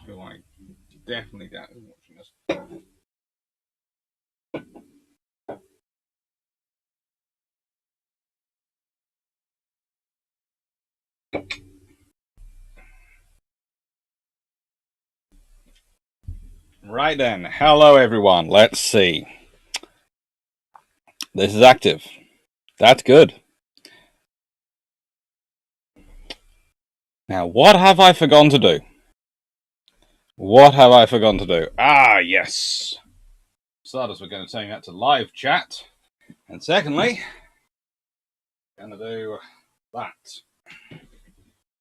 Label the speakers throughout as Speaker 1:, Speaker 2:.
Speaker 1: Feel like definitely that is watching this. Right then, hello everyone. Let's see. This is active. That's good. Now, what have I forgotten to do? What have I forgotten to do? Ah, yes. Starters, we're going to turn that to live chat. And secondly, going to do that.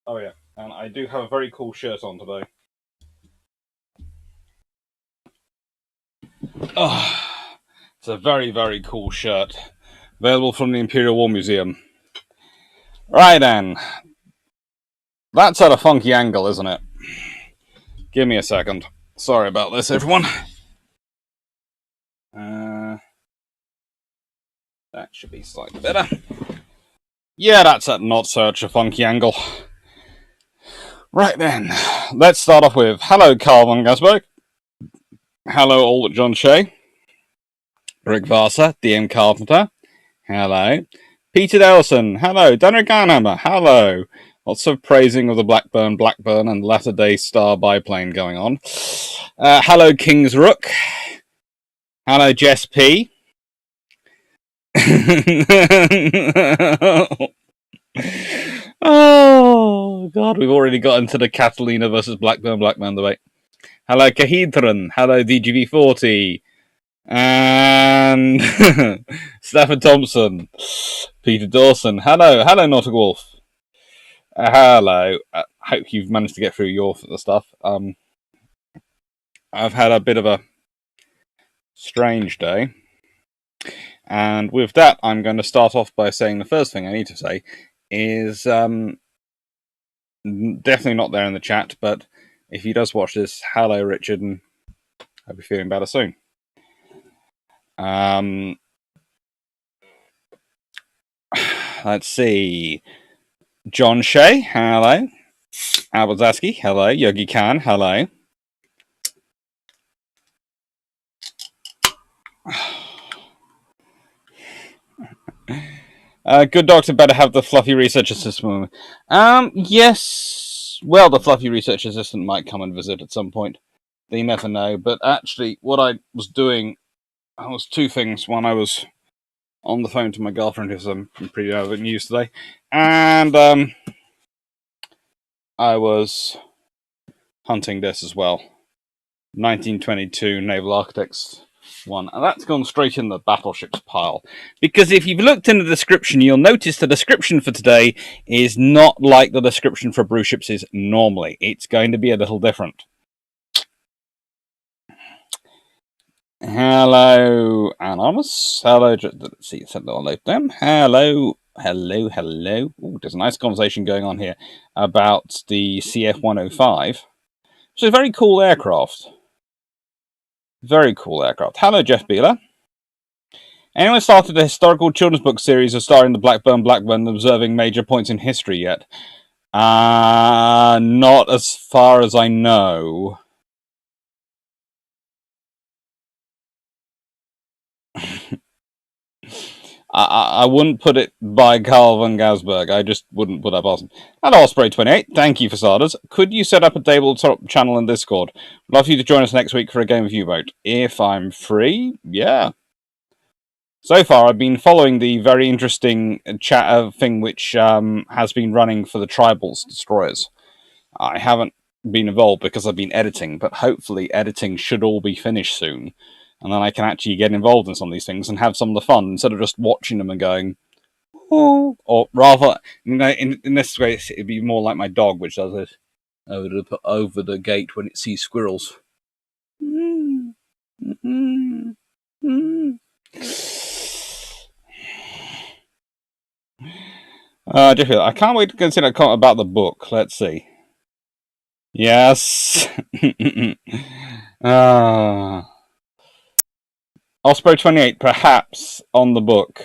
Speaker 1: Oh, yeah. And I do have a very cool shirt on today. Oh, it's a very, very cool shirt. Available from the Imperial War Museum. Right then. That's at a funky angle, isn't it? Give me a second. Sorry about this, everyone. That should be slightly better. Yeah, that's at not such a funky angle. Right then, let's start off with hello, Carl von Gasberg. Hello, Old John Shea. Rick Varsa, DM Carpenter. Hello. Peter Dellison. Hello. Danner Garnhammer. Hello. Lots of praising of the Blackburn, and latter-day Star biplane going on. Hello, King's Rook. Hello, Jess P. Oh, God, we've already got into the Catalina versus Blackburn debate. Hello, Cahedron. Hello, DGB40. And Stafford Thompson. Peter Dawson. Hello, Nautical Wolf. Hello. I hope you've managed to get through your stuff. I've had a bit of a strange day. And with that, I'm going to start off by saying the first thing I need to say is definitely not there in the chat, but if he does watch this, hello, Richard, and I'll be feeling better soon. Let's see. John Shea, hello. Albert Zasky, hello. Yogi Khan, hello. Good doctor better have the fluffy research assistant. Yes. Well, the fluffy research assistant might come and visit at some point. They never know. But actually, what I was doing was two things. One, I was on the phone to my girlfriend, because I'm pretty out of news today, and I was hunting this as well. 1922 Naval Architects one, and that's gone straight in the Battleships pile, because if you've looked in the description, you'll notice the description for today is not like the description for Bruships is normally. It's going to be a little different. Hello, Anonymous. Hello, let's see, set that on them. Hello. Ooh, there's a nice conversation going on here about the CF-105, which is a very cool aircraft. Very cool aircraft. Hello, Jeff Beeler. Anyone started a historical children's book series of starring the Blackburn observing major points in history yet? Not as far as I know. I wouldn't put it by Carl von Gasberg. I just wouldn't put that past him. Hello, Osprey28. Thank you for starters. Could you set up a tabletop channel in Discord? Love you to join us next week for a game of U-Boat. If I'm free, yeah. So far, I've been following the very interesting chat thing which has been running for the Tribals Destroyers. I haven't been involved because I've been editing, but hopefully editing should all be finished soon. And then I can actually get involved in some of these things and have some of the fun instead of just watching them and going, oh. Or rather, in this way, it'd be more like my dog, which does it over the gate when it sees squirrels. Jeffrey, I can't wait to consider a comment about the book. Let's see. Yes. Osprey 28, perhaps on the book.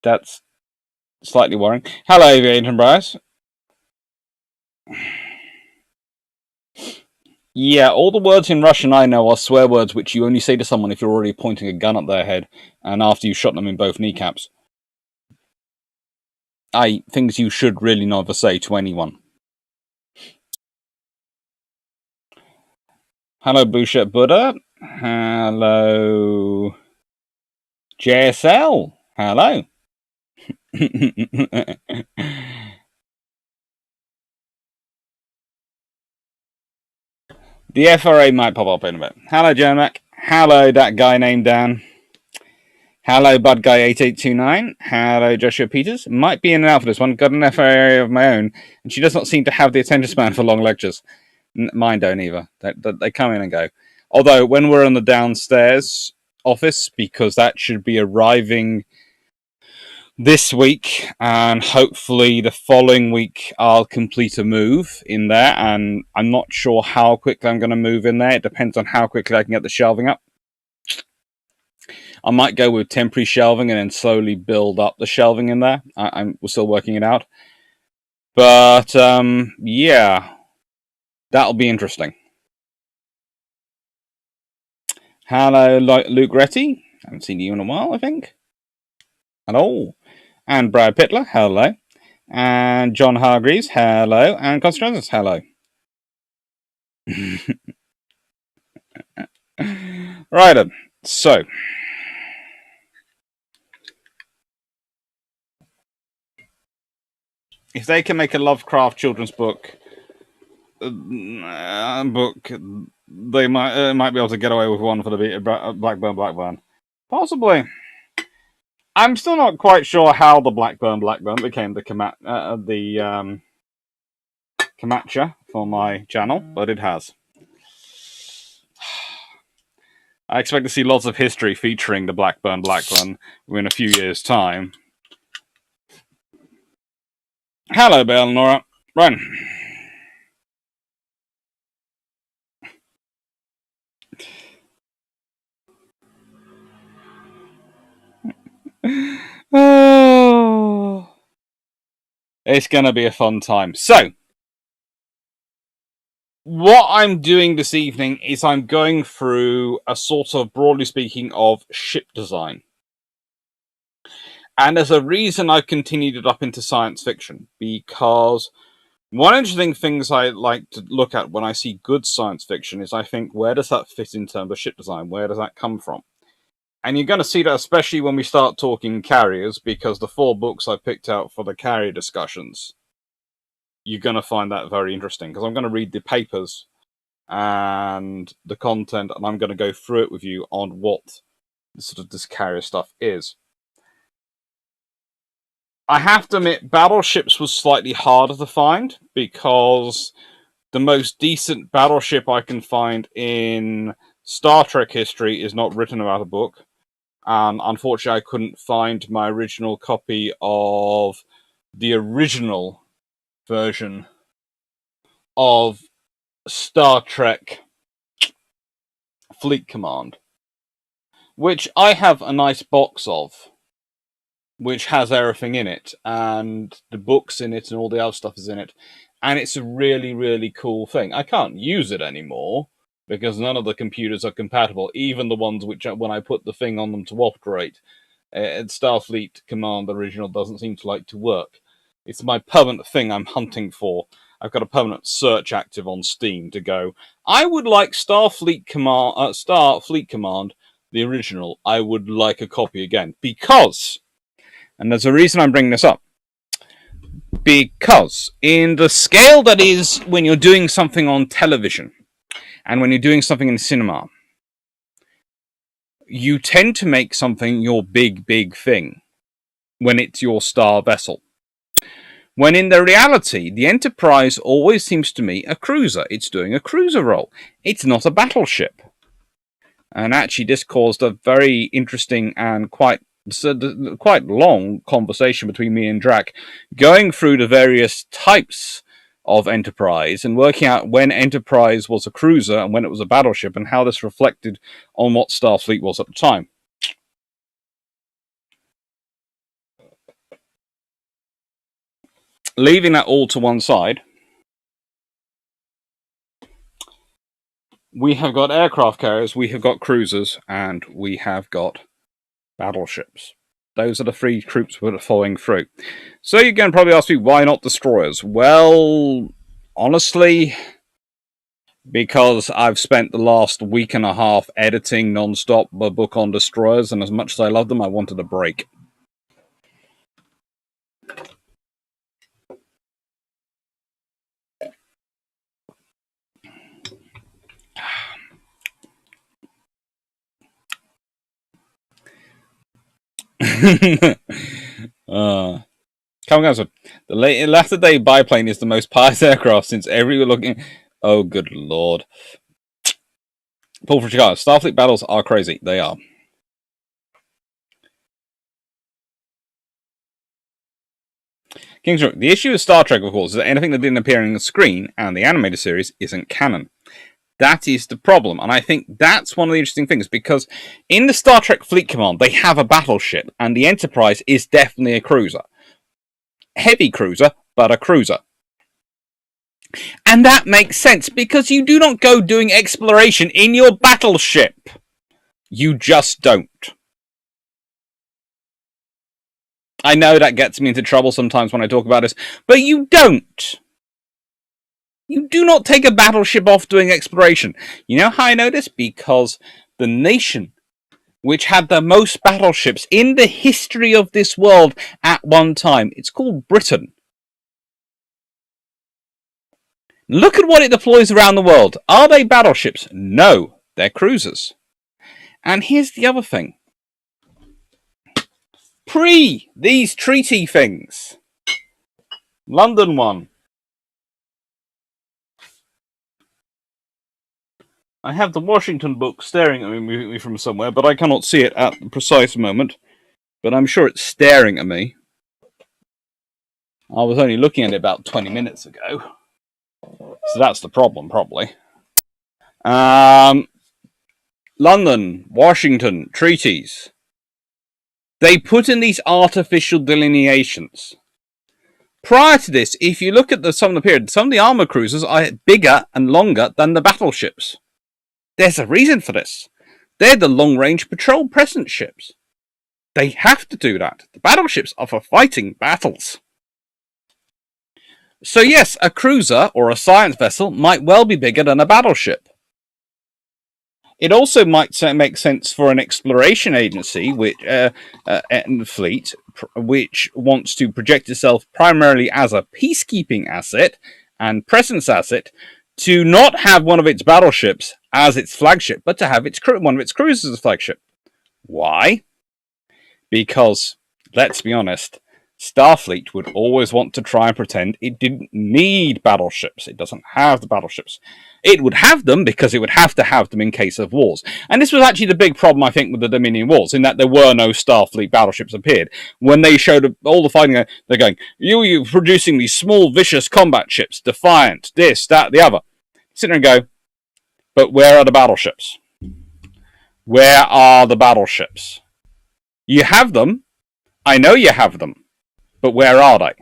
Speaker 1: That's slightly worrying. Hello, Aviator Bryce. Yeah, all the words in Russian I know are swear words which you only say to someone if you're already pointing a gun at their head and after you've shot them in both kneecaps. Things you should really never say to anyone. Hello, Bushet Buddha. Hello, JSL. Hello. The FRA might pop up in a bit. Hello, Joe Mac. Hello, that guy named Dan. Hello, Bud Guy 8829. Hello, Joshua Peters. Might be in and out for this one. Got an FRA of my own, and she does not seem to have the attention span for long lectures. Mine don't either. They come in and go. Although, when we're in the downstairs office, because that should be arriving this week, and hopefully the following week I'll complete a move in there, and I'm not sure how quickly I'm going to move in there. It depends on how quickly I can get the shelving up. I might go with temporary shelving and then slowly build up the shelving in there. We're still working it out. But, yeah, that'll be interesting. Hello, Luke Retty. Haven't seen you in a while, I think. Hello. And Brad Pittler, hello. And John Hargreaves, hello. And Constance, hello. Right, so. If they can make a Lovecraft children's book, they might be able to get away with one for the Blackburn. Possibly. I'm still not quite sure how the Blackburn became the Kamacha for my channel, but it has. I expect to see lots of history featuring the Blackburn in a few years' time. Hello, Belle and Nora. Run. Oh, it's going to be a fun time. So, what I'm doing this evening is I'm going through a sort of, broadly speaking, of ship design. And there's a reason I've continued it up into science fiction, because one interesting things I like to look at when I see good science fiction is I think, where does that fit in terms of ship design? Where does that come from? And you're going to see that especially when we start talking carriers, because the 4 books I picked out for the carrier discussions, you're going to find that very interesting, because I'm going to read the papers and the content, and I'm going to go through it with you on what sort of this carrier stuff is. I have to admit, Battleships was slightly harder to find, because the most decent battleship I can find in Star Trek history is not written about a book. Unfortunately, I couldn't find my original copy of the original version of Star Trek Fleet Command, which I have a nice box of, which has everything in it, and the books in it, and all the other stuff is in it, and it's a really, really cool thing. I can't use it anymore, because none of the computers are compatible, even the ones which, when I put the thing on them to operate, Starfleet Command original doesn't seem to like to work. It's my permanent thing I'm hunting for. I've got a permanent search active on Steam to go, I would like Starfleet Command, the original. I would like a copy again, because, and there's a reason I'm bringing this up, because in the scale that is when you're doing something on television, and when you're doing something in cinema, you tend to make something your big, big thing when it's your star vessel. When in the reality, the Enterprise always seems to me a cruiser. It's doing a cruiser role. It's not a battleship. And actually, this caused a very interesting and quite long conversation between me and Drac, going through the various types of Enterprise and working out when Enterprise was a cruiser and when it was a battleship, and how this reflected on what Starfleet was at the time. Leaving that all to one side, We have got aircraft carriers, we have got cruisers, and we have got battleships. Those are the three troops that are following through. So you're going to probably ask me, why not destroyers? Well, honestly, because I've spent the last week and a half editing non-stop a book on destroyers, and as much as I love them, I wanted a break. Come on, the latter-day biplane is the most pious aircraft since everyone looking. Oh, good lord! Paul from Chicago. Starfleet battles are crazy. They are. Kingsrook. The issue with Star Trek, of course, is that anything that didn't appear on the screen and the animated series isn't canon. That is the problem, and I think that's one of the interesting things, because in the Star Trek Fleet Command, they have a battleship, and the Enterprise is definitely a cruiser. Heavy cruiser, but a cruiser. And that makes sense, because you do not go doing exploration in your battleship. You just don't. I know that gets me into trouble sometimes when I talk about this, but you don't. You do not take a battleship off doing exploration. You know how I know this? Because the nation which had the most battleships in the history of this world at one time, it's called Britain. Look at what it deploys around the world. Are they battleships? No, they're cruisers. And here's the other thing. Pre these treaty things, London one. I have the Washington book staring at me from somewhere, but I cannot see it at the precise moment. But I'm sure it's staring at me. I was only looking at it about 20 minutes ago. So that's the problem, probably. London, Washington, treaties. They put in these artificial delineations. Prior to this, if you look at some of the period, some of the armor cruisers are bigger and longer than the battleships. There's a reason for this. They're the long-range patrol presence ships. They have to do that. The battleships are for fighting battles. So yes, a cruiser or a science vessel might well be bigger than a battleship. It also might make sense for an exploration agency, and fleet, which wants to project itself primarily as a peacekeeping asset and presence asset, to not have one of its battleships as its flagship, but to have one of its cruisers as a flagship. Why? Because, let's be honest, Starfleet would always want to try and pretend it didn't need battleships. It doesn't have the battleships. It would have them because it would have to have them in case of wars. And this was actually the big problem, I think, with the Dominion Wars, in that there were no Starfleet battleships appeared. When they showed all the fighting, they're going, you're producing these small, vicious combat ships, Defiant, this, that, the other. Sit there and go, but where are the battleships? Where are the battleships? You have them. I know you have them. But where are they?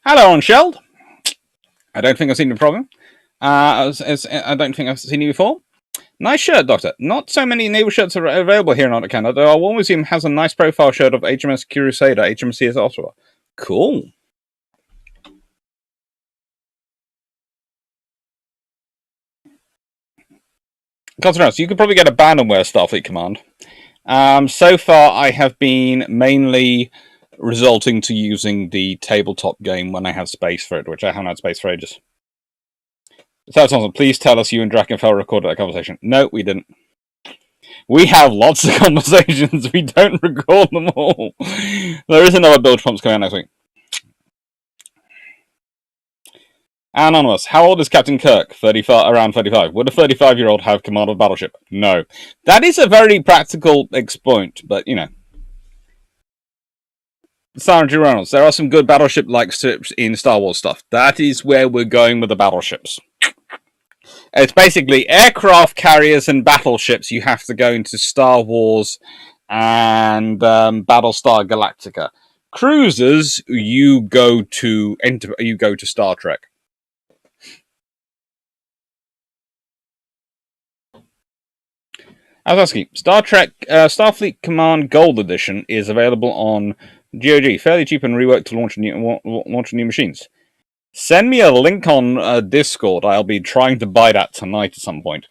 Speaker 1: Hello, Unshelled. I don't think I've seen the problem. I don't think I've seen you before. Nice shirt, Doctor. Not so many naval shirts are available here in Arctic Canada, though our War Museum has a nice profile shirt of HMS Crusader, HMCS Ottawa. Cool. You could probably get a Bandonware Starfleet Command. So far, I have been mainly resulting to using the tabletop game when I have space for it, which I haven't had space for ages. So, Thompson, please tell us you and Drakenfell recorded that conversation. No, we didn't. We have lots of conversations. We don't record them all. There is another Bilge Pumps coming out next week. Anonymous, how old is Captain Kirk? 35, around 35. Would a 35-year-old have command of a battleship? No. That is a very practical point, but, you know. Sarah G. Reynolds, there are some good battleship-like ships in Star Wars stuff. That is where we're going with the battleships. It's basically aircraft carriers and battleships. You have to go into Star Wars and Battlestar Galactica. Cruisers, you go to Star Trek. I was asking, Star Trek Starfleet Command Gold Edition is available on GOG, fairly cheap and reworked to launch new machines. Send me a link on Discord. I'll be trying to buy that tonight at some point.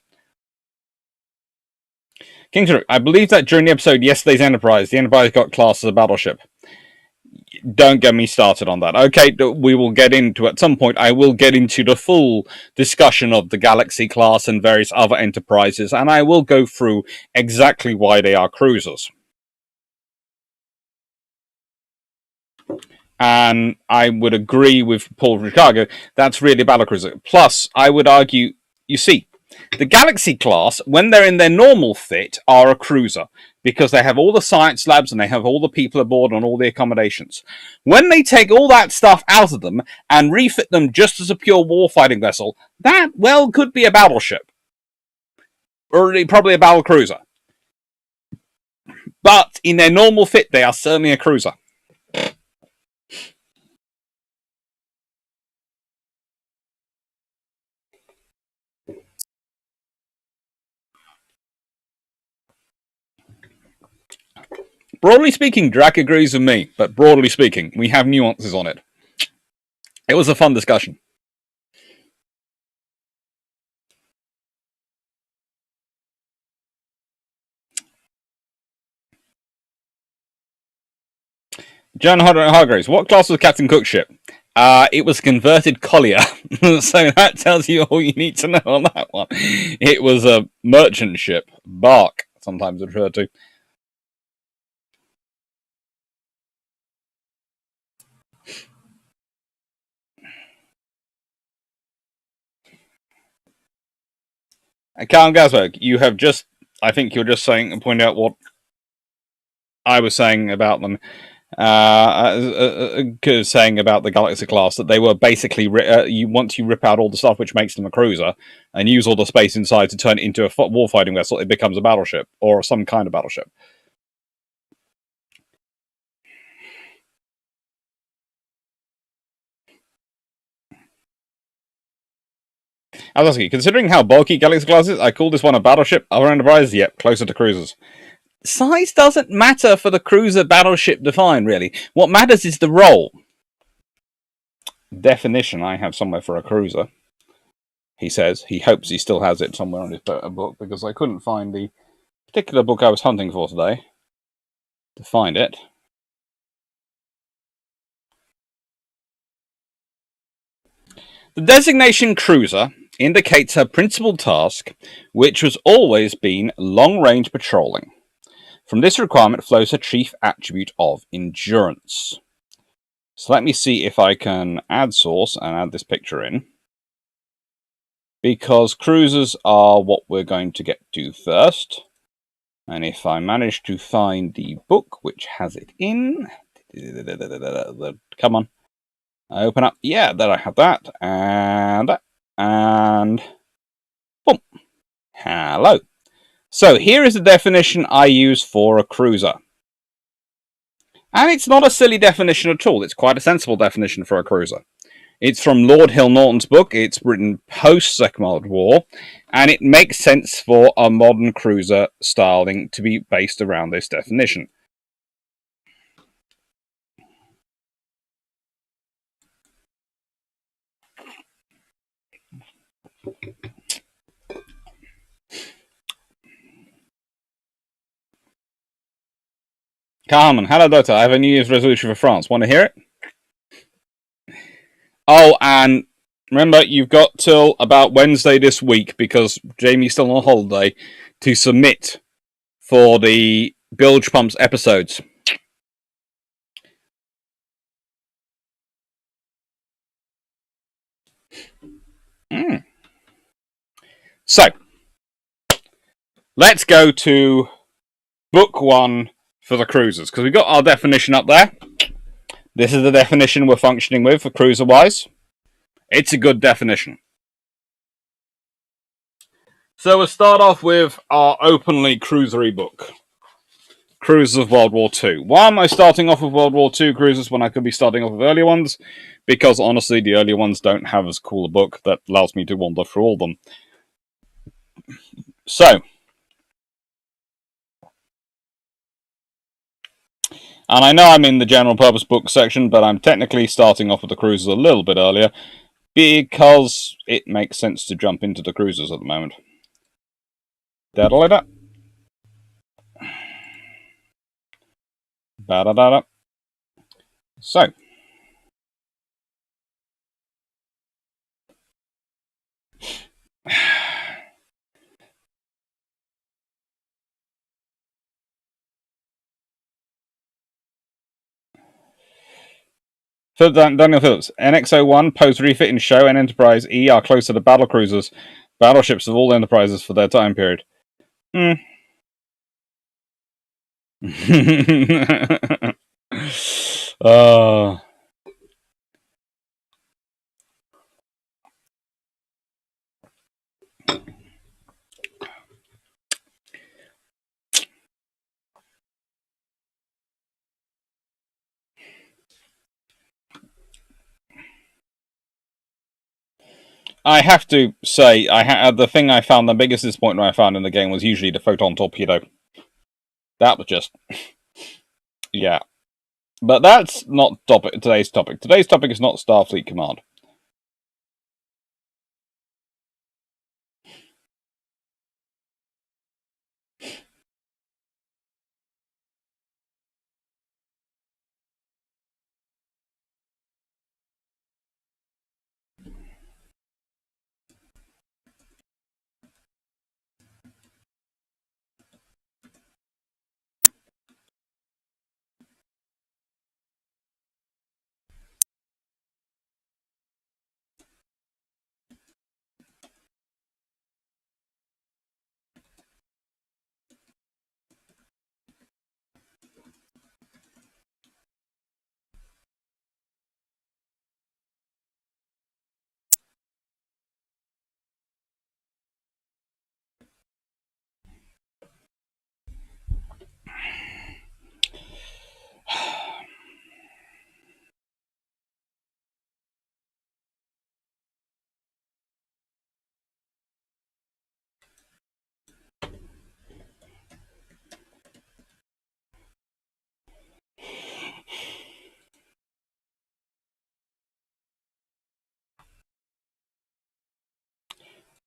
Speaker 1: Kingsrook, I believe that during the episode Yesterday's Enterprise, the Enterprise got classed as a battleship. Don't get me started on that. Okay, we will get into, at some point, I will get into the full discussion of the Galaxy class and various other enterprises, and I will go through exactly why they are cruisers. And I would agree with Paul from Chicago, that's really a battlecruiser. Plus, I would argue, you see, the Galaxy class, when they're in their normal fit, are a cruiser, because they have all the science labs and they have all the people aboard and all the accommodations. When they take all that stuff out of them and refit them just as a pure warfighting vessel, that, well, could be a battleship. Or probably a battlecruiser. But in their normal fit, they are certainly a cruiser. Broadly speaking, Drac agrees with me, but broadly speaking, we have nuances on it. It was a fun discussion. John Hargraves, what class was Captain Cook's ship? It was converted collier, so that tells you all you need to know on that one. It was a merchant ship, bark, sometimes referred to. Callum Gasberg, you have just, I think you're just saying, point out what I was saying about them. Saying about the Galaxy class that they were basically once you rip out all the stuff which makes them a cruiser and use all the space inside to turn it into a warfighting vessel, it becomes a battleship or some kind of battleship. I was asking, considering how bulky Galaxy class is, I call this one a battleship. Other Enterprise, yep, closer to cruisers. Size doesn't matter for the cruiser battleship define, really. What matters is the role. Definition I have somewhere for a cruiser. He says he hopes he still has it somewhere on his book, because I couldn't find the particular book I was hunting for today to find it. The designation cruiser indicates her principal task, which has always been long-range patrolling. From this requirement flows her chief attribute of endurance. So let me see if I can add source and add this picture in, because cruisers are what we're going to get to first. And if I manage to find the book which has it in, come on, open up, yeah, there I have that, and boom, hello. So here is the definition I use for a cruiser. And it's not a silly definition at all. It's quite a sensible definition for a cruiser. It's from Lord Hill Norton's book. It's written post-Second World War. And it makes sense for a modern cruiser styling to be based around this definition. Carmen, hello Doctor, I have a New Year's resolution for France. Want to hear it? Oh, and remember, you've got till about Wednesday this week, because Jamie's still on holiday, to submit for the Bilge Pumps episodes. So, let's go to book one for the cruisers, because we've got our definition up there. This is the definition we're functioning with for cruiser-wise. It's a good definition. So we'll start off with our openly cruisery book. cruisers of World War II. Why am I starting off with World War II cruisers when I could be starting off with earlier ones? Because honestly, the earlier ones don't have as cool a book that allows me to wander through all of them. So, and I know I'm in the general purpose book section, but I'm technically starting off with the cruisers a little bit earlier because it makes sense to jump into the cruisers at the moment. Da-da-da-da. Ba-da-da-da. So, Daniel Phillips, NX-01 post-refitting show and Enterprise E are closer to battle cruisers, battleships of all enterprises for their time period. uh, I have to say, the thing I found the biggest disappointment I found in the game was usually the photon torpedo. That was just, yeah. But that's not today's topic. Today's topic is not Starfleet Command.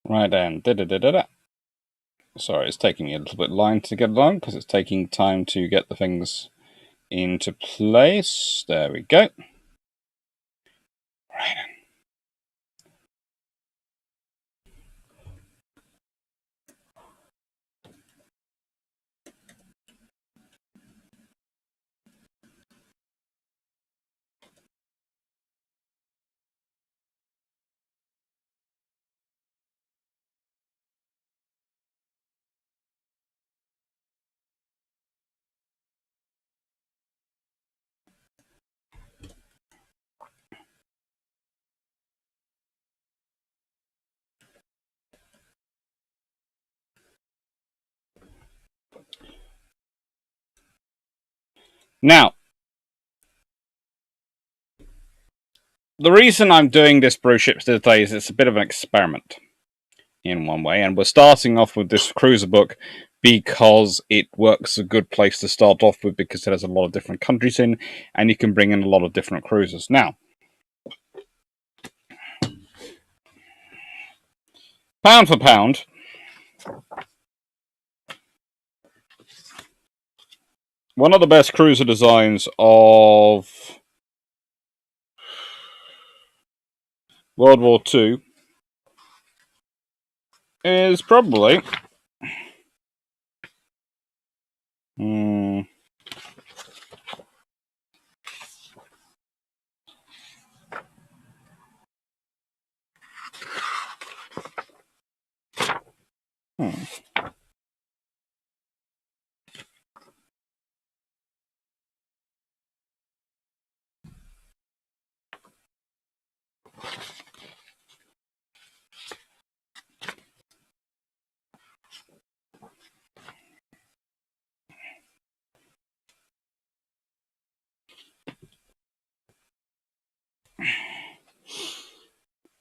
Speaker 1: Right then. Da-da-da-da-da. Sorry, it's taking me a little bit long to get along because it's taking time to get the things into place. There we go. Right. Now, the reason I'm doing this Bruships today is it's a bit of an experiment in one way, and we're starting off with this cruiser book because it works a good place to start off with because it has a lot of different countries in, and you can bring in a lot of different cruisers. Now, pound for pound, one of the best cruiser designs of World War II is probably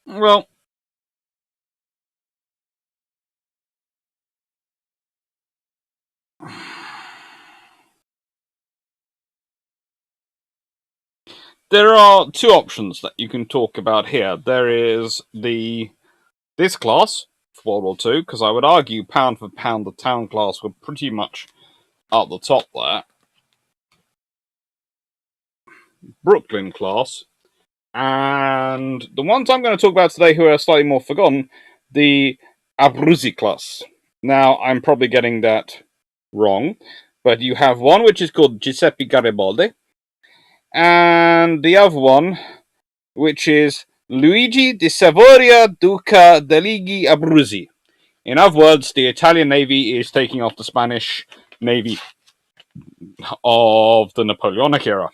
Speaker 1: Well, there are two options that you can talk about here. There is this class, World War II, because I would argue pound for pound the town class were pretty much at the top there. Brooklyn class. And the ones I'm going to talk about today who are slightly more forgotten, the Abruzzi class. Now, I'm probably getting that wrong, but you have one which is called Giuseppe Garibaldi, and the other one which is Luigi di Savoia Duca degli Abruzzi. In other words, the Italian Navy is taking off the Spanish Navy of the Napoleonic era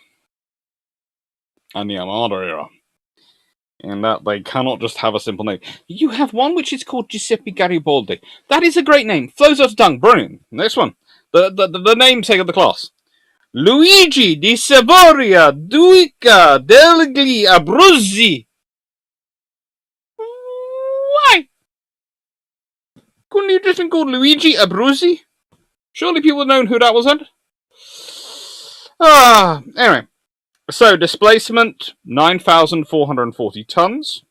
Speaker 1: and the Armada era. And that they cannot just have a simple name. You have one which is called Giuseppe Garibaldi. That is a great name. Flows off the tongue. Brilliant. Next one. The namesake of the class. Luigi di Savoia Duca degli Abruzzi. Why? Couldn't you just been called Luigi Abruzzi? Surely people have known who that was under. Anyway. So, displacement, 9,440 tons.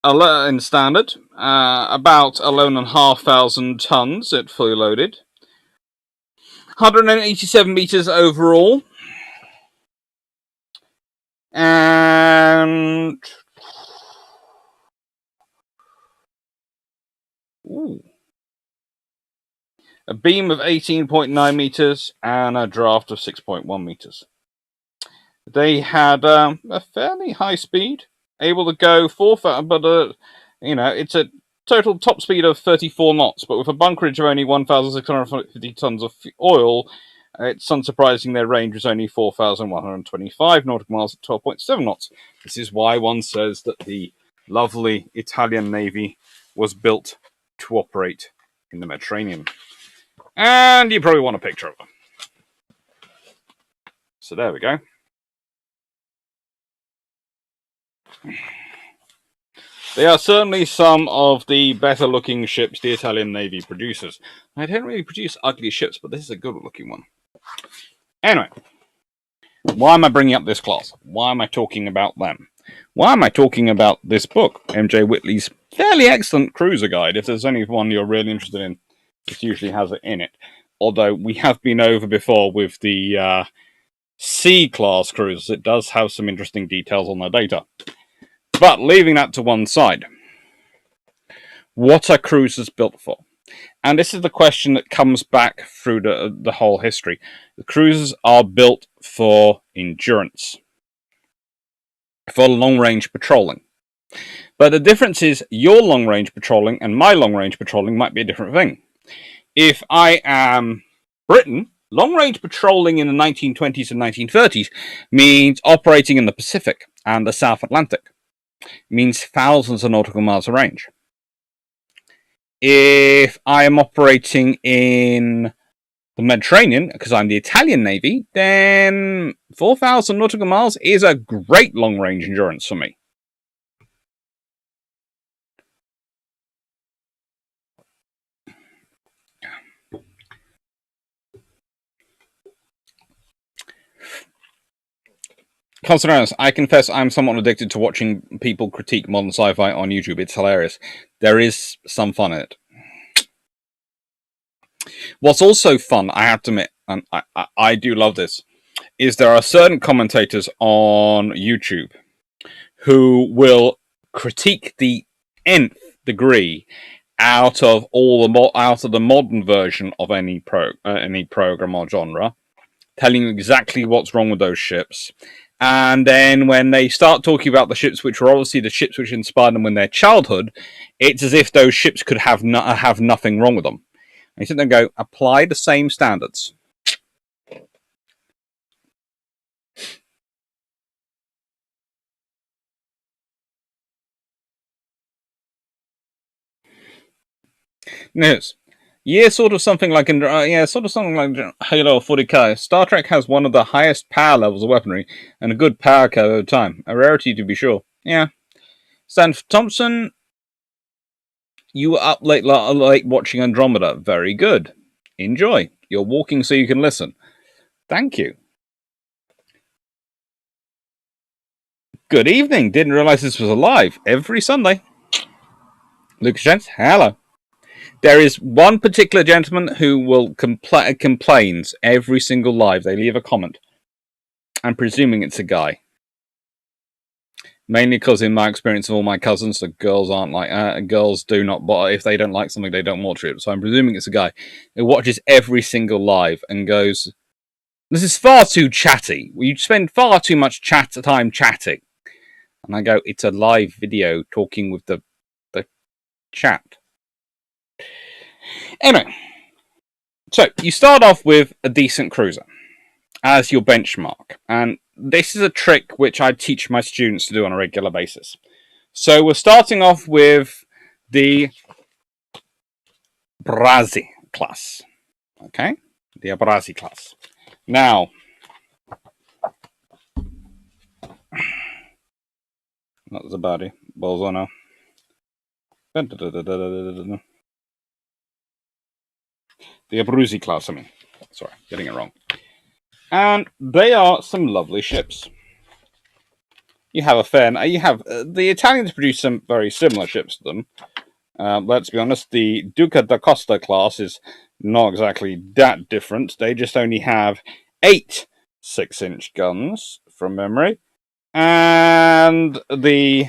Speaker 1: In standard, about 11,500 tons at fully loaded. 187 meters overall. And... Ooh. A beam of 18.9 meters and a draft of 6.1 meters. They had a fairly high speed, able to go 4,000, but it's a total top speed of 34 knots, but with a bunkerage of only 1,650 tons of oil, it's unsurprising their range was only 4,125 nautical miles at 12.7 knots. This is why one says that the lovely Italian Navy was built to operate in the Mediterranean. And you probably want a picture of them. So there we go. They are certainly some of the better-looking ships the Italian Navy produces. I don't really produce ugly ships, but this is a good-looking one. Anyway, why am I bringing up this class? Why am I talking about them? Why am I talking about this book, M.J.Whitely's fairly excellent cruiser guide? If there's any one you're really interested in, it usually has it in it. Although we have been over before with the C-class cruisers, it does have some interesting details on their data. But leaving that to one side, what are cruisers built for? And this is the question that comes back through the whole history. The cruisers are built for endurance, for long-range patrolling. But the difference is your long-range patrolling and my long-range patrolling might be a different thing. If I am Britain, long-range patrolling in the 1920s and 1930s means operating in the Pacific and the South Atlantic. Means thousands of nautical miles of range. If I am operating in the Mediterranean, because I'm the Italian Navy, then 4,000 nautical miles is a great long-range endurance for me. Considering I confess I'm somewhat addicted to watching people critique modern sci-fi on YouTube. It's hilarious. There is some fun in it. What's also fun, I have to admit, and I do love this, is there are certain commentators on YouTube who will critique the nth degree out of the modern version of any program or genre, telling you exactly what's wrong with those ships. And then when they start talking about the ships which were obviously the ships which inspired them in their childhood, it's as if those ships could have nothing wrong with them. And you sit there and go, apply the same standards. Yes. Yeah, sort of something like Halo 40K. Star Trek has one of the highest power levels of weaponry and a good power curve over time. A rarity to be sure. Yeah. Stanford Thompson, you were up late watching Andromeda. Very good. Enjoy. You're walking so you can listen. Thank you. Good evening. Didn't realize this was live every Sunday. Lucas Gents, hello. There is one particular gentleman who will complains every single live. They leave a comment. I'm presuming it's a guy. Mainly because, in my experience of all my cousins, the girls aren't like girls do not. But if they don't like something, they don't watch it. So I'm presuming it's a guy who watches every single live and goes, "This is far too chatty. You spend far too much time chatting." And I go, "It's a live video talking with the chat." Anyway, so you start off with a decent cruiser as your benchmark, and this is a trick which I teach my students to do on a regular basis. So we're starting off with the Brassey class. Okay? The Brassey class. Now, not the body. Bolzano. The Abruzzi class, I mean. Sorry, getting it wrong. And they are some lovely ships. You have the Italians produce some very similar ships to them. Let's be honest, the Duca da Costa class is not exactly that different. They just only have 8 6-inch guns from memory, and the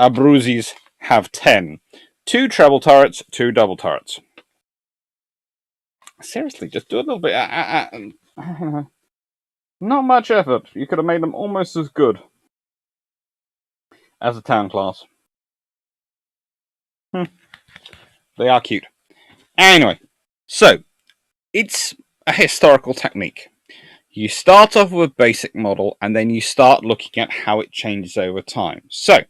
Speaker 1: Abruzzis have 10. 2 treble turrets, 2 double turrets. Seriously, just do a little bit. Not much effort. You could have made them almost as good as a town class. They are cute. Anyway, so it's a historical technique. You start off with a basic model, and then you start looking at how it changes over time. So,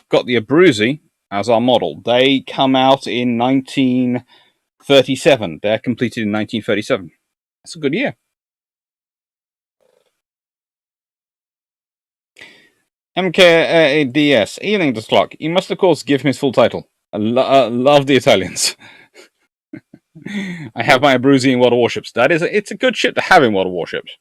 Speaker 1: got the Abruzzi as our model. They come out in 1937. They're completed in 1937. That's a good year. MKDS, evening to clock. You must, of course, give him his full title. I love the Italians. I have my Abruzzi in World of Warships. It's a good ship to have in World of Warships.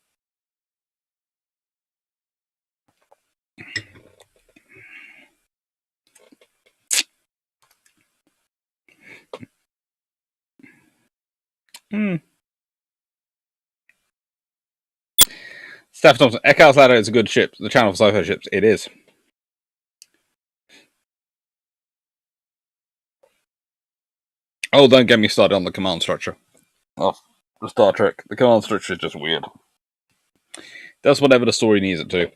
Speaker 1: Steph Thompson, Eckhouse Ladder is a good ship. The channel for Sci-Fi ships, it is. Oh, don't get me started on the command structure. Oh, the Star Trek. The command structure is just weird. Does whatever the story needs it to.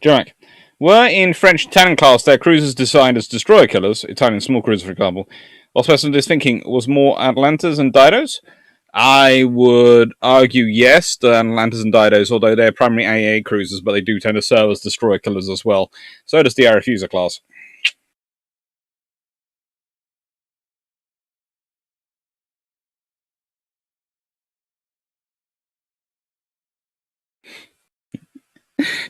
Speaker 1: Jack. Were in French Italian class their cruisers designed as destroyer killers, Italian small cruisers, for example, while specialist thinking was more Atlantas and Didos? I would argue yes, the Atlantas and Didos, although they're primarily AA cruisers, but they do tend to serve as destroyer killers as well. So does the Aerofuser class.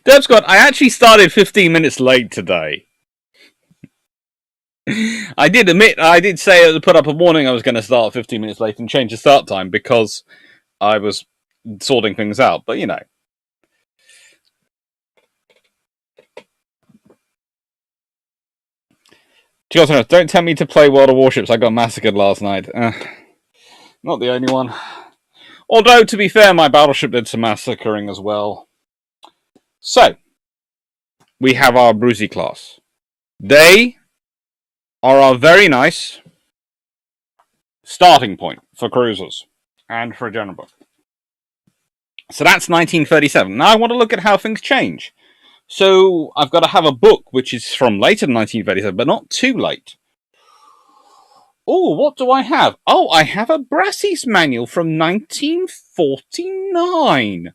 Speaker 1: Deb Scott, I actually started 15 minutes late today. I did say put up a warning I was going to start 15 minutes late and change the start time because I was sorting things out, but you know. Don't tell me to play World of Warships. I got massacred last night. Not the only one. Although, to be fair, my Battleship did some massacring as well. So, we have our Brucey class. They are a very nice starting point for cruisers and for a general book. So that's 1937. Now I want to look at how things change. So I've got to have a book which is from later than 1937, but not too late. Oh, what do I have? Oh, I have a Brassey's manual from 1949.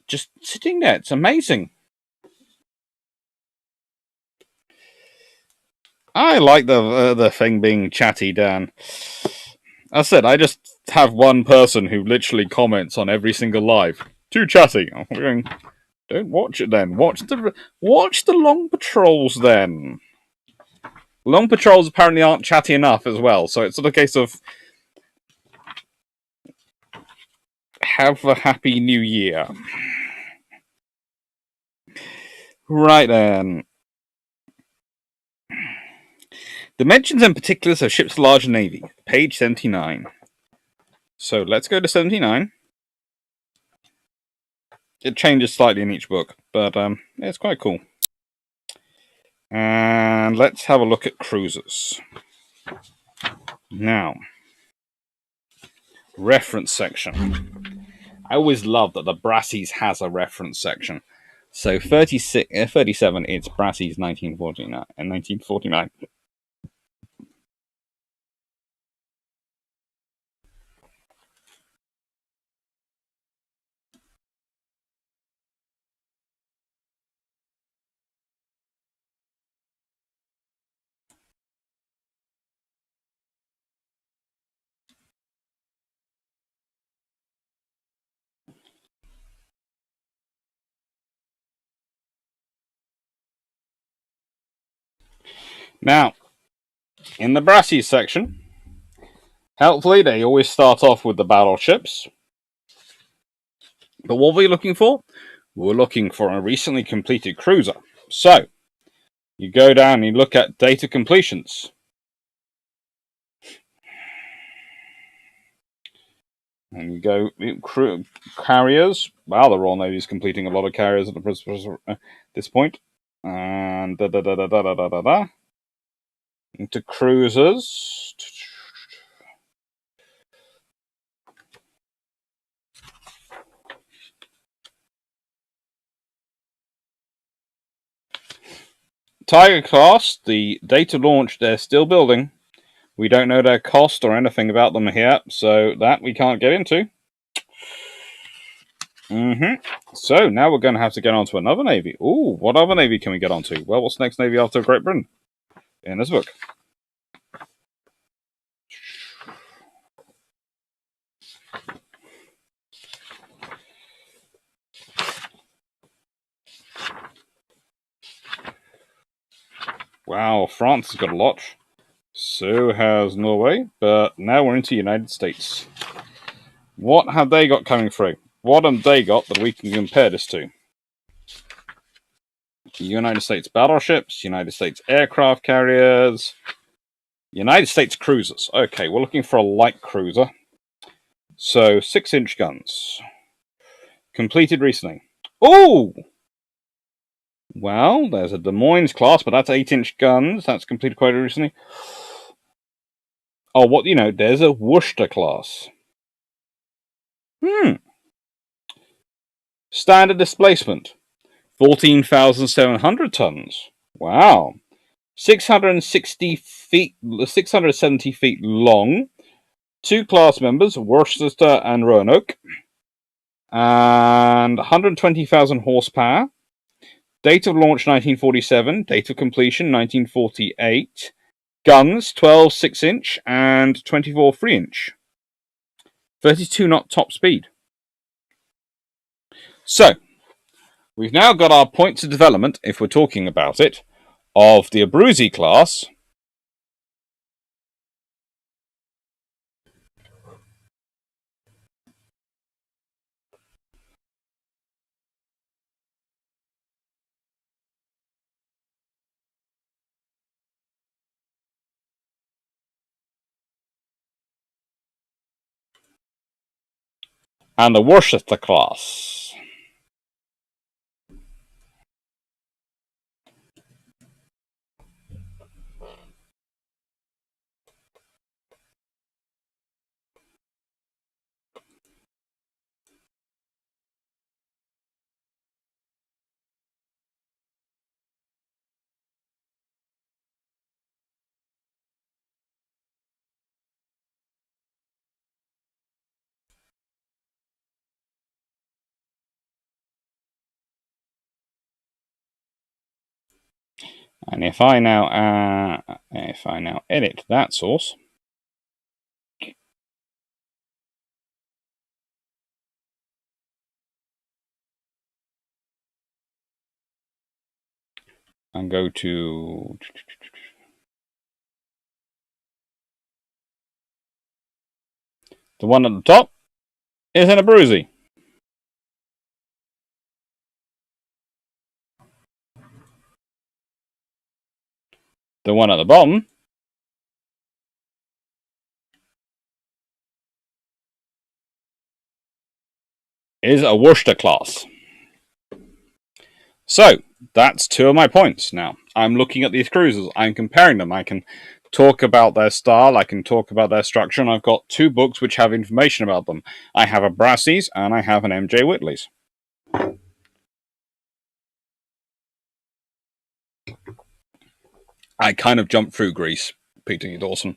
Speaker 1: Just sitting there. It's amazing. I like the thing being chatty, Dan. I said I just have one person who literally comments on every single live. Too chatty. I'm going, don't watch it then. Watch the long patrols then. Long patrols apparently aren't chatty enough as well, so it's sort of a case of have a happy new year. Right then. Dimensions and particulars of ships large navy. Page 79. So let's go to 79. It changes slightly in each book, but it's quite cool. And let's have a look at cruisers. Now, reference section. I always love that the Brassey's has a reference section. So 37, it's Brassey's 1949 and 1949. Now, in the Brassey section, helpfully they always start off with the battleships. But what were we looking for? We're looking for a recently completed cruiser. So, you go down and you look at data completions. And you go carriers. Wow, the Royal Navy's completing a lot of carriers at this point. And into cruisers. Tiger class, the data launch, they're still building. We don't know their cost or anything about them here, so that we can't get into. So now we're going to have to get on to another navy. Ooh, what other navy can we get onto? Well, what's the next navy after Great Britain? In this book. Wow, France has got a lot. So has Norway, but now we're into the United States. What have they got coming through? What have they got that we can compare this to? United States battleships, United States aircraft carriers, United States cruisers. Okay, we're looking for a light cruiser. So, 6-inch guns. Completed recently. Oh! Well, there's a Des Moines class, but that's 8-inch guns. That's completed quite recently. Oh, there's a Worcester class. Standard displacement. 14,700 tons. Wow. 670 feet long. 2 class members, Worcester and Roanoke. And 120,000 horsepower. Date of launch 1947. Date of completion 1948. Guns 12 6-inch and 24 3-inch. 32 knot top speed. So, we've now got our points of development, if we're talking about it, of the Abruzzi class. And the Worcester class. And if I now edit that source, and go to the one at the top, is in a Brassey. The one at the bottom is a Venator Class. So, that's two of my points now. I'm looking at these cruisers, I'm comparing them, I can talk about their style, I can talk about their structure, and I've got two books which have information about them. I have a Brassey's and I have an M.J.Whitley's. I kind of jumped through Greece, Peter Dawson.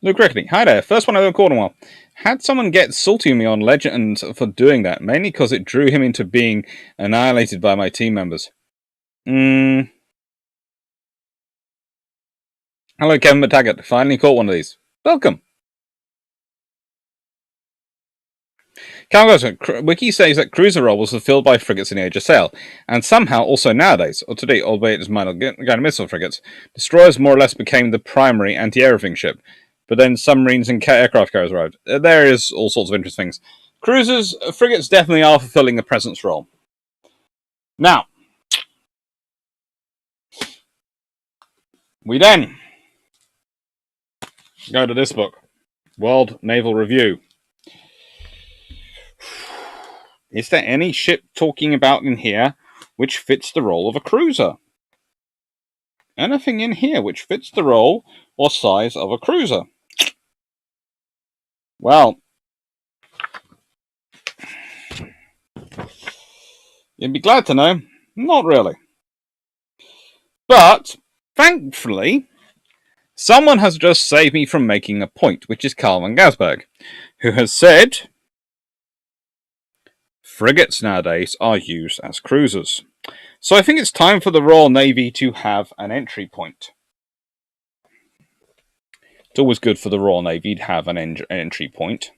Speaker 1: Luke Rickety, hi there. First one I've ever called in a while. Had someone get salty with me on Legend for doing that, mainly because it drew him into being annihilated by my team members. Hello, Kevin McTaggart. Finally caught one of these. Welcome. Wiki says that cruiser role was fulfilled by frigates in the Age of Sail, and somehow also nowadays, or today, albeit as minor guided missile frigates, destroyers more or less became the primary anti-everything ship. But then submarines and aircraft carriers arrived. There is all sorts of interesting things. Cruisers, frigates definitely are fulfilling a presence role. Now, we then go to this book, World Naval Review. Is there any ship talking about in here which fits the role of a cruiser? Anything in here which fits the role or size of a cruiser? Well, you'd be glad to know, not really. But, thankfully, someone has just saved me from making a point, which is Carl van Gasberg, who has said frigates nowadays are used as cruisers. So I think it's time for the Royal Navy to have an entry point. It's always good for the Royal Navy to have an entry point.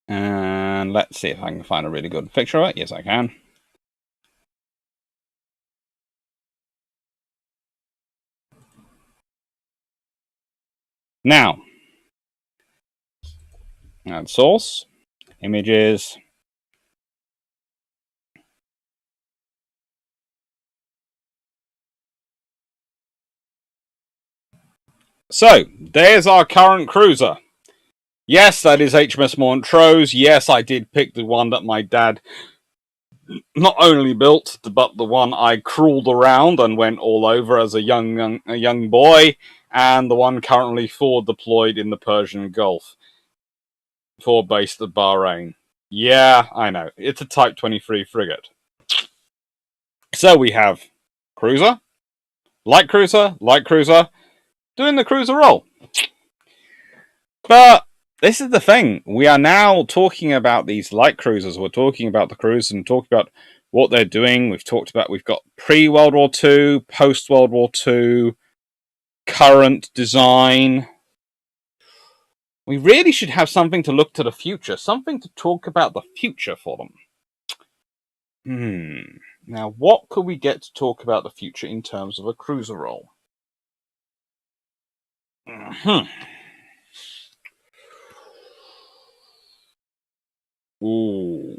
Speaker 1: And let's see if I can find a really good picture of it. Yes, I can. Now, add source, images. So, there's our current cruiser. Yes, that is HMS Montrose. Yes, I did pick the one that my dad not only built, but the one I crawled around and went all over as a young boy, and the one currently forward deployed in the Persian Gulf, forward based at Bahrain. Yeah, I know. It's a Type 23 frigate. So we have cruiser, light cruiser, doing the cruiser role. But this is the thing. We are now talking about these light cruisers. We're talking about the cruisers and talking about what they're doing. We've got pre-World War II, post-World War II, current design. We really should have something to look to the future, something to talk about the future for them. Now, what could we get to talk about the future in terms of a cruiser role? Ooh.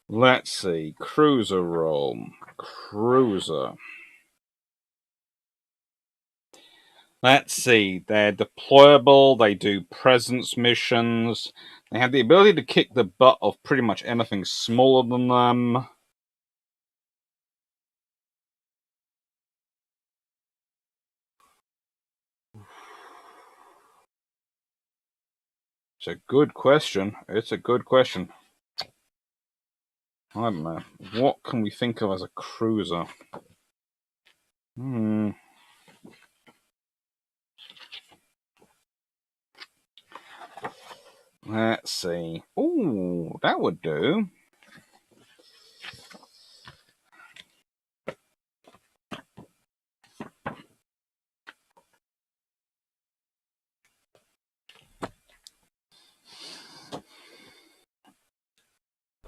Speaker 1: Let's see. Cruiser role. Cruiser. Let's see. They're deployable. They do presence missions. They have the ability to kick the butt of pretty much anything smaller than them. It's a good question. It's a good question. I don't know. What can we think of as a cruiser? Let's see. Ooh, that would do.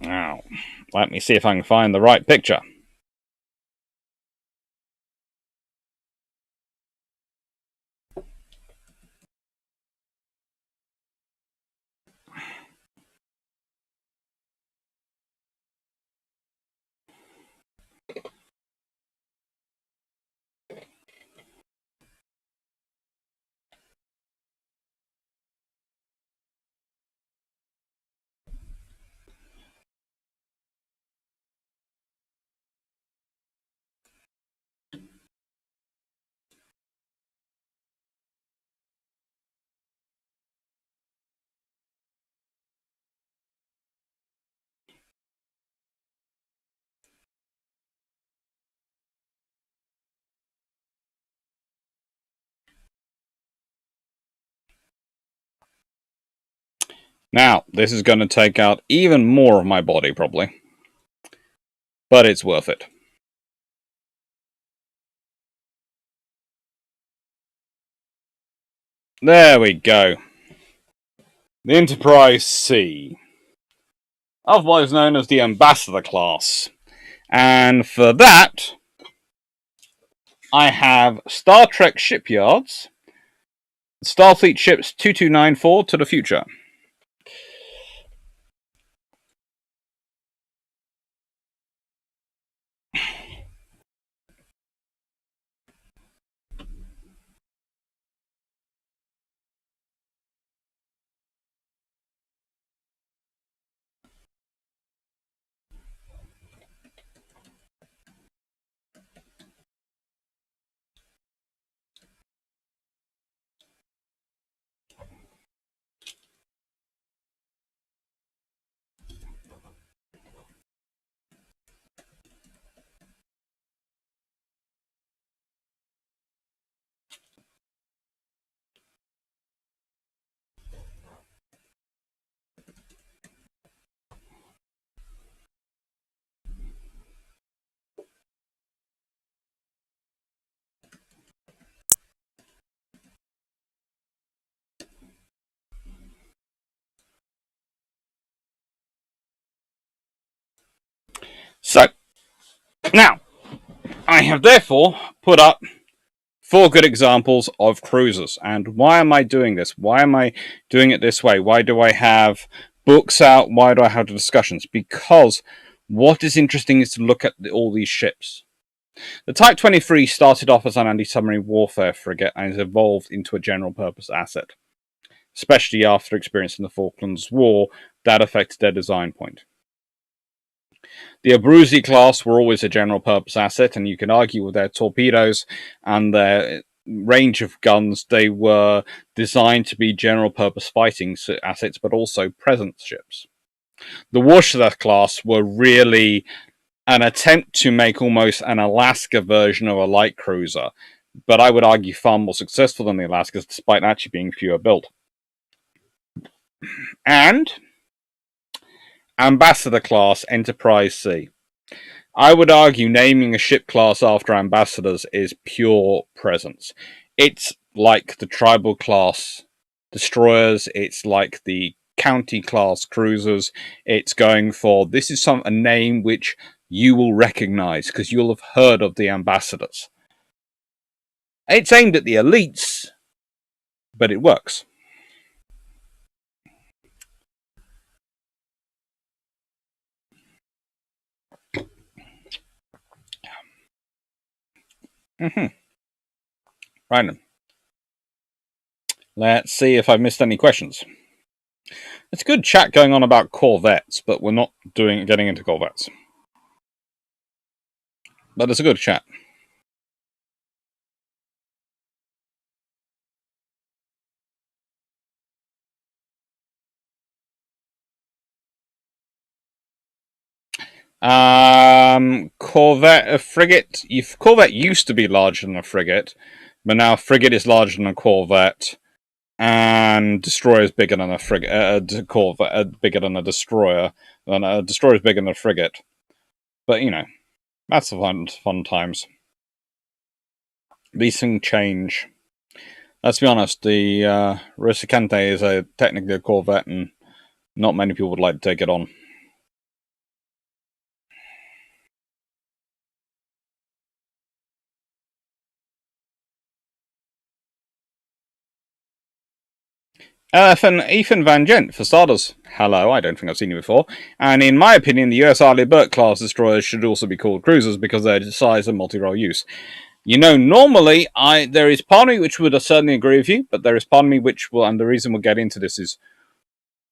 Speaker 1: Now, let me see if I can find the right picture. Now, this is going to take out even more of my body, probably. But it's worth it. There we go. The Enterprise C. Otherwise known as the Ambassador Class. And for that, I have Star Trek Shipyards, Starfleet Ships 2294 to the future. So, now, I have therefore put up 4 good examples of cruisers. And why am I doing this? Why am I doing it this way? Why do I have books out? Why do I have the discussions? Because what is interesting is to look at all these ships. The Type 23 started off as an anti-submarine warfare frigate and has evolved into a general-purpose asset. Especially after experiencing the Falklands War, that affected their design point. The Brassey class were always a general-purpose asset, and you can argue with their torpedoes and their range of guns, they were designed to be general-purpose fighting assets, but also presence ships. The Warship class were really an attempt to make almost an Alaska version of a light cruiser, but I would argue far more successful than the Alaskas, despite actually being fewer built. And Ambassador Class Enterprise C. I would argue naming a ship class after ambassadors is pure presence. It's like the tribal class destroyers, it's like the county-class cruisers. It's going for, this is a name which you will recognise, because you'll have heard of the ambassadors. It's aimed at the elites, but it works. Right then. Let's see if I've missed any questions. It's good chat going on about corvettes, but we're not getting into corvettes. But it's a good chat. Corvette, a frigate. Corvette used to be larger than a frigate, but now a frigate is larger than a corvette, and destroyer is bigger than a frigate. Corvette bigger than a destroyer. Then a destroyer is bigger than a frigate. But you know, that's the fun times. These things change. Let's be honest. The Risicante is technically a corvette, and not many people would like to take it on. Ethan Van Gent, for starters. Hello, I don't think I've seen you before. And in my opinion, the US Arleigh Burke class destroyers should also be called cruisers because they're size and multi-role use. You know, normally, there is part of me which would certainly agree with you, but there is part of me which will, and the reason we'll get into this is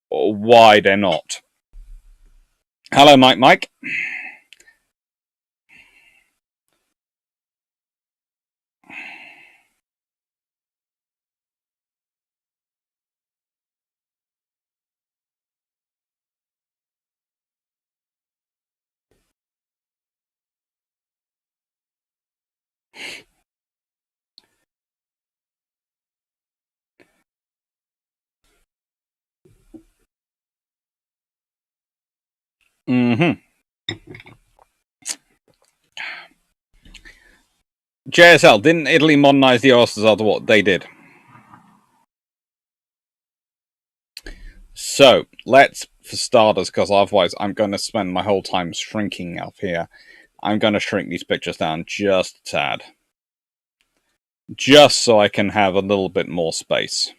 Speaker 1: why they're not. Hello, Mike. JSL, didn't Italy modernize the Oysters after what they did? So, let's, for starters, because otherwise I'm going to spend my whole time shrinking up here. I'm going to shrink these pictures down just a tad. Just so I can have a little bit more space.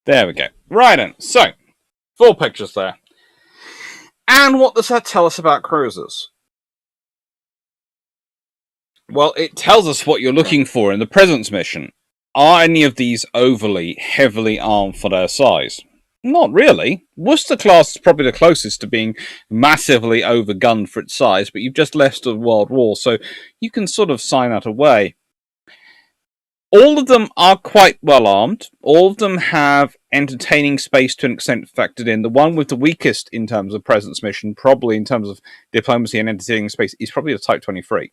Speaker 1: There we go. Right then, so, 4 pictures there. And what does that tell us about cruisers? Well, it tells us what you're looking for in the Presence mission. Are any of these overly, heavily armed for their size? Not really. Worcester class is probably the closest to being massively overgunned for its size, but you've just left the World War, so you can sort of sign that away. All of them are quite well armed. All of them have entertaining space to an extent factored in. The one with the weakest in terms of presence mission, probably in terms of diplomacy and entertaining space, is probably the Type 23.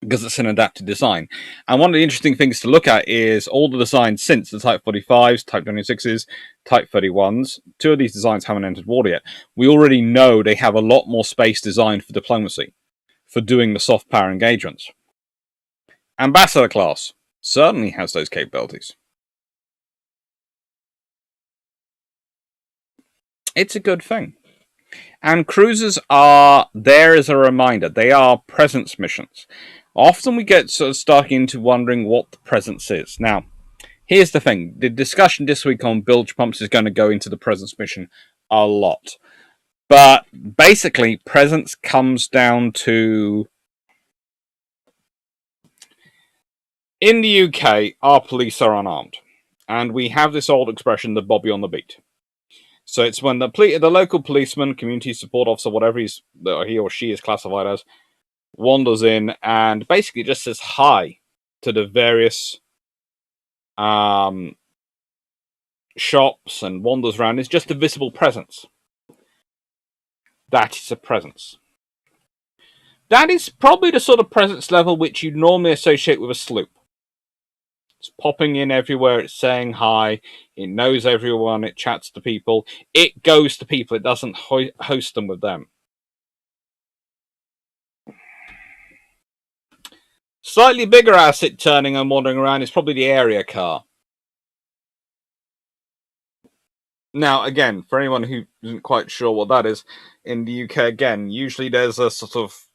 Speaker 1: Because it's an adapted design. And one of the interesting things to look at is all the designs since the Type 45s, Type 26s, Type 31s. 2 of these designs haven't entered war yet. We already know they have a lot more space designed for diplomacy, for doing the soft power engagements. Ambassador class certainly has those capabilities. It's a good thing. And cruisers are there as a reminder. They are presence missions. Often we get sort of stuck into wondering what the presence is. Now, here's the thing. The discussion this week on bilge pumps is going to go into the presence mission a lot. But basically, presence comes down to... In the UK, our police are unarmed. And we have this old expression, the Bobby on the beat. So it's when the local policeman, community support officer, whatever he or she is classified as, wanders in and basically just says hi to the various shops and wanders around. It's just a visible presence. That is a presence. That is probably the sort of presence level which you'd normally associate with a sloop. It's popping in everywhere. It's saying hi. It knows everyone. It chats to people. It goes to people. It doesn't host them with them. Slightly bigger asset turning and wandering around is probably the area car. Now, again, for anyone who isn't quite sure what that is, in the UK, again, usually there's a sort of...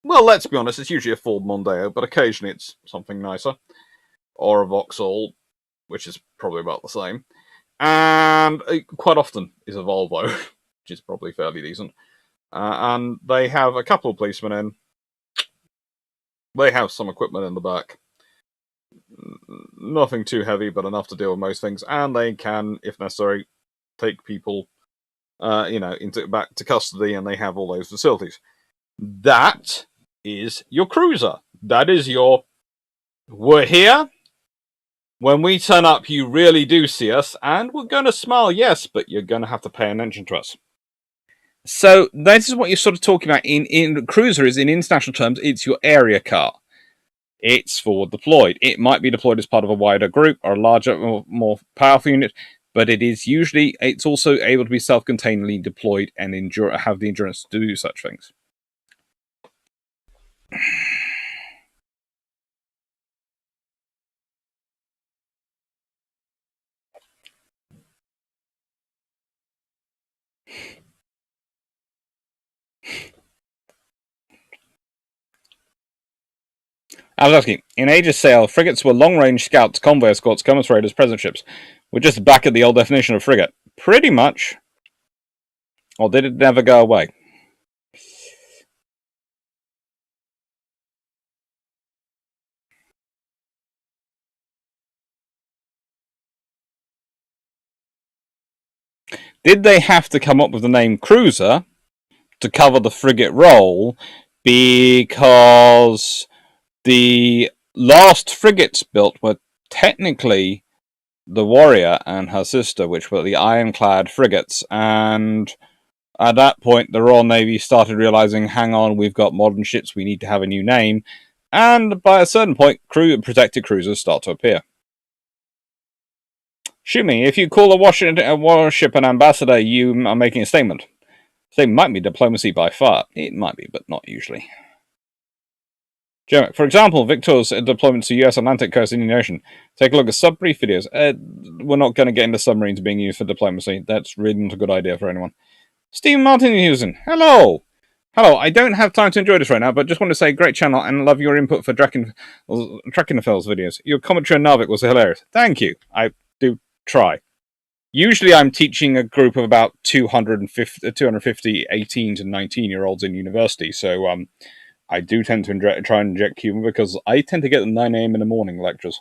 Speaker 1: Well, let's be honest, it's usually a Ford Mondeo, but occasionally it's something nicer. Or a Vauxhall, which is probably about the same. And quite often is a Volvo, which is probably fairly decent. And they have a couple of policemen in. They have some equipment in the back. Nothing too heavy, but enough to deal with most things. And they can, if necessary, take people, back to custody, and they have all those facilities. That is your cruiser. That is your... We're here. When we turn up, you really do see us, and we're going to smile, yes, but you're going to have to pay attention to us. So this is what you're sort of talking about. In cruiser is, in international terms, it's your area car. It's forward deployed. It might be deployed as part of a wider group or a larger, more powerful unit, but it's also able to be self-containedly deployed and have the endurance to do such things. I was asking, in Age of Sail, frigates were long-range scouts, convoy escorts, commerce raiders, present ships. We're just back at the old definition of frigate. Pretty much. Or did it never go away? Did they have to come up with the name cruiser to cover the frigate role because the last frigates built were technically the Warrior and her sister, which were the ironclad frigates, and at that point the Royal Navy started realizing, hang on, we've got modern ships, we need to have a new name, and by a certain point, protected cruisers start to appear. Shoot me, if you call a warship an ambassador, you are making a statement. Statement might be diplomacy by far. It might be, but not usually. For example, Victor's deployment to US Atlantic coast in Indian Ocean. Take a look at sub-brief videos. We're not going to get into submarines being used for diplomacy. That's really not a good idea for anyone. Stephen Martin-Husen, hello! Hello, I don't have time to enjoy this right now, but just want to say great channel and love your input for Tracking the Fells videos. Your commentary on Narvik was hilarious. Thank you. I do try. Usually I'm teaching a group of about 250 18 to 19-year-olds in university, so I do tend to try and inject humour because I tend to get the 9 AM in the morning lectures.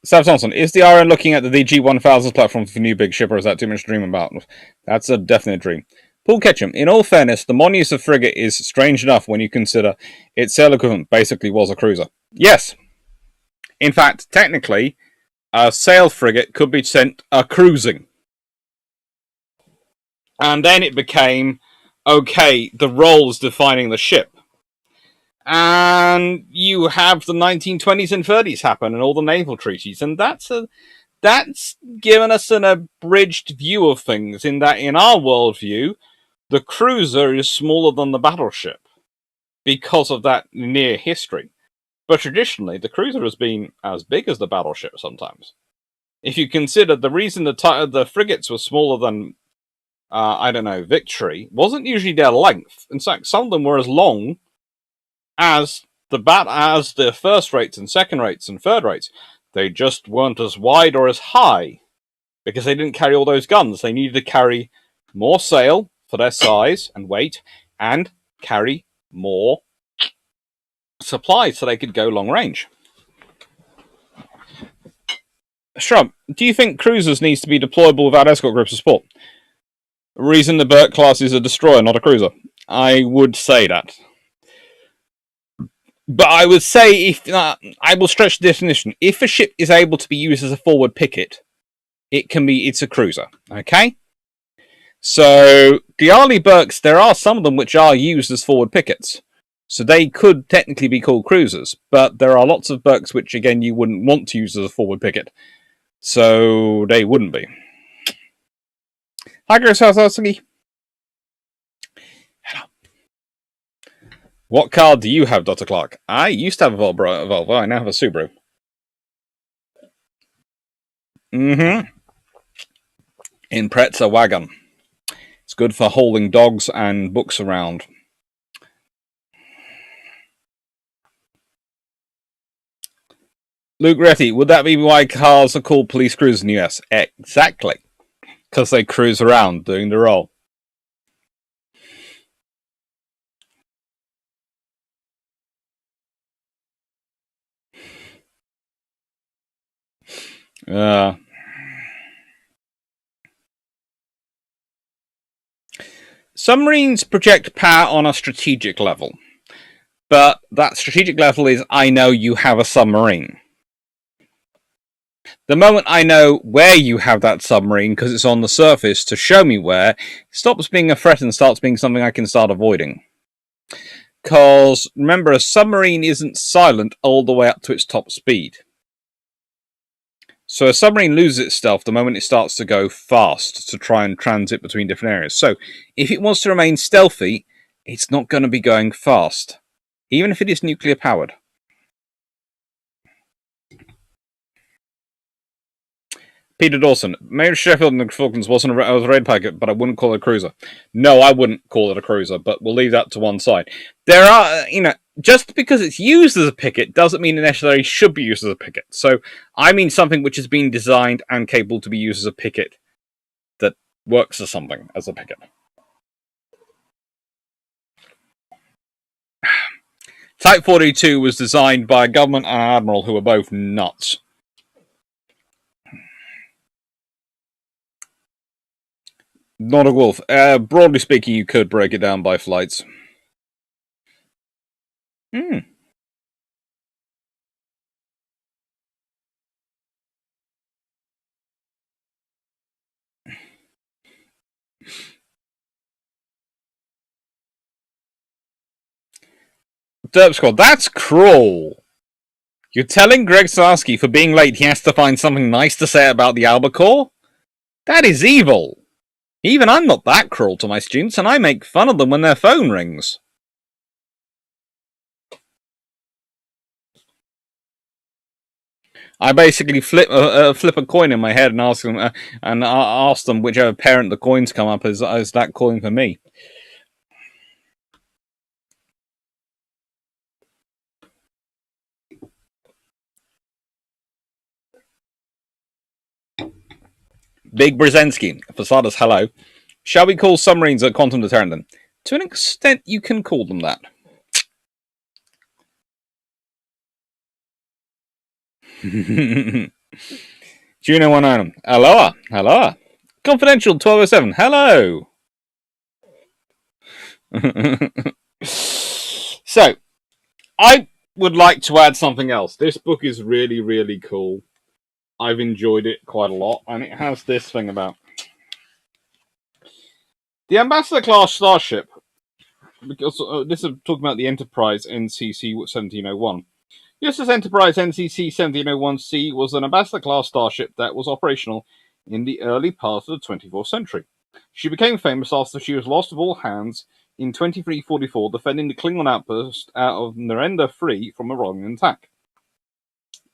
Speaker 1: Sav Thompson, is the RN looking at the DG-1000 platform for new big ship, or is that too much to dream about? That's a definite dream. Paul Ketchum, in all fairness, the modern use of frigate is strange enough when you consider its sail equivalent basically was a cruiser. Yes. In fact, technically, a sail frigate could be sent cruising. And then it became, okay, the roles defining the ship. And you have the 1920s and 30s happen and all the naval treaties, and that's given us an abridged view of things, in that in our worldview, the cruiser is smaller than the battleship because of that near history. But traditionally, the cruiser has been as big as the battleship sometimes. If you consider the reason the frigates were smaller than, Victory, wasn't usually their length. In fact, some of them were as long as the first rates and second rates and third rates. They just weren't as wide or as high because they didn't carry all those guns. They needed to carry more sail for their size and weight and carry more supplies so they could go long range. Shrub, do you think cruisers needs to be deployable without escort group support? Reason the Burt class is a destroyer, not a cruiser. I would say that. But I would say, if I will stretch the definition, if a ship is able to be used as a forward picket, it's a cruiser. Okay? So the Arleigh Burkes, there are some of them which are used as forward pickets. So they could technically be called cruisers, but there are lots of Burkes which, again, you wouldn't want to use as a forward picket. So they wouldn't be. Hi, Chris Hello. What car do you have, Dr. Clark? I used to have a Volvo. I now have a Subaru. Mm-hmm. In Pretz, a wagon. It's good for hauling dogs and books around. Luke Retty, would that be why cars are called police cruisers in the US? Exactly. Because they cruise around doing the role. Submarines project power on a strategic level. But that strategic level is, I know you have a submarine. The moment I know where you have that submarine, because it's on the surface, to show me where, it stops being a threat and starts being something I can start avoiding. Because, remember, a submarine isn't silent all the way up to its top speed. So a submarine loses its stealth the moment it starts to go fast to try and transit between different areas. So if it wants to remain stealthy, it's not going to be going fast, even if it is nuclear powered. Peter Dawson, Mayor Sheffield and the Falcons was a raid packet, but I wouldn't call it a cruiser. No, I wouldn't call it a cruiser, but we'll leave that to one side. There are, just because it's used as a picket doesn't mean it necessarily should be used as a picket. So I mean something which has been designed and capable to be used as a picket that works as something as a picket. Type 42 was designed by a government and an admiral who were both nuts. Not a wolf. Broadly speaking, you could break it down by flights. Derp Squad, that's cruel. You're telling Greg Sarsky for being late he has to find something nice to say about the albacore? That is evil. Even I'm not that cruel to my students, and I make fun of them when their phone rings. I basically flip a coin in my head and ask them whichever parent the coins come up as that coin for me. Big Brzezinski, Fasadas, hello. Shall we call submarines a quantum deterrent then? To an extent, you can call them that. Juno 19, aloha, aloha. Confidential 1207, hello. So, I would like to add something else. This book is really, really cool. I've enjoyed it quite a lot, and it has this thing about the Ambassador Class starship. Because this is talking about the Enterprise NCC 1701. USS Enterprise NCC 1701C was an Ambassador Class starship that was operational in the early part of the 24th century. She became famous after she was lost of all hands in 2344, defending the Klingon outpost out of Narendra 3 from a Romulan attack.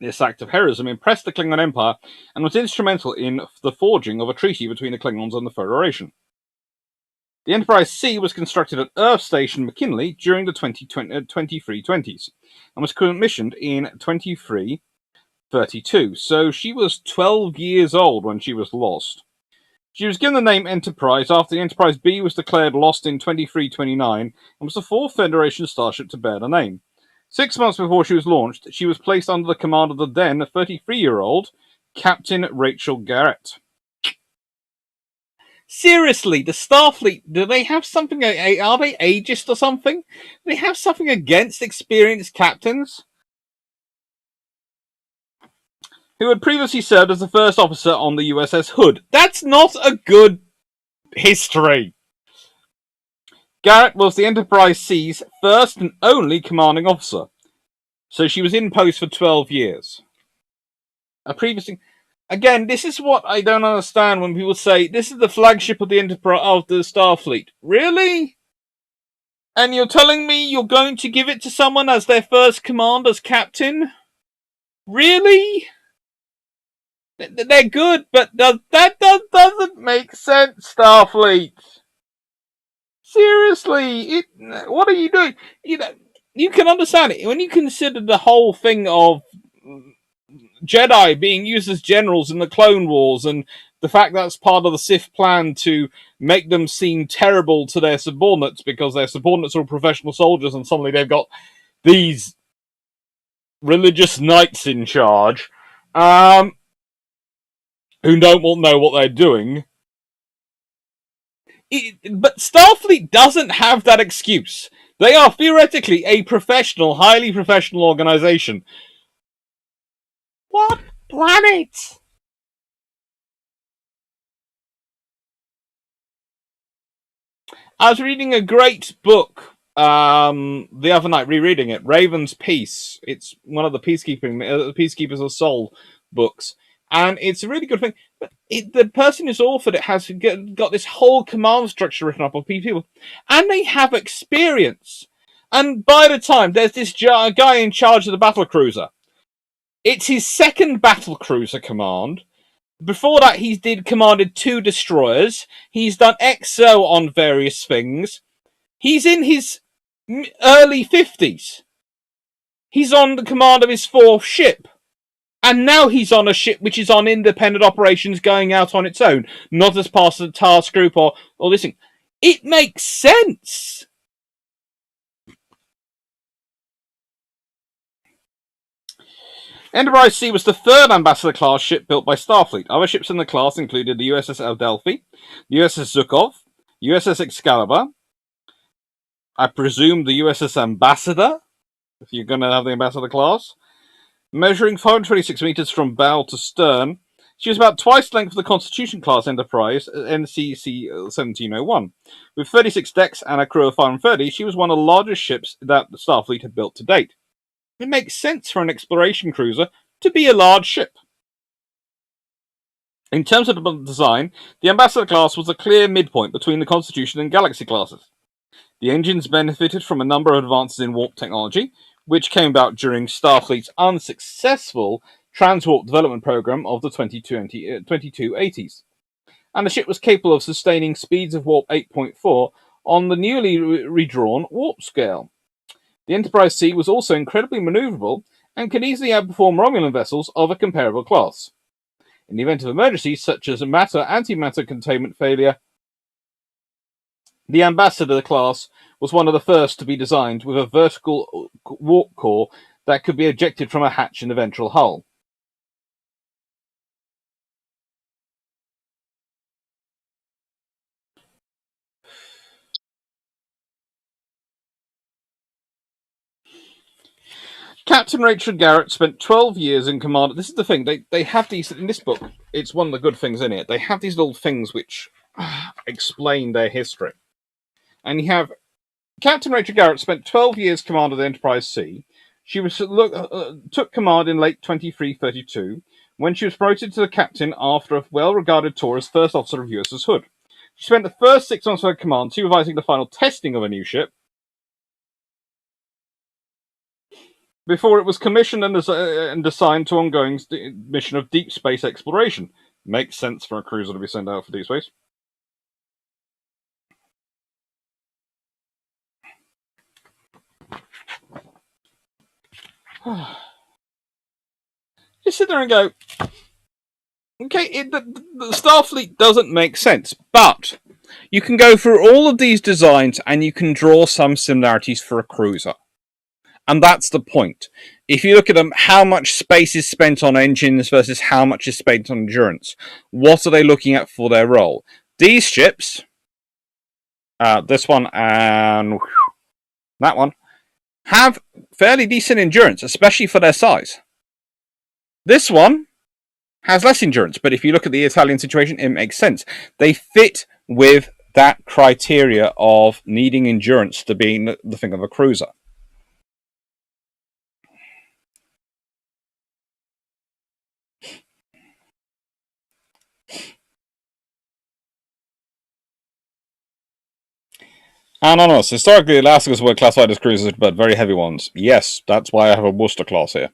Speaker 1: This act of heroism impressed the Klingon Empire and was instrumental in the forging of a treaty between the Klingons and the Federation. The Enterprise C was constructed at Earth Station McKinley during the 2320s and was commissioned in 2332, so she was 12 years old when she was lost. She was given the name Enterprise after the Enterprise B was declared lost in 2329 and was the fourth Federation starship to bear the name. 6 months before she was launched, she was placed under the command of the then 33-year-old Captain Rachel Garrett. Seriously, the Starfleet, do they have something, are they ageist or something? Do they have something against experienced captains? Who had previously served as the first officer on the USS Hood. That's not a good history. Garrett was the Enterprise C's first and only commanding officer. So she was in post for 12 years. Again, this is what I don't understand when people say this is the flagship of the Enterprise of the Starfleet. Really? And you're telling me you're going to give it to someone as their first command as captain? Really? They're good, but that doesn't make sense, Starfleet. Seriously, what are you doing? You can understand it when you consider the whole thing of Jedi being used as generals in the Clone Wars, and the fact that's part of the Sith plan to make them seem terrible to their subordinates because their subordinates are professional soldiers, and suddenly they've got these religious knights in charge, who don't know what they're doing. But Starfleet doesn't have that excuse. They are theoretically a professional, highly professional organization. What planet? I was reading a great book the other night, rereading it, Raven's Peace. It's one of the Peacekeepers of Soul books, and it's a really good thing. But the person who's authored it has got this whole command structure written up of people, and they have experience. And by the time there's this guy in charge of the battle cruiser, it's his second battle cruiser command. Before that, he commanded 2 destroyers. He's done XO on various things. He's in his early 50s. He's on the command of his 4th ship. And now he's on a ship which is on independent operations going out on its own, not as part of the task group or this thing. It makes sense. Enterprise C was the 3rd Ambassador-class ship built by Starfleet. Other ships in the class included the USS Adelphi, the USS Zhukov, USS Excalibur, I presume the USS Ambassador, if you're going to have the Ambassador class, measuring 526 meters from bow to stern. She was about twice the length of the Constitution-class Enterprise, NCC 1701. With 36 decks and a crew of 530, she was one of the largest ships that the Starfleet had built to date. It makes sense for an exploration cruiser to be a large ship. In terms of the design, the Ambassador class was a clear midpoint between the Constitution and Galaxy classes. The engines benefited from a number of advances in warp technology, which came about during Starfleet's unsuccessful transwarp development program of the 2280s. And the ship was capable of sustaining speeds of warp 8.4 on the newly redrawn warp scale. The Enterprise C was also incredibly maneuverable and could easily outperform Romulan vessels of a comparable class. In the event of emergencies such as antimatter containment failure, the Ambassador class was one of the first to be designed with a vertical warp core that could be ejected from a hatch in the ventral hull. Captain Rachel Garrett spent 12 years in command. This is the thing, they have these, in this book, it's one of the good things in it, they have these little things which explain their history. And you have Captain Rachel Garrett spent 12 years command of the Enterprise C. She took command in late 2332, when she was promoted to the captain after a well-regarded tour as first officer of USS Hood. She spent the first 6 months of her command supervising the final testing of a new ship, before it was commissioned and assigned to ongoing mission of deep space exploration. Makes sense for a cruiser to be sent out for deep space. Just sit there and go, okay, the Starfleet doesn't make sense, but you can go through all of these designs and you can draw some similarities for a cruiser. And that's the point. If you look at them, how much space is spent on engines versus how much is spent on endurance? What are they looking at for their role? These ships, this one and that one, have fairly decent endurance, especially for their size. This one has less endurance, but if you look at the Italian situation, it makes sense. They fit with that criteria of needing endurance to being the thing of a cruiser. Anonymous. Historically, Alaska's were classified as cruisers, but very heavy ones. Yes, that's why I have a Worcester class here.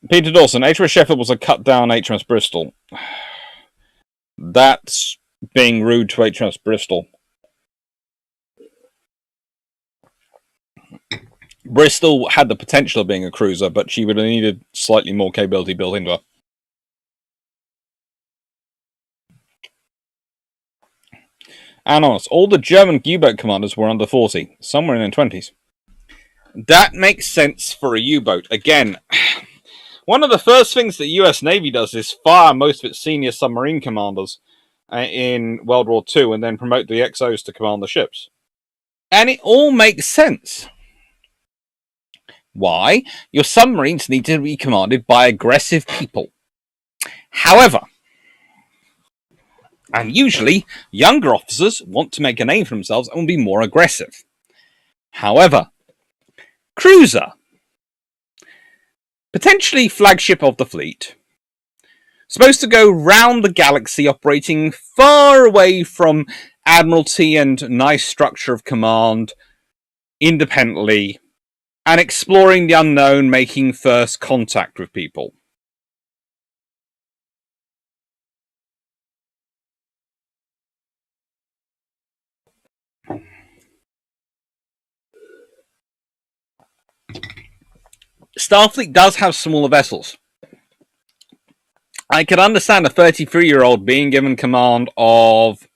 Speaker 1: Peter Dawson. HMS Sheffield was a cut-down HMS Bristol. That's being rude to HMS Bristol. Bristol had the potential of being a cruiser, but she would have needed slightly more capability built into her. Anonymous. All the German U-boat commanders were under 40. Some were in their 20s. That makes sense for a U-boat. Again, one of the first things the US Navy does is fire most of its senior submarine commanders in World War II and then promote the XOs to command the ships. And it all makes sense. Why? Your submarines need to be commanded by aggressive people. However, and usually, younger officers want to make a name for themselves and will be more aggressive. However, cruiser, potentially flagship of the fleet, supposed to go round the galaxy operating far away from admiralty and nice structure of command, independently, and exploring the unknown, making first contact with people. Starfleet does have smaller vessels. I could understand a 33-year-old being given command of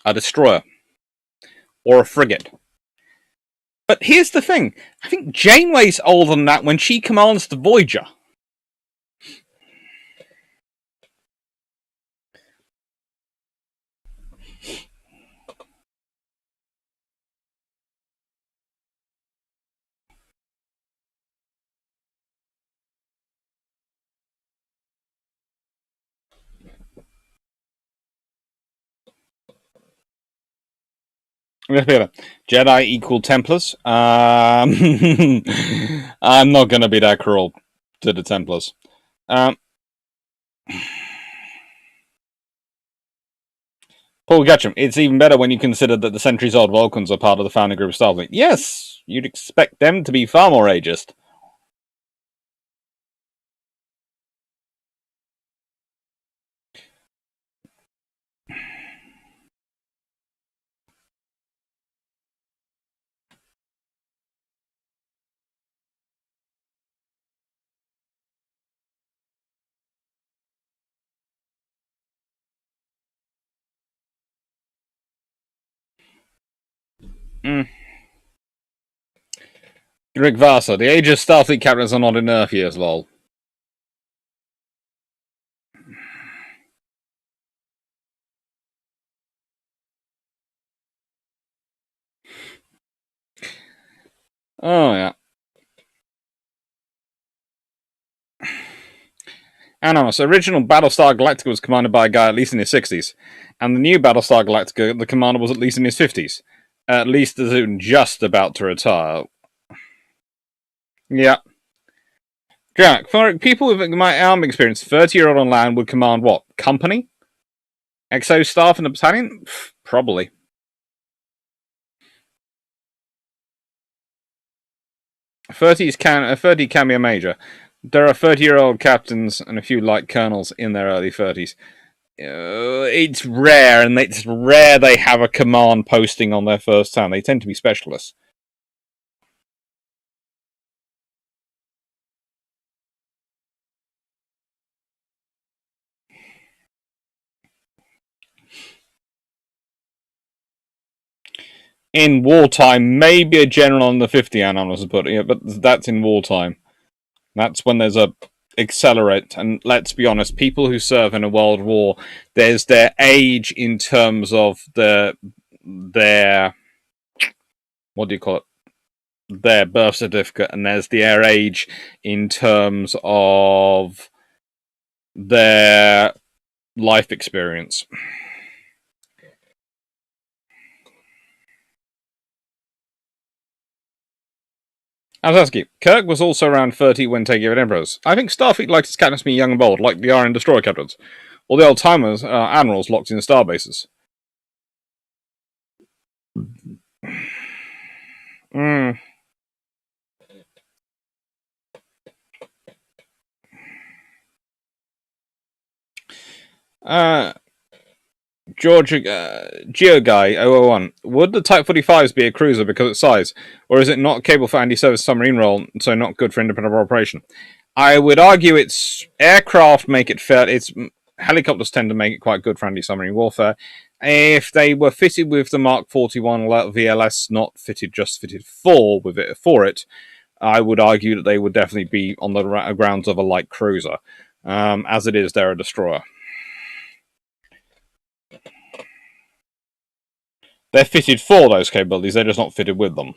Speaker 1: a destroyer or a frigate. But here's the thing. I think Janeway's older than that when she commands the Voyager. Jedi equal Templars. I'm not going to be that cruel to the Templars. Paul Getcham, it's even better when you consider that the centuries-old Vulcans are part of the founding group of Starfleet. Yes, you'd expect them to be far more ageist. Rick Vasa, the age of Starfleet captains are not in Earth years, lol. Oh, yeah. Anonymous, original Battlestar Galactica was commanded by a guy at least in his 60s, and the new Battlestar Galactica, the commander was at least in his 50s. At least just about to retire. Yeah. Jack, for people with my arm experience, 30-year-old on land would command what? Company? XO staff in a battalion? Probably. '30 can be a major. There are 30-year-old captains and a few light colonels in their early 30s. It's rare, and it's rare they have a command posting on their first town. They tend to be specialists. In wartime, maybe a general on the 50 anonymous put, yeah, but that's in wartime. That's when there's a accelerate. And let's be honest, people who serve in a world war, there's their age in terms of their what do you call it? Their birth certificate, and there's their age in terms of their life experience. Azaski, Kirk was also around 30 when taking over Emperors. I think Starfleet liked its captains to be young and bold, like the Iron Destroyer captains. All the old-timers are admirals locked in star bases. Mm. George GeoGuy 001. Would the Type 45s be a cruiser because of its size? Or is it not capable for anti-service submarine role, so not good for independent operation? I would argue its aircraft make it fair. Its helicopters tend to make it quite good for anti-submarine warfare. If they were fitted with the Mark 41 VLS, not just fitted for it, I would argue that they would definitely be on the grounds of a light cruiser. As it is, they're a destroyer. They're fitted for those capabilities, they're just not fitted with them.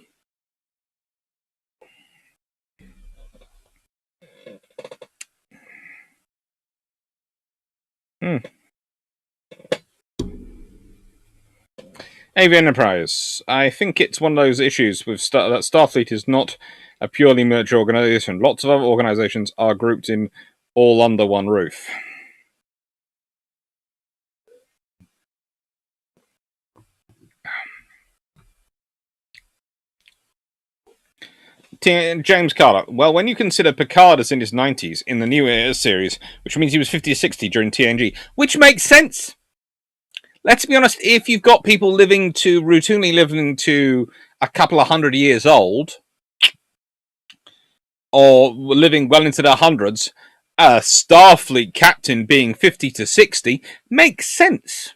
Speaker 1: Avian Enterprise. I think it's one of those issues with that Starfleet is not a purely military organization. Lots of other organizations are grouped in all under one roof. James Carter. Well, when you consider Picard is in his 90s in the new series, which means he was 50 or 60 during TNG, which makes sense. Let's be honest, if you've got people routinely living to a couple of 100 years old, or living well into their hundreds, a Starfleet captain being 50 to 60 makes sense.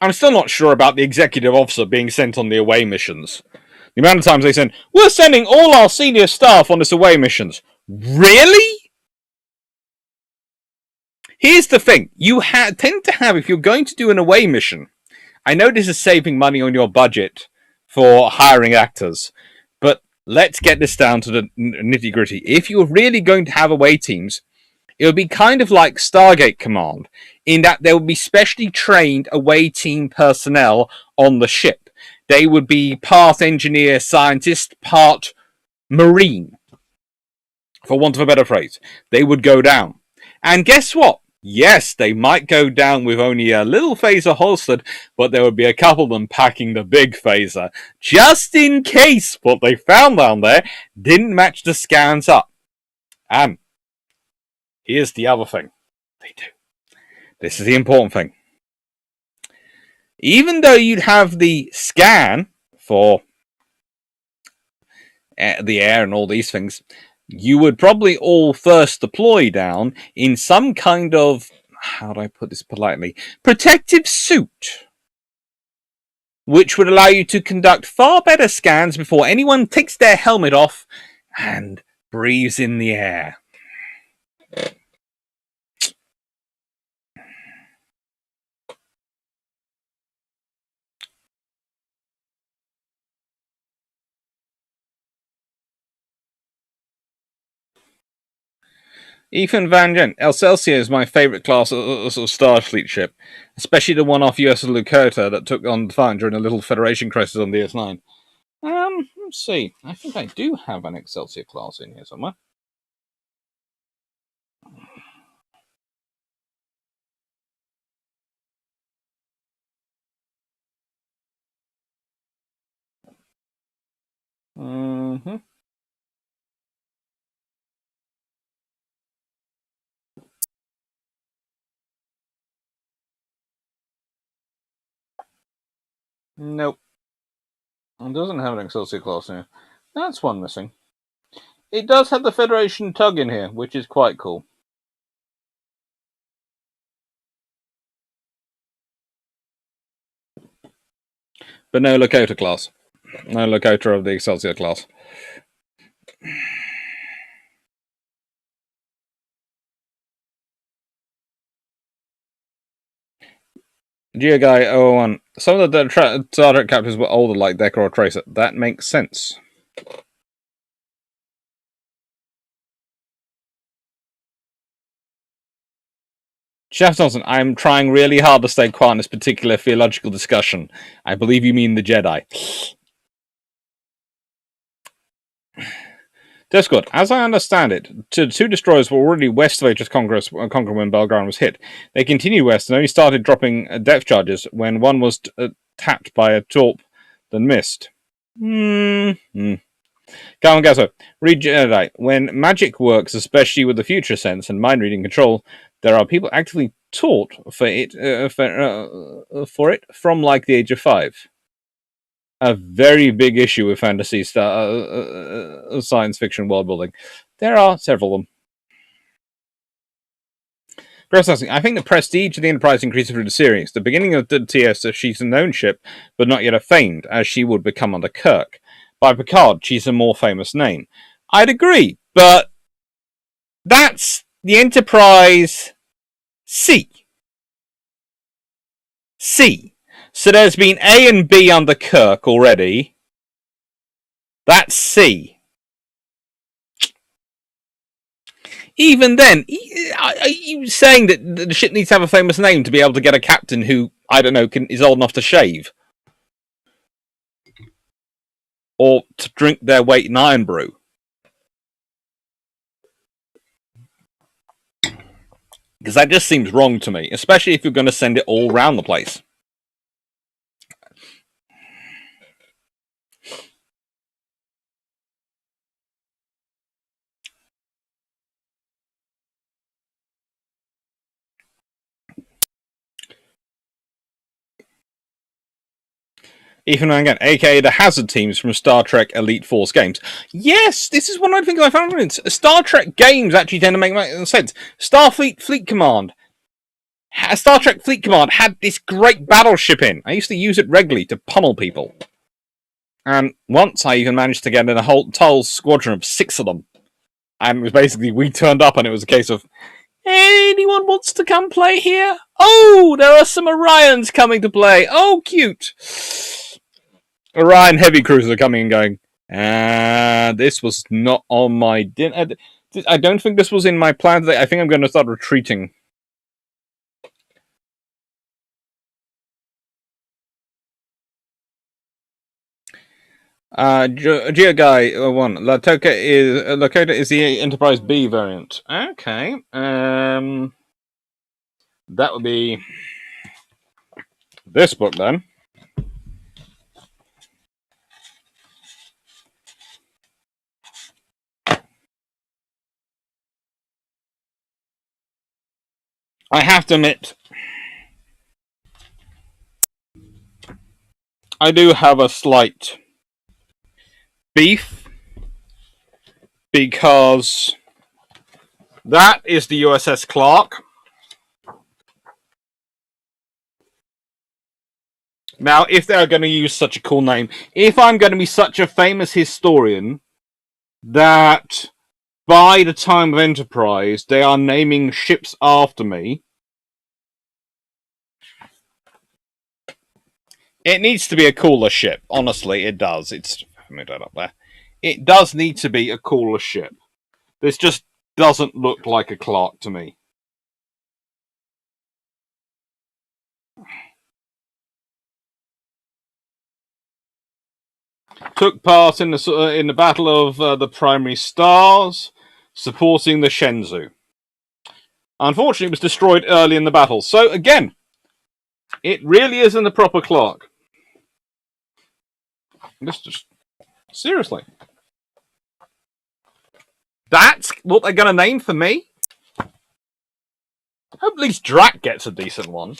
Speaker 1: I'm still not sure about the executive officer being sent on the away missions. The amount of times they said, we're sending all our senior staff on this away missions. Really? Here's the thing. You tend to have, if you're going to do an away mission, I know this is saving money on your budget for hiring actors, but let's get this down to the nitty gritty. If you're really going to have away teams, it would be kind of like Stargate Command, in that there would be specially trained away team personnel on the ship. They would be part engineer, scientist, part marine, for want of a better phrase. They would go down. And guess what? Yes, they might go down with only a little phaser holstered, but there would be a couple of them packing the big phaser, just in case what they found down there didn't match the scans up. And here's the other thing they do. This is the important thing. Even though you'd have the scan for the air and all these things, you would probably all first deploy down in some kind of, how do I put this politely, protective suit, which would allow you to conduct far better scans before anyone takes their helmet off and breathes in the air. Ethan Van Gent. Excelsior is my favourite class of Starfleet ship, especially the one off USS Lakota that took on fire during a little Federation crisis on DS9. Let's see. I think I do have an Excelsior class in here somewhere. Mm-hmm. Nope. It doesn't have an Excelsior class in here. That's one missing. It does have the Federation tug in here, which is quite cool. But no Lakota class. No Lakota of the Excelsior class. Geo Guy 001. Some of the Star Trek captains were older, like Decker or Tracer. That makes sense. Chef Johnson, I'm trying really hard to stay quiet in this particular theological discussion. I believe you mean the Jedi. Discord, as I understand it, two destroyers were already west of HS Conqueror when Belgrade was hit. They continued west and only started dropping depth charges when one was tapped by a torp, then missed. Calvin Gasso, read Jedi. When magic works, especially with the future sense and mind reading control, there are people actively taught for it from like the age of 5. A very big issue with fantasy science fiction world building. There are several of them. I think the prestige of the Enterprise increases through the series. The beginning of the TS, she's a known ship, but not yet a famed, as she would become under Kirk. By Picard, she's a more famous name. I'd agree, but that's the Enterprise C. So there's been A and B under Kirk already. That's C. Even then, are you saying that the ship needs to have a famous name to be able to get a captain who, I don't know, is old enough to shave? Or to drink their weight in iron brew? Because that just seems wrong to me, especially if you're going to send it all around the place. Ethan again, aka the Hazard teams from Star Trek Elite Force games. Yes, this is one of the things I found. Star Trek games actually tend to make sense. Starfleet Fleet Command. Star Trek Fleet Command had this great battleship in. I used to use it regularly to pummel people. And once I even managed to get in a whole squadron of 6 of them. And it was basically, we turned up and it was a case of, anyone wants to come play here? Oh, there are some Orions coming to play. Oh, cute. Orion heavy cruisers are coming and going. This was not on my dinner. I don't think this was in my plan today. I think I'm going to start retreating. Geoguy 1. Lakota is the Enterprise B variant. Okay. That would be this book then. I have to admit, I do have a slight beef because that is the USS Clark. Now, if they're going to use such a cool name, if I'm going to be such a famous historian that by the time of Enterprise they are naming ships after me, it needs to be a cooler ship. Honestly, it does. Let me put that up there. It does need to be a cooler ship. This just doesn't look like a Clark to me. Took part in the Battle of the Primary Stars, supporting the Shenzhou. Unfortunately, it was destroyed early in the battle. So, again, it really isn't a proper Clark. Just seriously. That's what they're going to name for me? Hope at least Drac gets a decent one.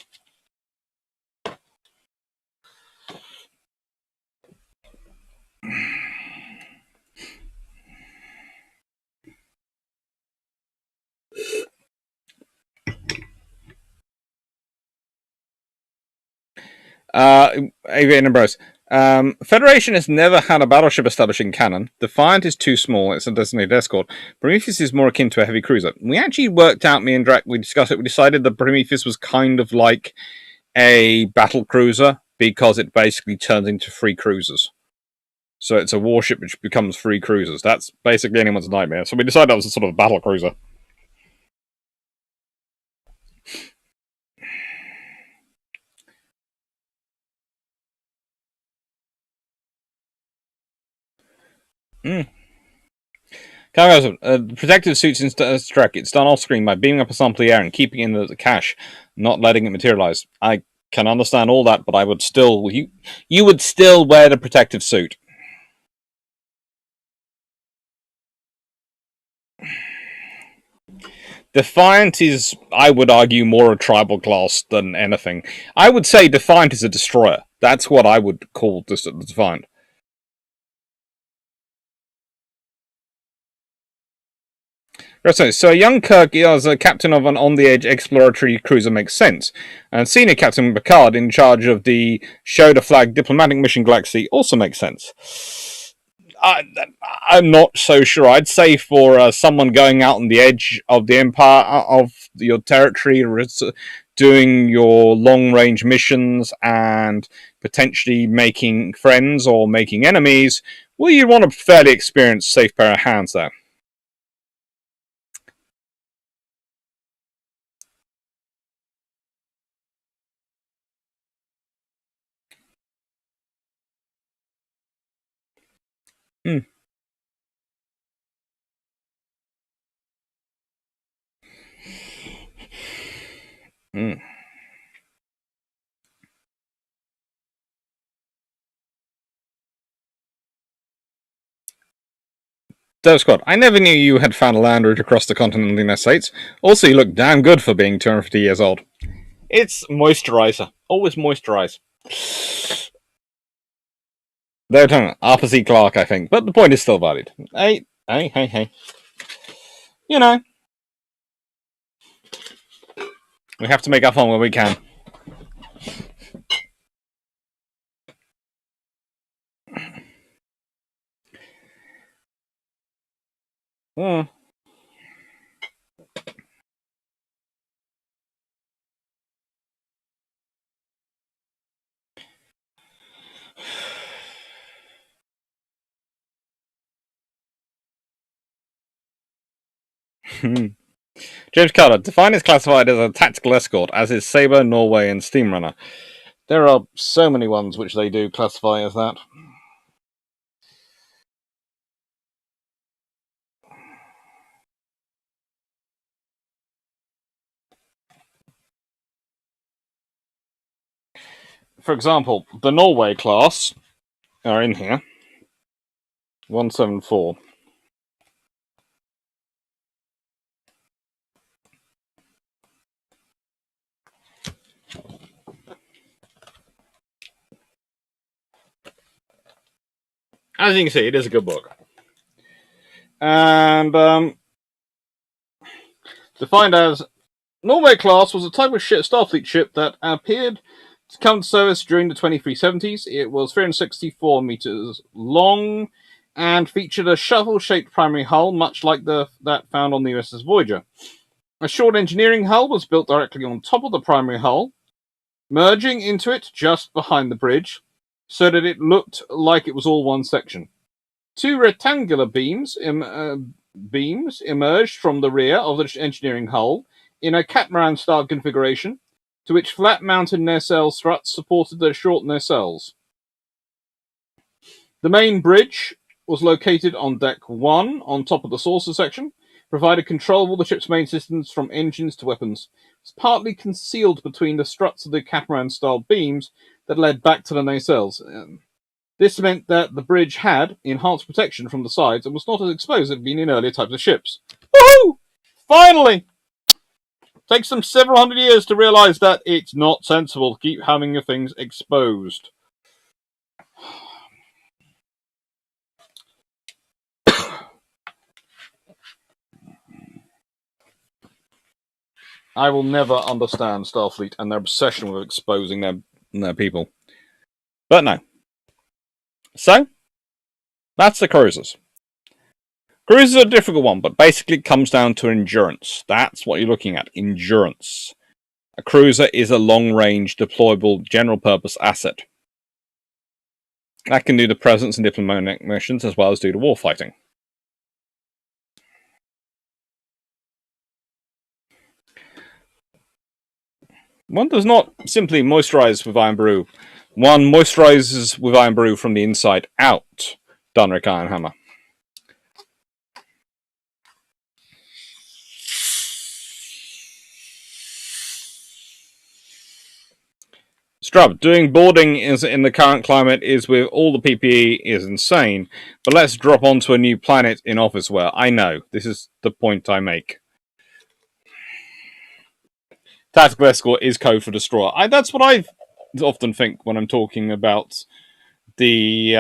Speaker 1: Avian Ambrose. Federation has never had a battleship established in canon. Defiant is too small, it's a designated escort. Prometheus is more akin to a heavy cruiser. We actually worked out, me and Drac, we discussed it, we decided that Prometheus was kind of like a battle cruiser because it basically turns into 3 cruisers. So it's a warship which becomes 3 cruisers. That's basically anyone's nightmare. So we decided that was a sort of a battle cruiser. Protective suits in Star Trek. It's done off screen by beaming up a sample of the air and keeping it in the cache, not letting it materialize. I can understand all that, but I would still you would still wear the protective suit. Defiant is, I would argue, more a tribal class than anything. I would say Defiant is a destroyer. That's what I would call this Defiant. So a young Kirk as a captain of an on-the-edge exploratory cruiser makes sense, and senior Captain Picard in charge of the show-the-flag diplomatic mission Galactica also makes sense. I'm not so sure. I'd say for someone going out on the edge of the empire, of your territory, doing your long-range missions and potentially making friends or making enemies, well, you want a fairly experienced, safe pair of hands there. Dev Squad, I never knew you had found a land route across the continent of the United States. Also, you look damn good for being 250 years old. It's moisturizer. Always moisturize. They're talking Arthur C. Clarke, I think, but the point is still valid. Hey. You know, we have to make our fun when we can. James Carter, Defiant is classified as a tactical escort, as is Sabre, Norway, and Steamrunner. There are so many ones which they do classify as that. For example, the Norway class are in here. 174. As you can see, it is a good book. And defined as Norway class was a type of Starfleet ship that appeared to come to service during the 2370s. It was 364 meters long and featured a shovel-shaped primary hull, much like that found on the USS Voyager. A short engineering hull was built directly on top of the primary hull, merging into it just behind the bridge, so that it looked like it was all one section. 2 rectangular beams emerged from the rear of the engineering hull in a catamaran-style configuration, to which flat-mounted nacelle struts supported the short nacelles. The main bridge was located on deck 1, on top of the saucer section, provided control of all the ship's main systems from engines to weapons. It was partly concealed between the struts of the catamaran-style beams that led back to the nacelles. This meant that the bridge had enhanced protection from the sides and was not as exposed as it had been in earlier types of ships. Woohoo! Finally! Takes them several hundred years to realise that it's not sensible to keep having your things exposed. I will never understand Starfleet and their obsession with exposing their people. But no. So, that's the cruisers. Cruisers are a difficult one, but basically it comes down to endurance. That's what you're looking at, endurance. A cruiser is a long-range, deployable, general-purpose asset. That can do the presence and diplomatic missions as well as do the warfighting. One does not simply moisturize with iron brew. One moisturizes with iron brew from the inside out. Dunrick Ironhammer. Strub, doing boarding in the current climate is with all the PPE is insane, but let's drop onto a new planet in office wear. I know, this is the point I make. Tactical escort is code for destroyer. That's what I often think when I'm talking about the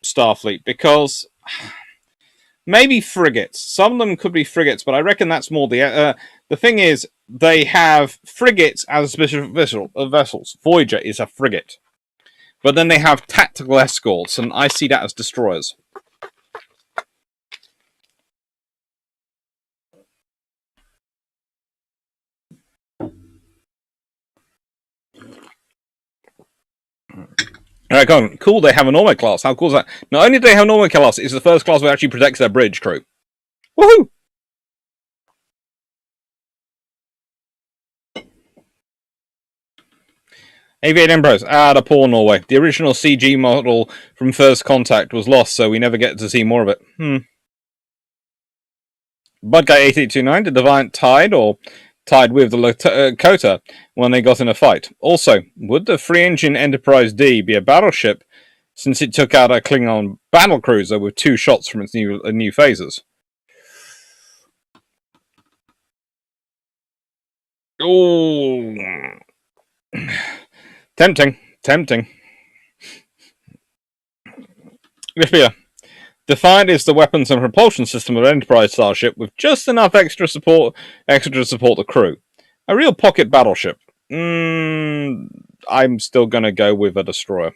Speaker 1: Starfleet, because maybe frigates. Some of them could be frigates, but I reckon that's more the thing is they have frigates as specific vessels. Voyager is a frigate, but then they have tactical escorts, and I see that as destroyers. Alright, go on. Cool, they have a Norma class. How cool is that? Not only do they have a Norma class, it's the first class that actually protects their bridge crew. Woohoo! Aviate Emperors. The poor Norway. The original CG model from First Contact was lost, so we never get to see more of it. Budguy 8829, the Defiant tied with the Lakota when they got in a fight. Also, would the free-engine Enterprise D be a battleship since it took out a Klingon battlecruiser with 2 shots from its new phasers? Oh, tempting. Defiant is the weapons and propulsion system of an Enterprise starship with just enough extra to support the crew. A real pocket battleship. I'm still going to go with a destroyer.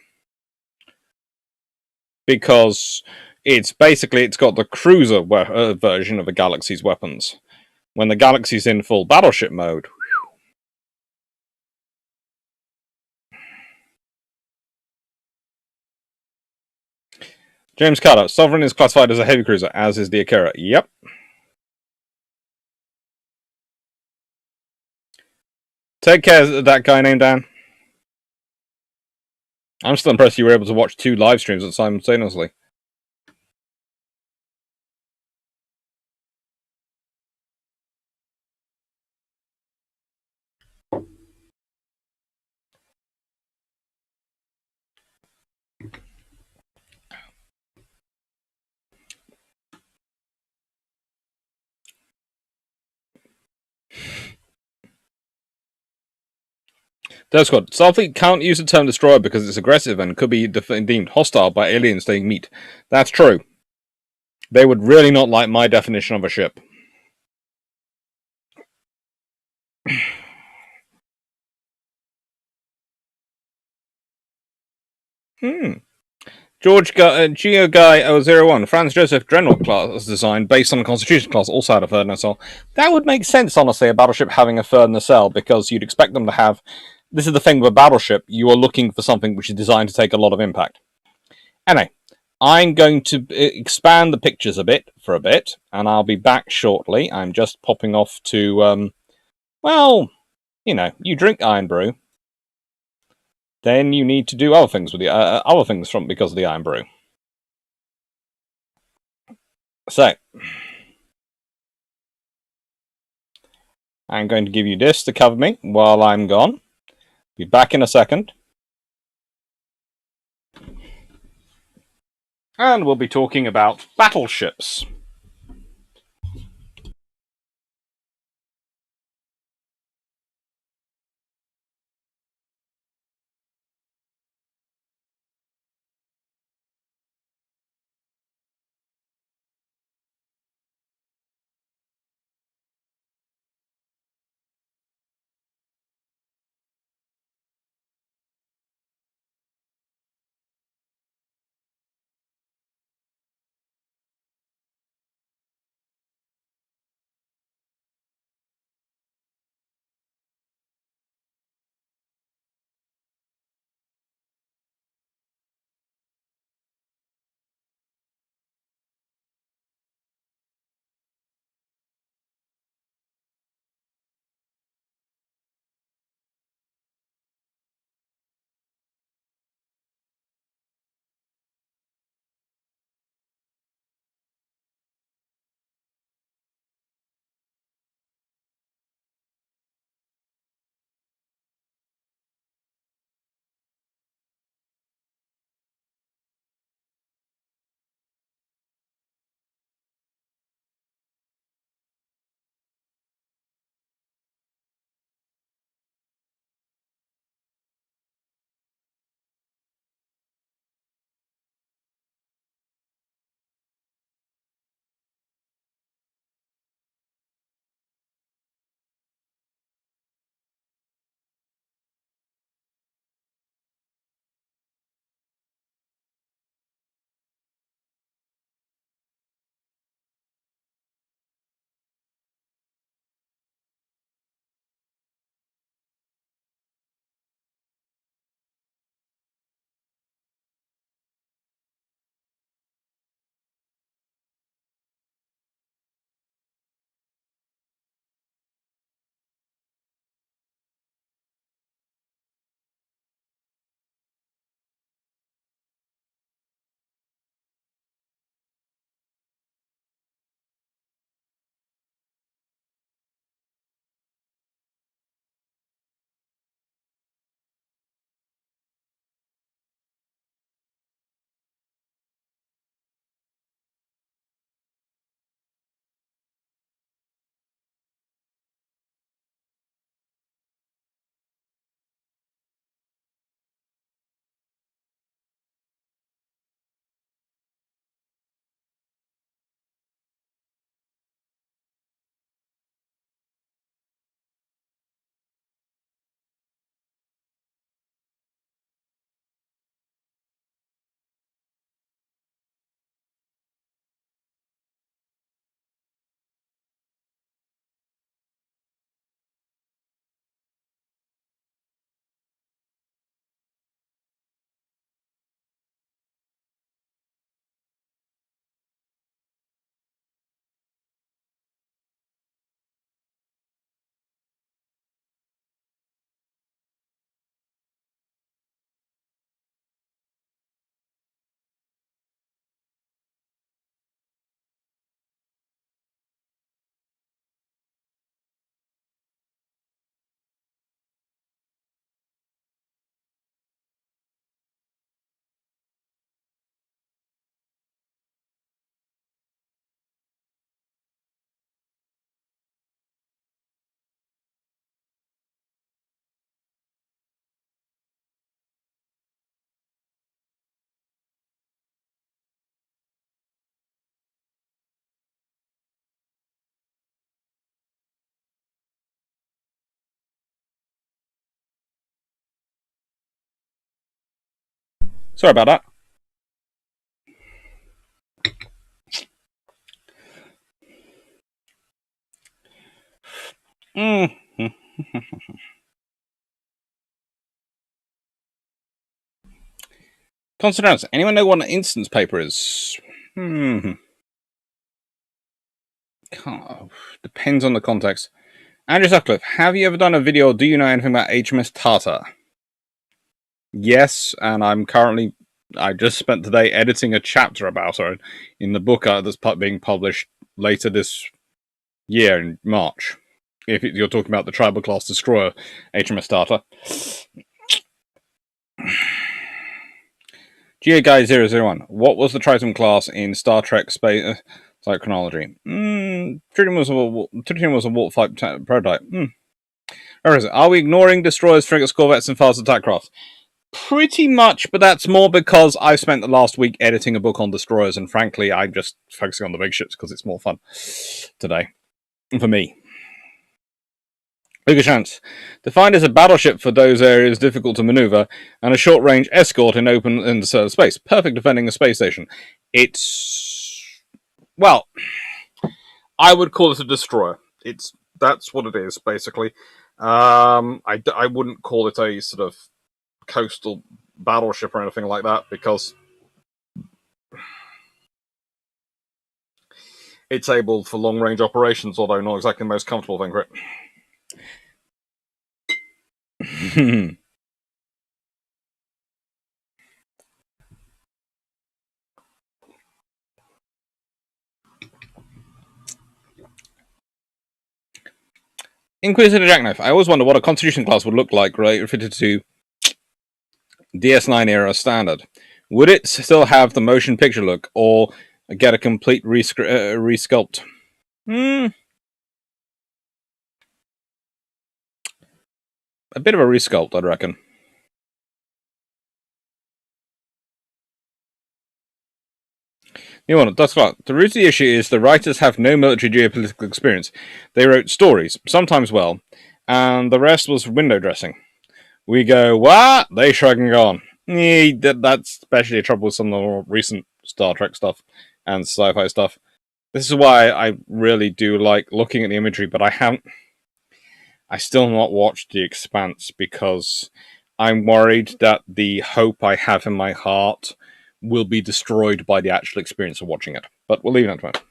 Speaker 1: Because it's got the cruiser version of the Galaxy's weapons. When the Galaxy's in full battleship mode. James Carter, Sovereign is classified as a heavy cruiser, as is the Akira. Yep. Take care of that guy named Dan. I'm still impressed you were able to watch 2 live streams simultaneously. Death Squad. Starfleet can't use the term destroyer because it's aggressive and could be deemed hostile by aliens they meet. That's true. They would really not like my definition of a ship. Geo Guy 001, Franz Joseph Dreadnought class design based on the Constitution class, also had a third nacelle. That would make sense, honestly, a battleship having a third nacelle, because you'd expect them to have. This is the thing with a battleship, you are looking for something which is designed to take a lot of impact. Anyway, I'm going to expand the pictures a bit, and I'll be back shortly. I'm just popping off to, you drink iron brew, then you need to do other things with the because of the iron brew. So, I'm going to give you this to cover me while I'm gone. Be back in a second. And we'll be talking about battleships. Sorry about that. Constant. Anyone know what an instance paper is? Depends on the context. Andrew Sutcliffe, have you ever done a video or do you know anything about HMS Tartar? Yes, and I just spent today editing a chapter about her in the book that's being published later this year in March. If you're talking about the tribal class destroyer, HMS Tartar. GA Guy 001. What was the Triton class in Star Trek Space chronology? Triton was a warp type prototype. Where is it? Are we ignoring destroyers, frigates, corvettes, and fast attack crafts? Pretty much, but that's more because I spent the last week editing a book on destroyers, and frankly, I'm just focusing on the big ships because it's more fun today. For me. Bigger chance. Defined as a battleship for those areas difficult to maneuver, and a short-range escort in open and deserted space. Perfect defending a space station. It's... well, I would call it a destroyer. That's what it is, basically. I wouldn't call it a sort of coastal battleship or anything like that, because it's able for long-range operations, although not exactly the most comfortable thing for it. Inquisitor Jackknife. I always wonder what a Constitution class would look like fitted to DS9 era standard. Would it still have the motion picture look, or get a complete resculpt? A bit of a resculpt, I'd reckon. The root of the issue is the writers have no military geopolitical experience. They wrote stories, sometimes well, and the rest was window dressing. We go, what? They shrug and go on. That's especially a trouble with some of the more recent Star Trek stuff and sci-fi stuff. This is why I really do like looking at the imagery, but I still not watched The Expanse because I'm worried that the hope I have in my heart will be destroyed by the actual experience of watching it. But we'll leave it at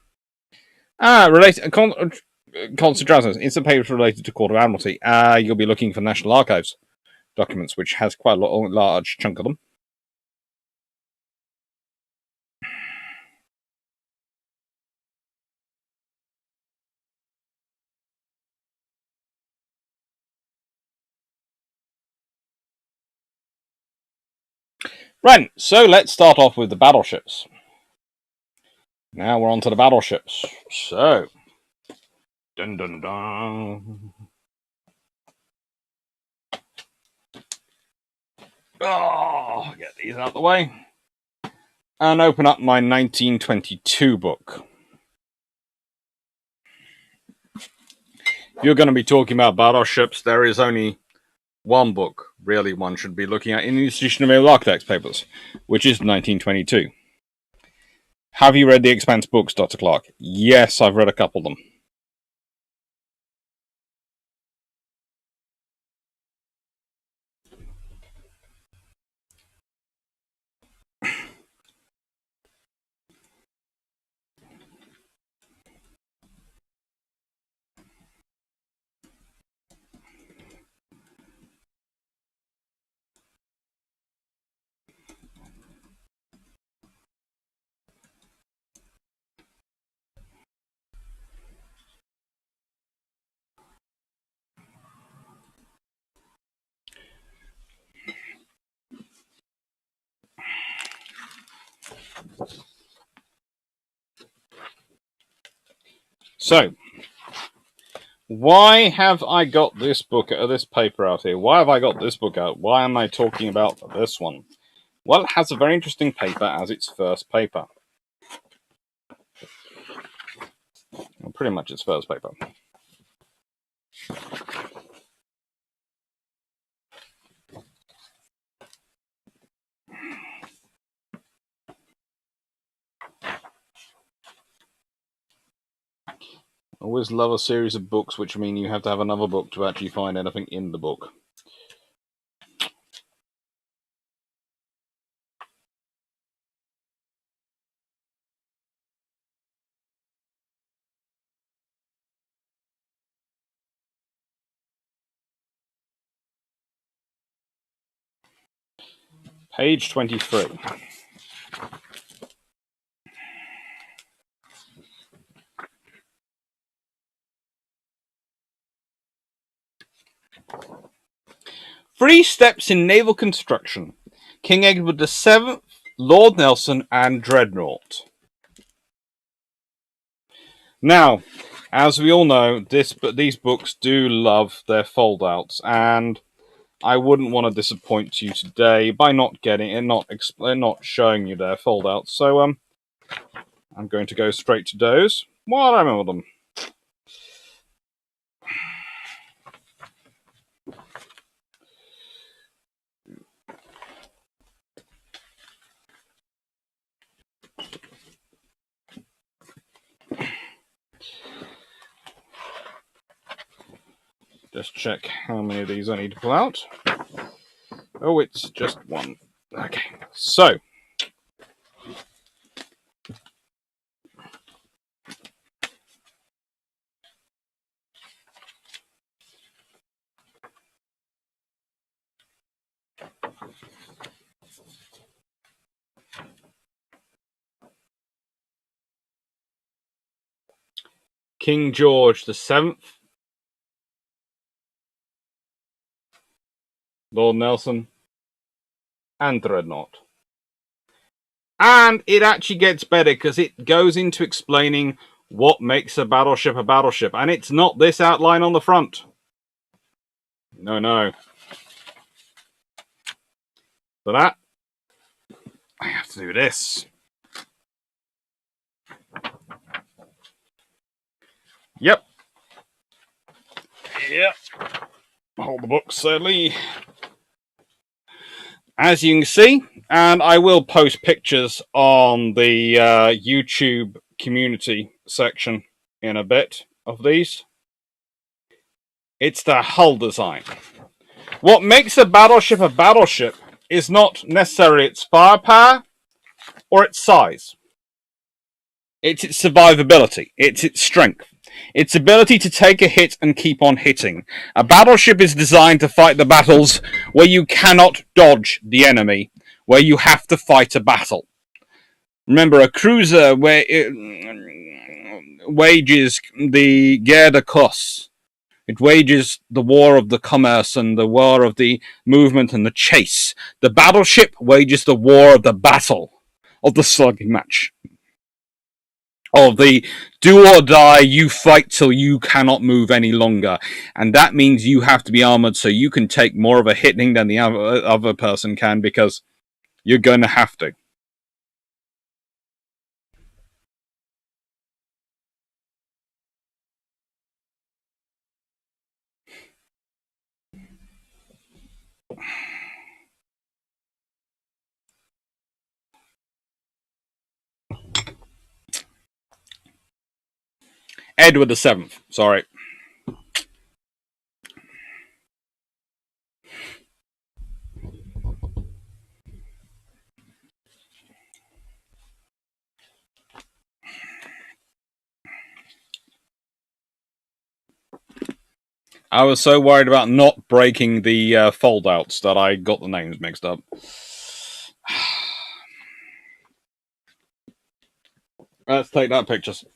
Speaker 1: that. Related Constant Transness. Instant papers related to Court of Admiralty. You'll be looking for National Archives documents, which has quite a large chunk of them. Right, so let's start off with the battleships. Now we're on to the battleships. So, dun dun dun. Oh, get these out of the way. And open up my 1922 book. If you're going to be talking about battleships, there is only one book, really, one should be looking at in the Institution of Naval Architects papers, which is 1922. Have you read The Expanse books, Dr. Clark? Yes, I've read a couple of them. So, why have I got this paper out here? Why have I got this book out? Why am I talking about this one? Well, it has a very interesting paper as its first paper. Well, pretty much its first paper. Always love a series of books, which mean you have to have another book to actually find anything in the book. Page 23. Three steps in naval construction. King Edward VII, Lord Nelson, and Dreadnought. Now, as we all know, these books do love their foldouts, and I wouldn't want to disappoint you today by not getting and not showing you their foldouts. So I'm going to go straight to those while I remember them. Just check how many of these I need to pull out. Oh, it's just one. Okay, so King George VII, Lord Nelson, and Dreadnought. And it actually gets better because it goes into explaining what makes a battleship, and it's not this outline on the front. No. For that, I have to do this. Yep. Hold the book steadily. As you can see, and I will post pictures on the YouTube community section in a bit of these. It's the hull design. What makes a battleship is not necessarily its firepower or its size. It's its survivability. It's its strength. Its ability to take a hit and keep on hitting. A battleship is designed to fight the battles where you cannot dodge the enemy, where you have to fight a battle. Remember, a cruiser where it wages the guerre de course. It wages the war of the commerce and the war of the movement and the chase. The battleship wages the war of the battle, of the slugging match. Of the do or die, you fight till you cannot move any longer. And that means you have to be armored so you can take more of a hitting than the other person can, because you're going to have to. Edward VII, sorry. I was so worried about not breaking the foldouts that I got the names mixed up. Let's take that pictures.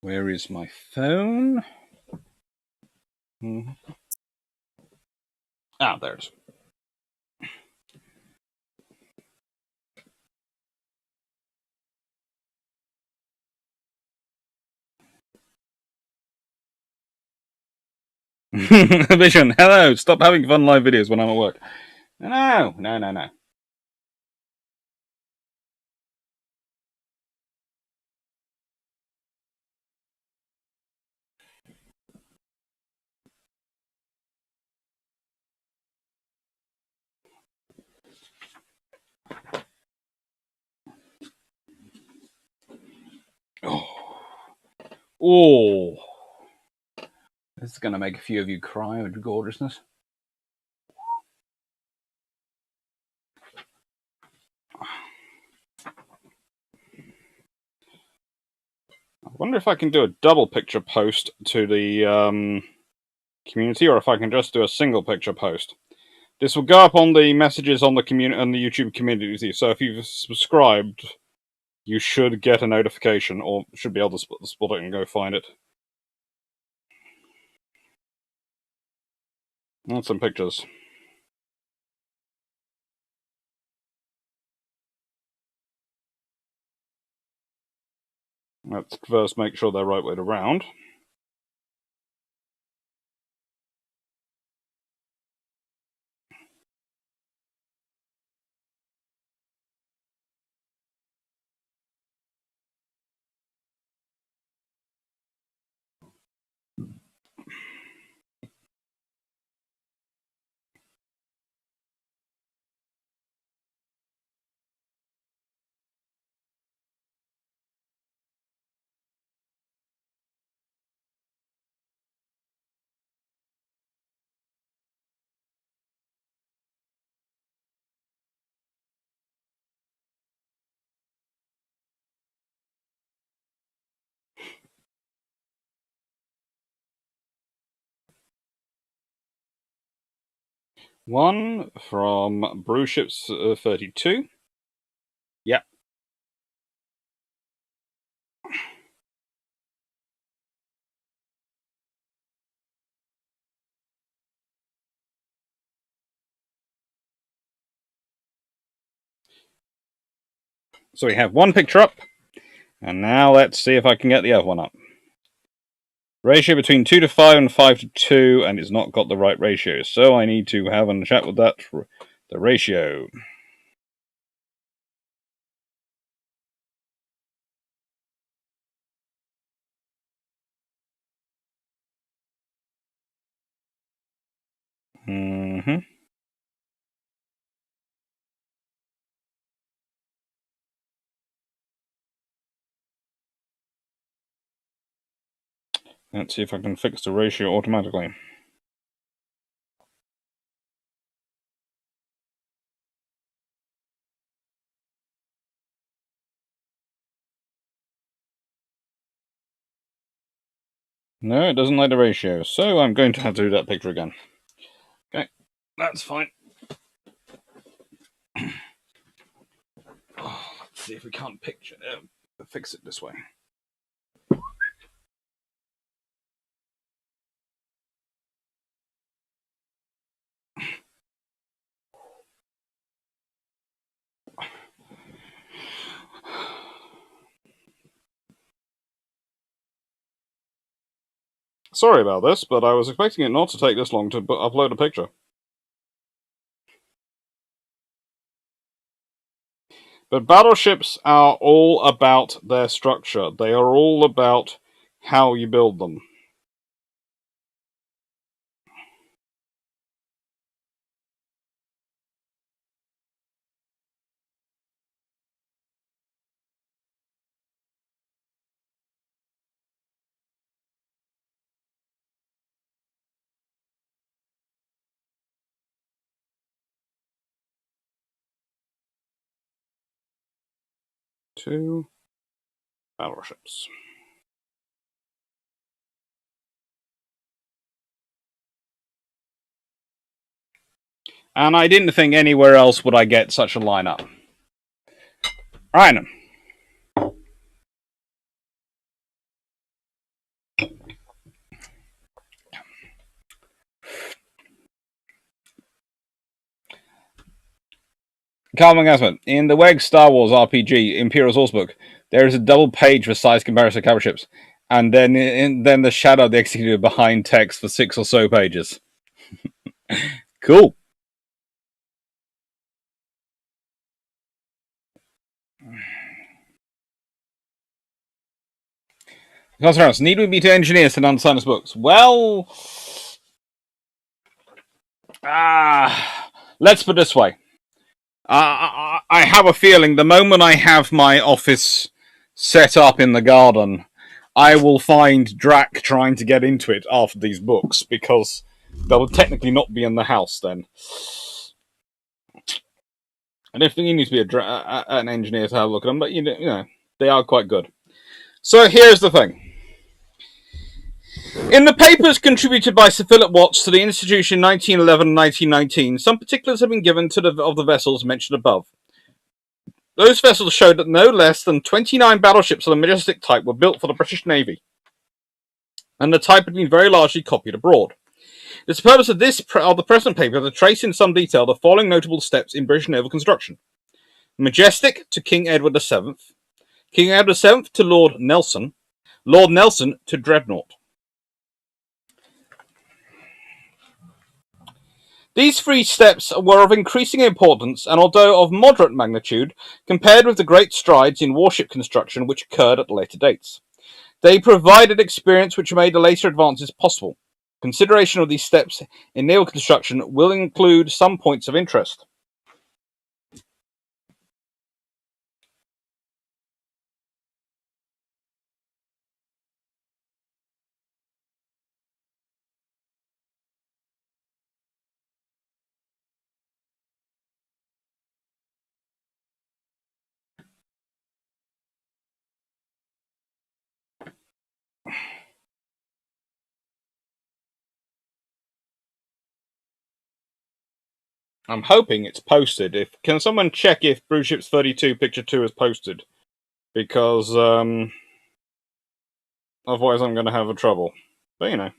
Speaker 1: Where is my phone? Ah, there it is. Vision, hello. Stop having fun live videos when I'm at work. No. Oh, this is going to make a few of you cry with gorgeousness. I wonder if I can do a double picture post to the community, or if I can just do a single picture post. This will go up on the messages on the community, on the YouTube community. So if you've subscribed, you should get a notification, or should be able to spot it and go find it. That's some pictures. Let's first make sure they're right way around. One from Bruships 32. Yep. So we have one picture up, and now let's see if I can get the other one up. Ratio between 2 to 5 and 5 to 2, and it's not got the right ratio, so I need to have a chat with that, the ratio. Mm-hmm. Let's see if I can fix the ratio automatically. No, it doesn't like the ratio, so I'm going to have to do that picture again. Okay, that's fine. Let's see if we can't fix it this way. Sorry about this, but I was expecting it not to take this long to upload a picture. But battleships are all about their structure. They are all about how you build them. Two battleships. And I didn't think anywhere else would I get such a lineup. Right. Calvin Gasman, in the WEG Star Wars RPG Imperial Sourcebook, there is a double page for size comparison of cavalry ships, and then the shadow of the executor behind text for 6 or so pages. Cool. Consequence, need we be to engineers to understand this books? Well, let's put it this way. I have a feeling the moment I have my office set up in the garden, I will find Drac trying to get into it after these books, because they'll technically not be in the house then. And if you need to be an engineer to have a look at them, but you know, they are quite good. So here's the thing. In the papers contributed by Sir Philip Watts to the Institution in 1911 and 1919, some particulars have been given of the vessels mentioned above. Those vessels showed that no less than 29 battleships of the Majestic type were built for the British Navy, and the type had been very largely copied abroad. It is the purpose of the present paper to trace in some detail the following notable steps in British naval construction. Majestic to King Edward VII, King Edward VII to Lord Nelson to Dreadnought. These three steps were of increasing importance, and although of moderate magnitude, compared with the great strides in warship construction which occurred at later dates, they provided experience which made the later advances possible. Consideration of these steps in naval construction will include some points of interest. I'm hoping it's posted. Can someone check if Bruships 32 Picture 2 is posted? Because otherwise I'm going to have a trouble. But you know.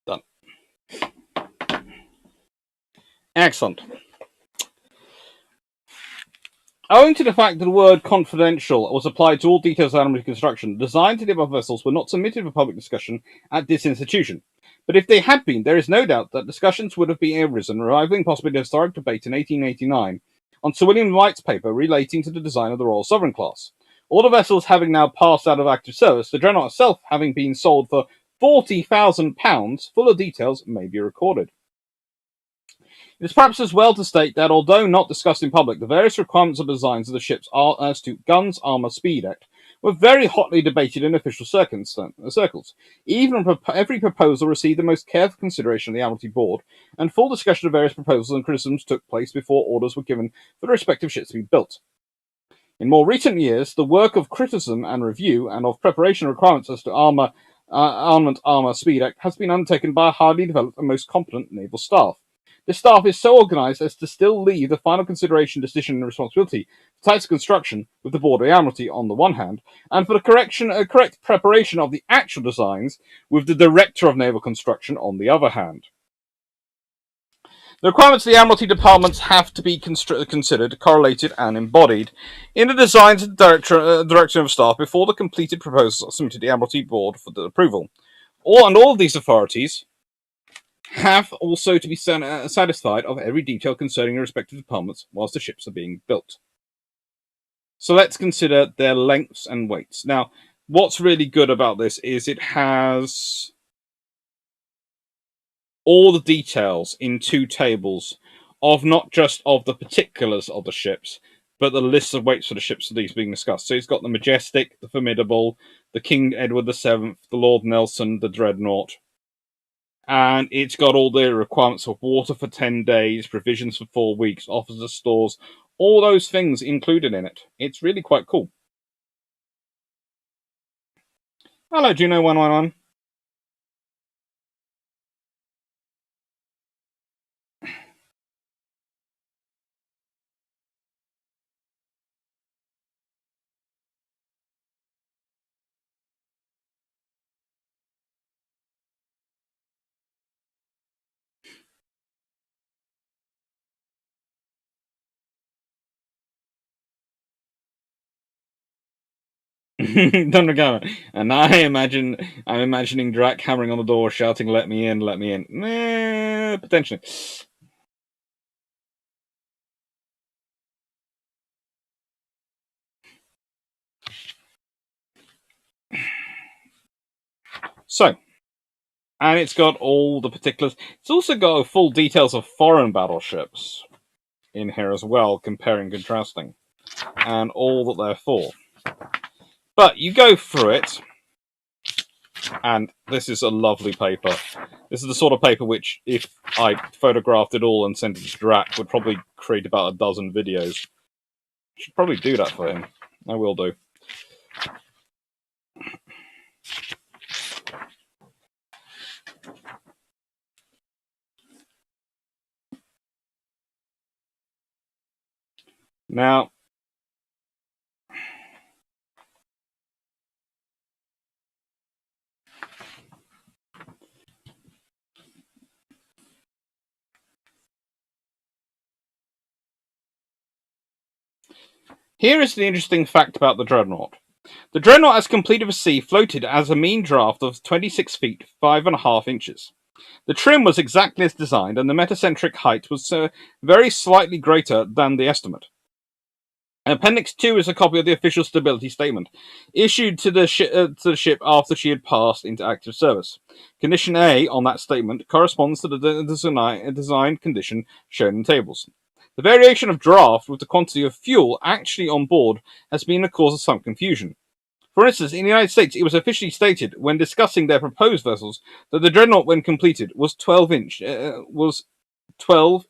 Speaker 1: Done. Excellent. Owing to the fact that the word confidential was applied to all details of animal construction, designs to the above vessels were not submitted for public discussion at this institution. But if they had been, there is no doubt that discussions would have been arisen, reviving possibly the historic debate in 1889 on Sir William Wright's paper relating to the design of the Royal Sovereign class. All the vessels having now passed out of active service, the Dreadnought itself having been sold for £40,000, fuller details may be recorded. It is perhaps as well to state that, although not discussed in public, the various requirements of designs of the ships as to guns, armour, speed act were very hotly debated in official circles. Every proposal received the most careful consideration of the Admiralty Board, and full discussion of various proposals and criticisms took place before orders were given for the respective ships to be built. In more recent years, the work of criticism and review, and of preparation of requirements as to armament, speed act, has been undertaken by a highly developed and most competent naval staff. This staff is so organised as to still leave the final consideration, decision, and responsibility for types of construction with the Board of the Admiralty on the one hand, and for the correct preparation of the actual designs with the Director of Naval Construction on the other hand. The requirements of the Admiralty departments have to be considered, correlated, and embodied in the designs of the Director of Staff before the completed proposals are submitted to the Admiralty Board for the approval. All of these authorities have also to be satisfied of every detail concerning the respective departments whilst the ships are being built. So let's consider their lengths and weights. Now, what's really good about this is it has all the details in two tables of not just of the particulars of the ships, but the lists of weights for the ships of these being discussed. So it's got the Majestic, the Formidable, the King Edward VII, the Lord Nelson, the Dreadnought, and it's got all the requirements of water for 10 days, provisions for 4 weeks, officers' stores, all those things included in it. It's really quite cool. Hello, Juno 111. Thunderhammer. And I'm imagining Drac hammering on the door, shouting, "Let me in, let me in." Potentially. So, and it's got all the particulars. It's also got full details of foreign battleships in here as well, comparing, contrasting, and all that they're for. But you go through it, and this is a lovely paper. This is the sort of paper which, if I photographed it all and sent it to Drac, would probably create about a dozen videos. Should probably do that for him. I will do. Now, here is the interesting fact about the Dreadnought. The Dreadnought, as complete of a sea, floated as a mean draft of 26 feet 5.5 inches. The trim was exactly as designed, and the metacentric height was very slightly greater than the estimate. Appendix 2 is a copy of the official stability statement, issued to the ship after she had passed into active service. Condition A on that statement corresponds to the design condition shown in tables. The variation of draft with the quantity of fuel actually on board has been the cause of some confusion. For instance, in the United States, it was officially stated when discussing their proposed vessels that the Dreadnought, when completed, was 12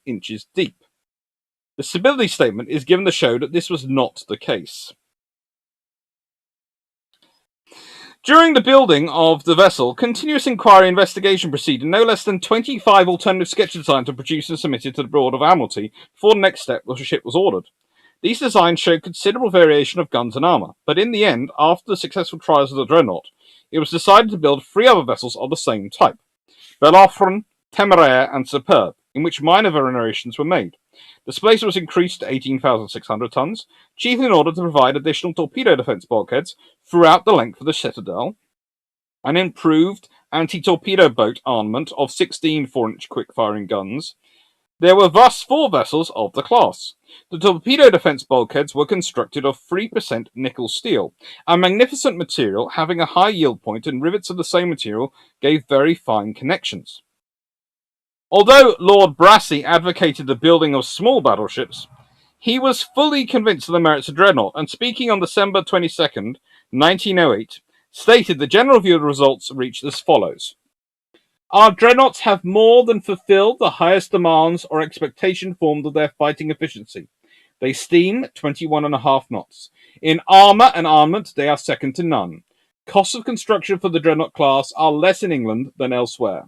Speaker 1: inches deep. The stability statement is given to show that this was not the case. During the building of the vessel, continuous inquiry investigation proceeded. No less than 25 alternative sketch designs were produced and submitted to the Board of Admiralty before the next step was the ship was ordered. These designs showed considerable variation of guns and armour, but in the end, after the successful trials of the Dreadnought, it was decided to build 3 other vessels of the same type: Bellerophon, Temeraire, and Superb, in which minor variations were made. Displacement was increased to 18,600 tons, chiefly in order to provide additional torpedo defense bulkheads throughout the length of the citadel, an improved anti-torpedo boat armament of 16 4-inch quick-firing guns. There were thus 4 vessels of the class. The torpedo defense bulkheads were constructed of 3% nickel steel, a magnificent material having a high yield point, and rivets of the same material gave very fine connections. Although Lord Brassey advocated the building of small battleships, he was fully convinced of the merits of Dreadnought, and speaking on December 22nd, 1908, stated the general view of the results reached as follows: Our Dreadnoughts have more than fulfilled the highest demands or expectation formed of their fighting efficiency. They steam 21.5 knots. In armour and armament, they are second to none. Costs of construction for the Dreadnought class are less in England than elsewhere.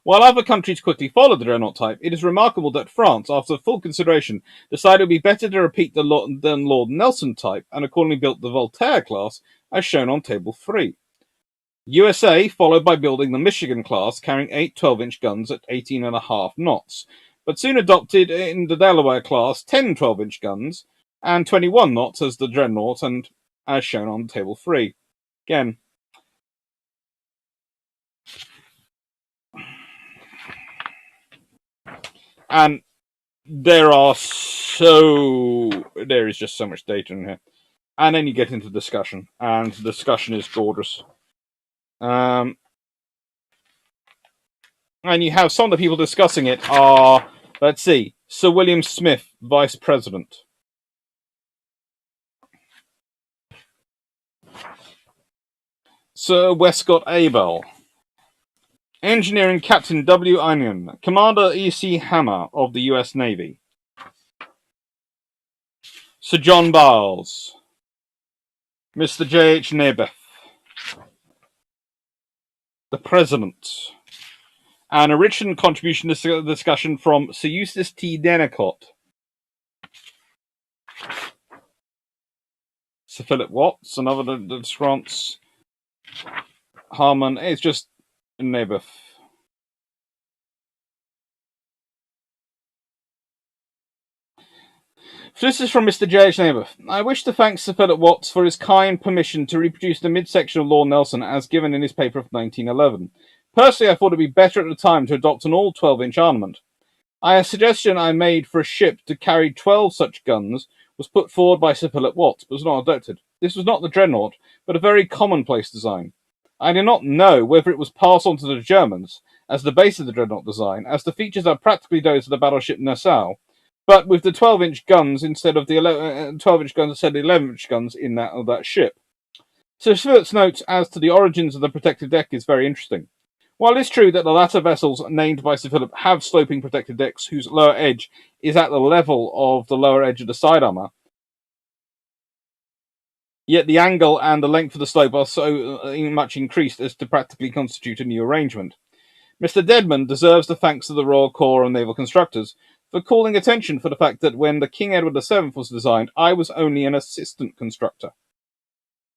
Speaker 1: While other countries quickly followed the Dreadnought type, it is remarkable that France, after full consideration, decided it would be better to repeat the Lord Nelson type, and accordingly built the Voltaire class, as shown on Table 3. USA followed by building the Michigan class, carrying 8 12-inch guns at 18.5 knots, but soon adopted in the Delaware class 10 12-inch guns and 21 knots as the Dreadnought, and as shown on Table 3. Again, and there is just so much data in here. And then you get into discussion, and the discussion is gorgeous. And you have some of the people discussing it are, let's see, Sir William Smith, Vice President. Sir Westcott Abel. Engineering Captain W. Onion. Commander E.C. Hammer of the U.S. Navy. Sir John Biles. Mr. J.H. Naboth. The President. And a rich contribution to the discussion from Sir Eustace T. Dennicott. Sir Philip Watts, another Deskrantz. Harmon, it's just Naboth. This is from Mr. J.H. Neighbour. I wish to thank Sir Philip Watts for his kind permission to reproduce the midsection of Lord Nelson as given in his paper of 1911. Personally, I thought it would be better at the time to adopt an all 12-inch armament. A suggestion I made for a ship to carry 12 such guns was put forward by Sir Philip Watts, but was not adopted. This was not the Dreadnought, but a very commonplace design. I do not know whether it was passed on to the Germans as the base of the Dreadnought design, as the features are practically those of the battleship Nassau, but with the 12-inch guns instead of the 12-inch guns instead of the 11-inch guns in that ship. Sir Philip's notes as to the origins of the protected deck is very interesting. While it's true that the latter vessels named by Sir Philip have sloping protected decks whose lower edge is at the level of the lower edge of the side armour, yet the angle and the length of the slope are so much increased as to practically constitute a new arrangement. Mr. Deadman deserves the thanks of the Royal Corps of Naval Constructors for calling attention for the fact that when the King Edward VII was designed, I was only an assistant constructor.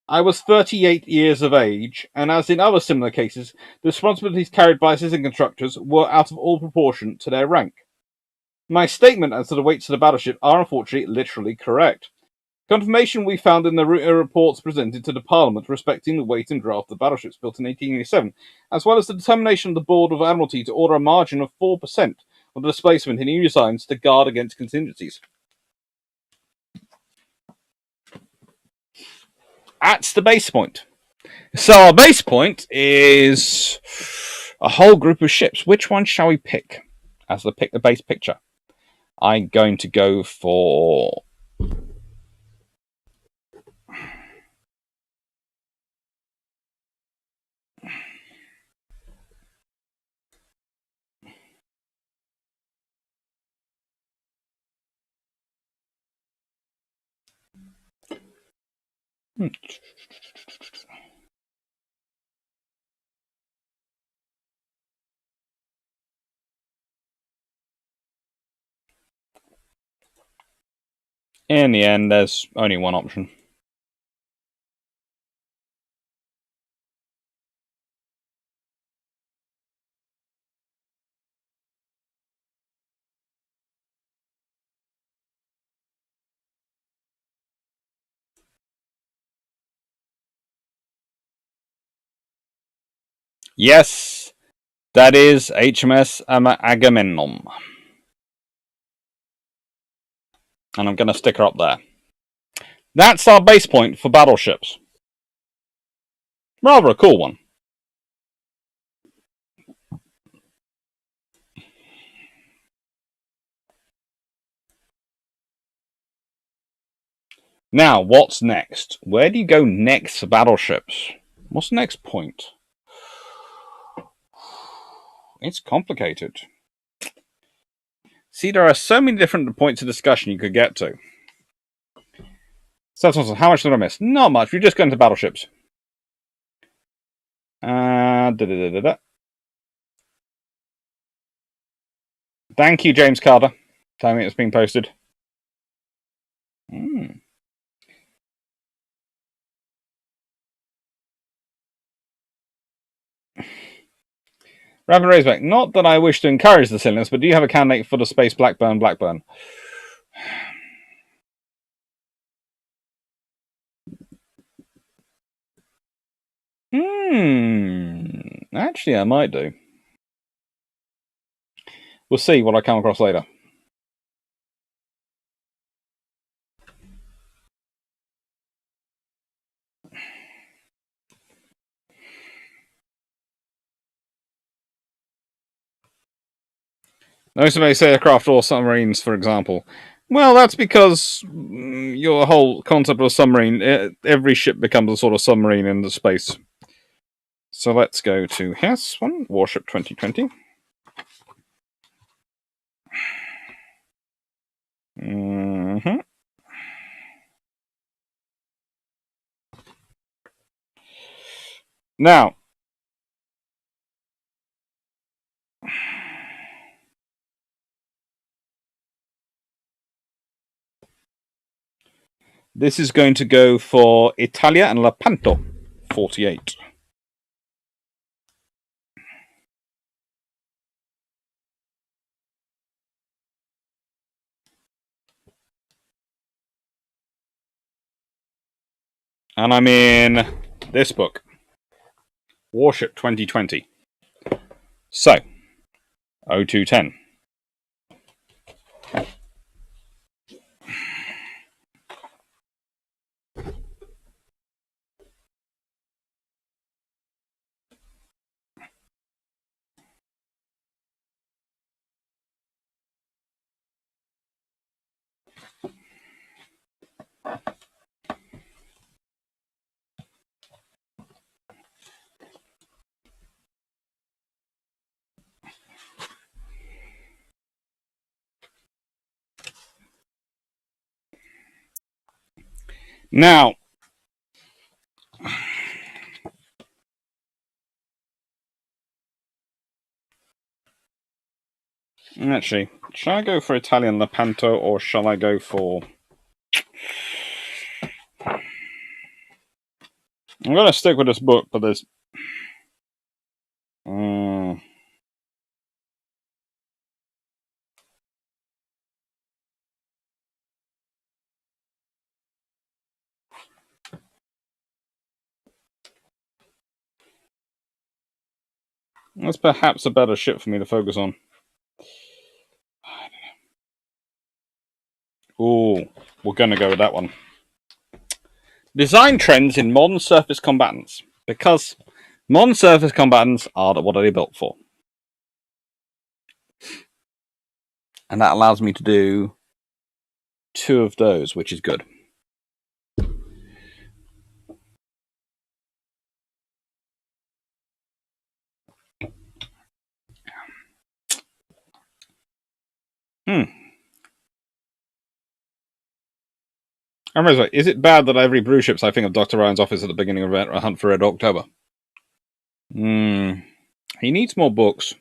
Speaker 1: I was 38 years of age, and as in other similar cases, the responsibilities carried by assistant constructors were out of all proportion to their rank. My statement as to the weights of the battleship are unfortunately literally correct. Confirmation we found in the reports presented to the Parliament respecting the weight and draft of battleships built in 1887, as well as the determination of the Board of Admiralty to order a margin of 4% of the displacement in new designs to guard against contingencies. That's the base point. So our base point is a whole group of ships. Which one shall we pick as the base picture? I'm going to go for in the end, there's only one option. Yes, that is HMS Agamemnon. And I'm going to stick her up there. That's our base point for battleships. Rather a cool one. Now, what's next? Where do you go next for battleships? What's the next point? It's complicated. See, there are so many different points of discussion you could get to. So how much did I miss? Not much. We're just going to battleships. Thank you, James Carter. Telling me it's being posted. Rapid Razorback. Not that I wish to encourage the silliness, but do you have a candidate for the Space Blackburn? Actually, I might do. We'll see what I come across later. No space aircraft or submarines, for example. Well, that's because your whole concept of a submarine, every ship becomes a sort of submarine in the space. So let's go to Hess one, Warship 2020. Now, this is going to go for Italia and Lepanto 48. And I'm in this book, Warship 2020. So, 0210. Now, actually, shall I go for Italian Lepanto or shall I go for... I'm going to stick with this book, but there's... That's perhaps a better ship for me to focus on. Ooh, we're going to go with that one. Design trends in modern surface combatants. Because modern surface combatants are what they're built for. And that allows me to do 2 of those, which is good. Is it bad that every Bruships I think of Dr. Ryan's office at the beginning of a Hunt for Red October? He needs more books.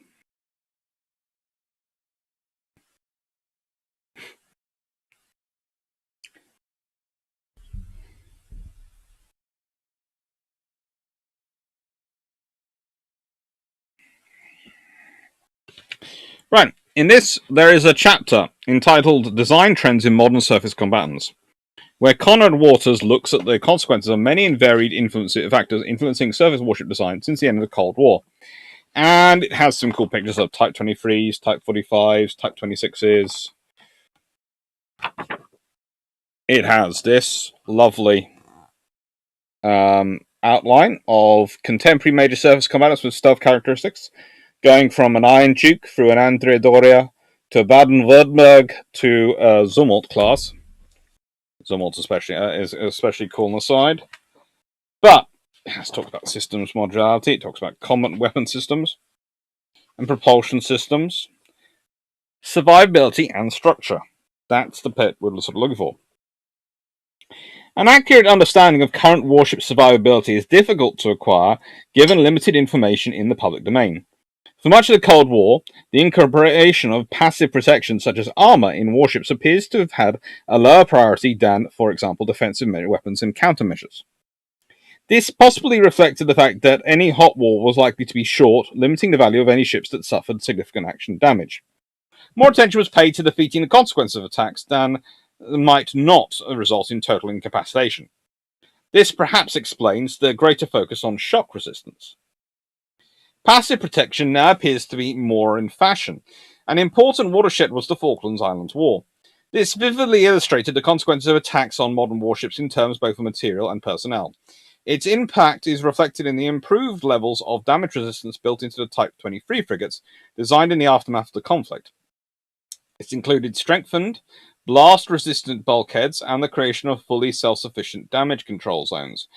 Speaker 1: Right, in this there is a chapter entitled Design Trends in Modern Surface Combatants, where Conrad Waters looks at the consequences of many and varied factors influencing surface warship design since the end of the Cold War. And it has some cool pictures of Type 23s, Type 45s, Type 26s. It has this lovely outline of contemporary major surface combatants with stealth characteristics, going from an Iron Duke through an Andrea Doria to Baden-Württemberg to Zumwalt class. Zumwalt is especially cool on the side. But it has talked about systems modularity, it talks about combat weapon systems and propulsion systems, survivability and structure. That's the bit we're sort of looking for. An accurate understanding of current warship survivability is difficult to acquire given limited information in the public domain. For much of the Cold War, the incorporation of passive protection such as armor in warships appears to have had a lower priority than, for example, defensive weapons and countermeasures. This possibly reflected the fact that any hot war was likely to be short, limiting the value of any ships that suffered significant action damage. More attention was paid to defeating the consequences of attacks than might not result in total incapacitation. This perhaps explains the greater focus on shock resistance. Passive protection now appears to be more in fashion. An important watershed was the Falklands Islands War. This vividly illustrated the consequences of attacks on modern warships in terms both of material and personnel. Its impact is reflected in the improved levels of damage resistance built into the Type 23 frigates designed in the aftermath of the conflict. It's included strengthened, blast-resistant bulkheads and the creation of fully self-sufficient damage control zones.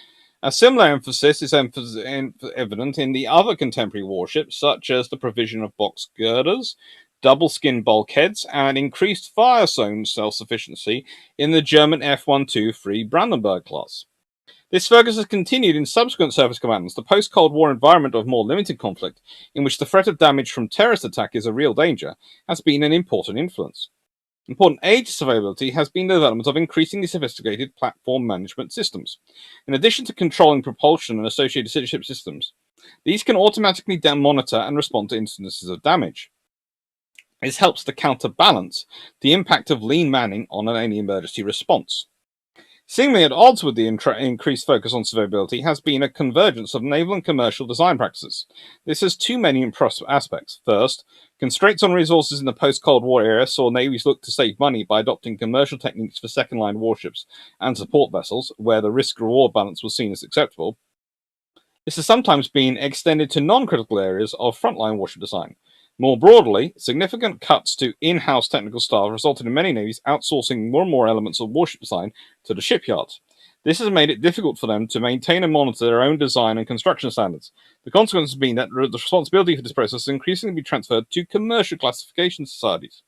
Speaker 1: A similar emphasis is evident in the other contemporary warships, such as the provision of box girders, double-skin bulkheads, and increased fire zone self-sufficiency in the German F-123 Brandenburg class. This focus has continued in subsequent surface combatants. The post-Cold War environment of more limited conflict, in which the threat of damage from terrorist attack is a real danger, has been an important influence. Important aid to survivability has been the development of increasingly sophisticated platform management systems. In addition to controlling propulsion and associated ship systems, these can automatically monitor and respond to instances of damage. This helps to counterbalance the impact of lean manning on any emergency response. Seemingly at odds with the increased focus on survivability has been a convergence of naval and commercial design practices. This has two main aspects. First, constraints on resources in the post-Cold War era saw navies look to save money by adopting commercial techniques for second-line warships and support vessels, where the risk-reward balance was seen as acceptable. This has sometimes been extended to non-critical areas of frontline warship design. More broadly, significant cuts to in-house technical staff resulted in many navies outsourcing more and more elements of warship design to the shipyards. This has made it difficult for them to maintain and monitor their own design and construction standards. The consequence has been that the responsibility for this process has increasingly been transferred to commercial classification societies,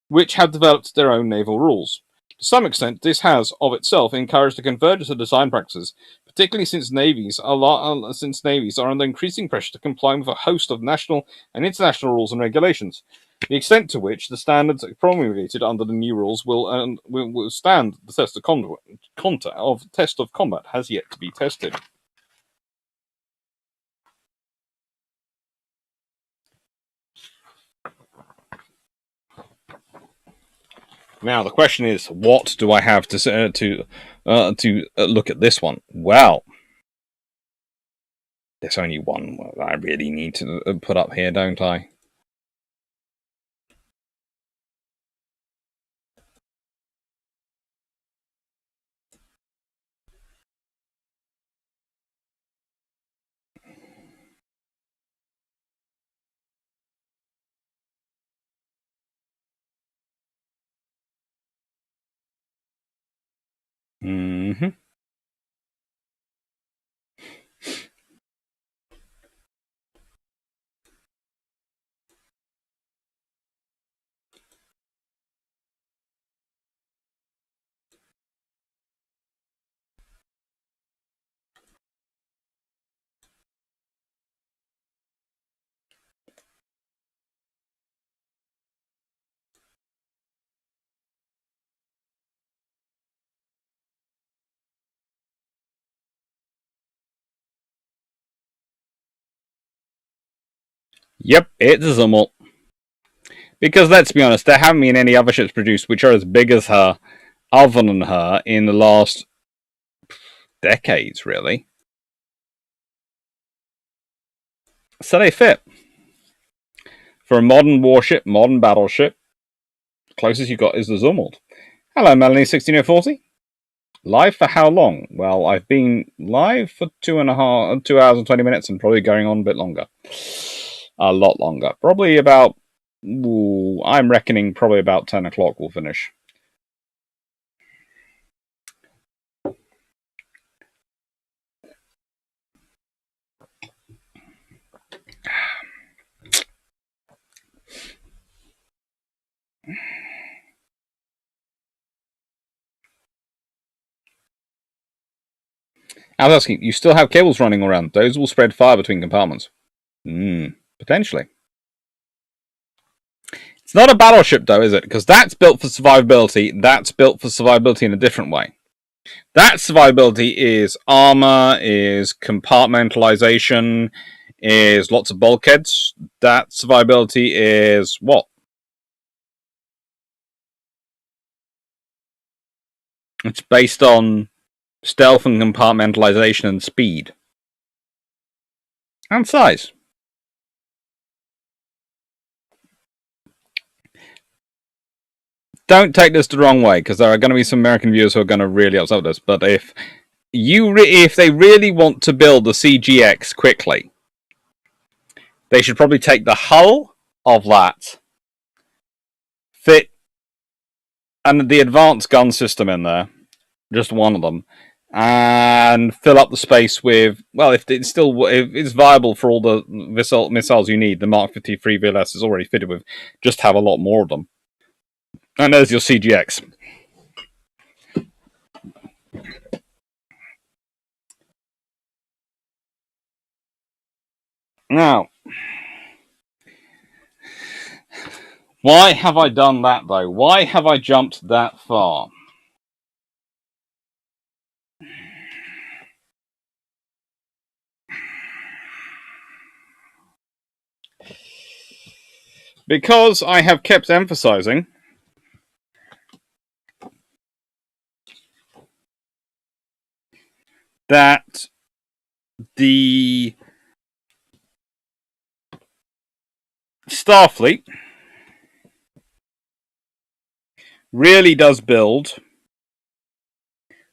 Speaker 1: which have developed their own naval rules. To some extent, this has, of itself, encouraged the convergence of design practices, particularly since navies are under increasing pressure to comply with a host of national and international rules and regulations. The extent to which the standards promulgated under the new rules will stand the test of combat has yet to be tested. Now the question is, what do I have to look at this one? Well, there's only one I really need to put up here, don't I? Mm-hmm. Yep, it's a Zummel. Because let's be honest, there haven't been any other ships produced which are as big as her, other than her, in the last decades, really. So they fit. For a modern warship, modern battleship, the closest you got is the Zummel. Hello, Melanie 16040. Live for how long? Well, I've been live for 2 hours and 20 minutes and probably going on a bit longer. A lot longer. Probably about, I'm reckoning probably about 10 o'clock we'll finish. I was asking, you still have cables running around. Those will spread fire between compartments. Potentially. It's not a battleship, though, is it? Because that's built for survivability. That's built for survivability in a different way. That survivability is armor, is compartmentalization, is lots of bulkheads. That survivability is what? It's based on stealth and compartmentalization and speed. And size. Don't take this the wrong way, because there are going to be some American viewers who are going to really upset with this. But if they really want to build the CGX quickly, they should probably take the hull of that, fit, and the advanced gun system in there, just one of them, and fill up the space with, well, if it's viable for all the missiles you need, the Mark 53 VLS is already fitted with, just have a lot more of them. And there's your CGX. Now, why have I done that, though? Why have I jumped that far? Because I have kept emphasizing that the Starfleet really does build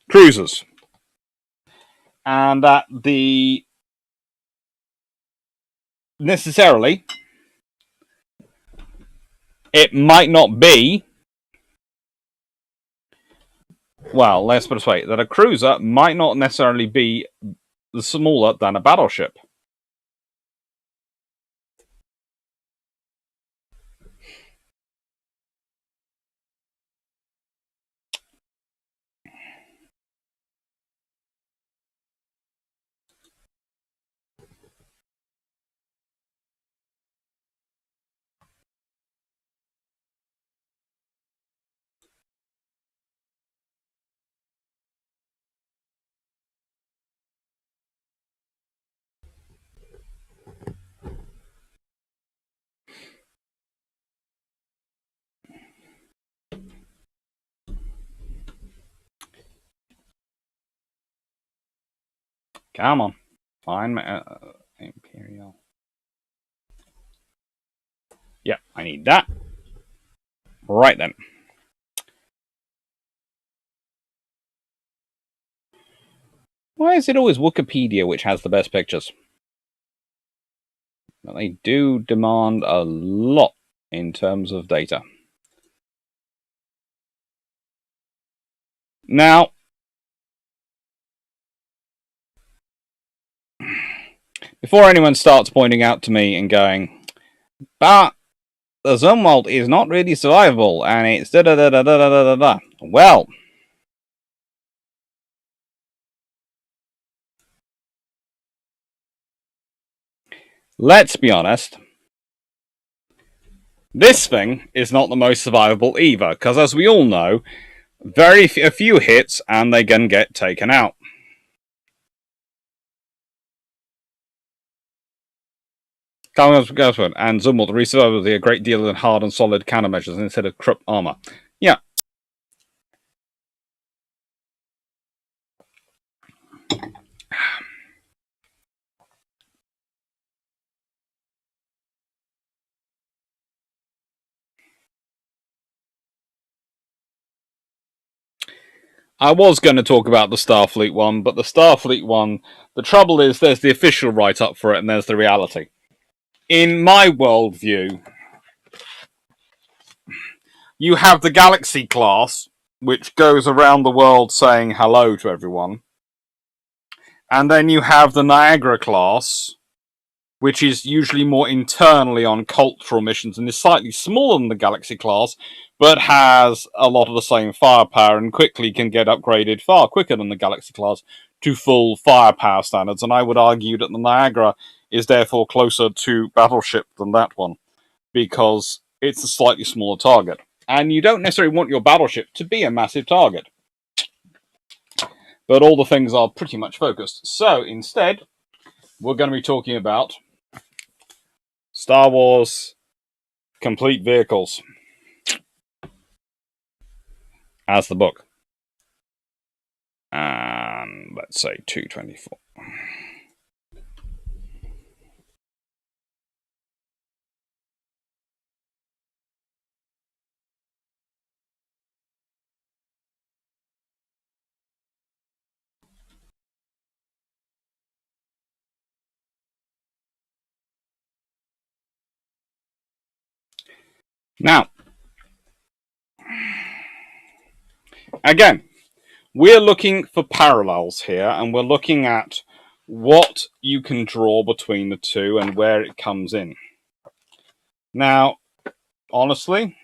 Speaker 1: cruisers, and that the necessarily it might not be, well, let's put it this way, that a cruiser might not necessarily be smaller than a battleship. Come on. Fine. Imperial. Yeah, I need that. Right then. Why is it always Wikipedia which has the best pictures? But they do demand a lot in terms of data. Now, before anyone starts pointing out to me and going, but the Zumwalt is not really survivable, and it's da da da da da da da da. Well, let's be honest. This thing is not the most survivable either, because as we all know, a few hits and they can get taken out. And Zumwalt resurvival with a great deal of hard and solid countermeasures instead of Krupp armor. Yeah. I was going to talk about the Starfleet one, but the Starfleet one, the trouble is there's the official write-up for it and there's the reality. In my worldview, you have the Galaxy class, which goes around the world saying hello to everyone. And then you have the Niagara class, which is usually more internally on cultural missions and is slightly smaller than the Galaxy class, but has a lot of the same firepower and quickly can get upgraded far quicker than the Galaxy class to full firepower standards. And I would argue that the Niagara is therefore closer to Battleship than that one, because it's a slightly smaller target. And you don't necessarily want your battleship to be a massive target. But all the things are pretty much focused. So instead, we're going to be talking about Star Wars Complete Vehicles as the book. And let's say 224. Now, again, we're looking for parallels here, and we're looking at what you can draw between the two and where it comes in. Now, honestly,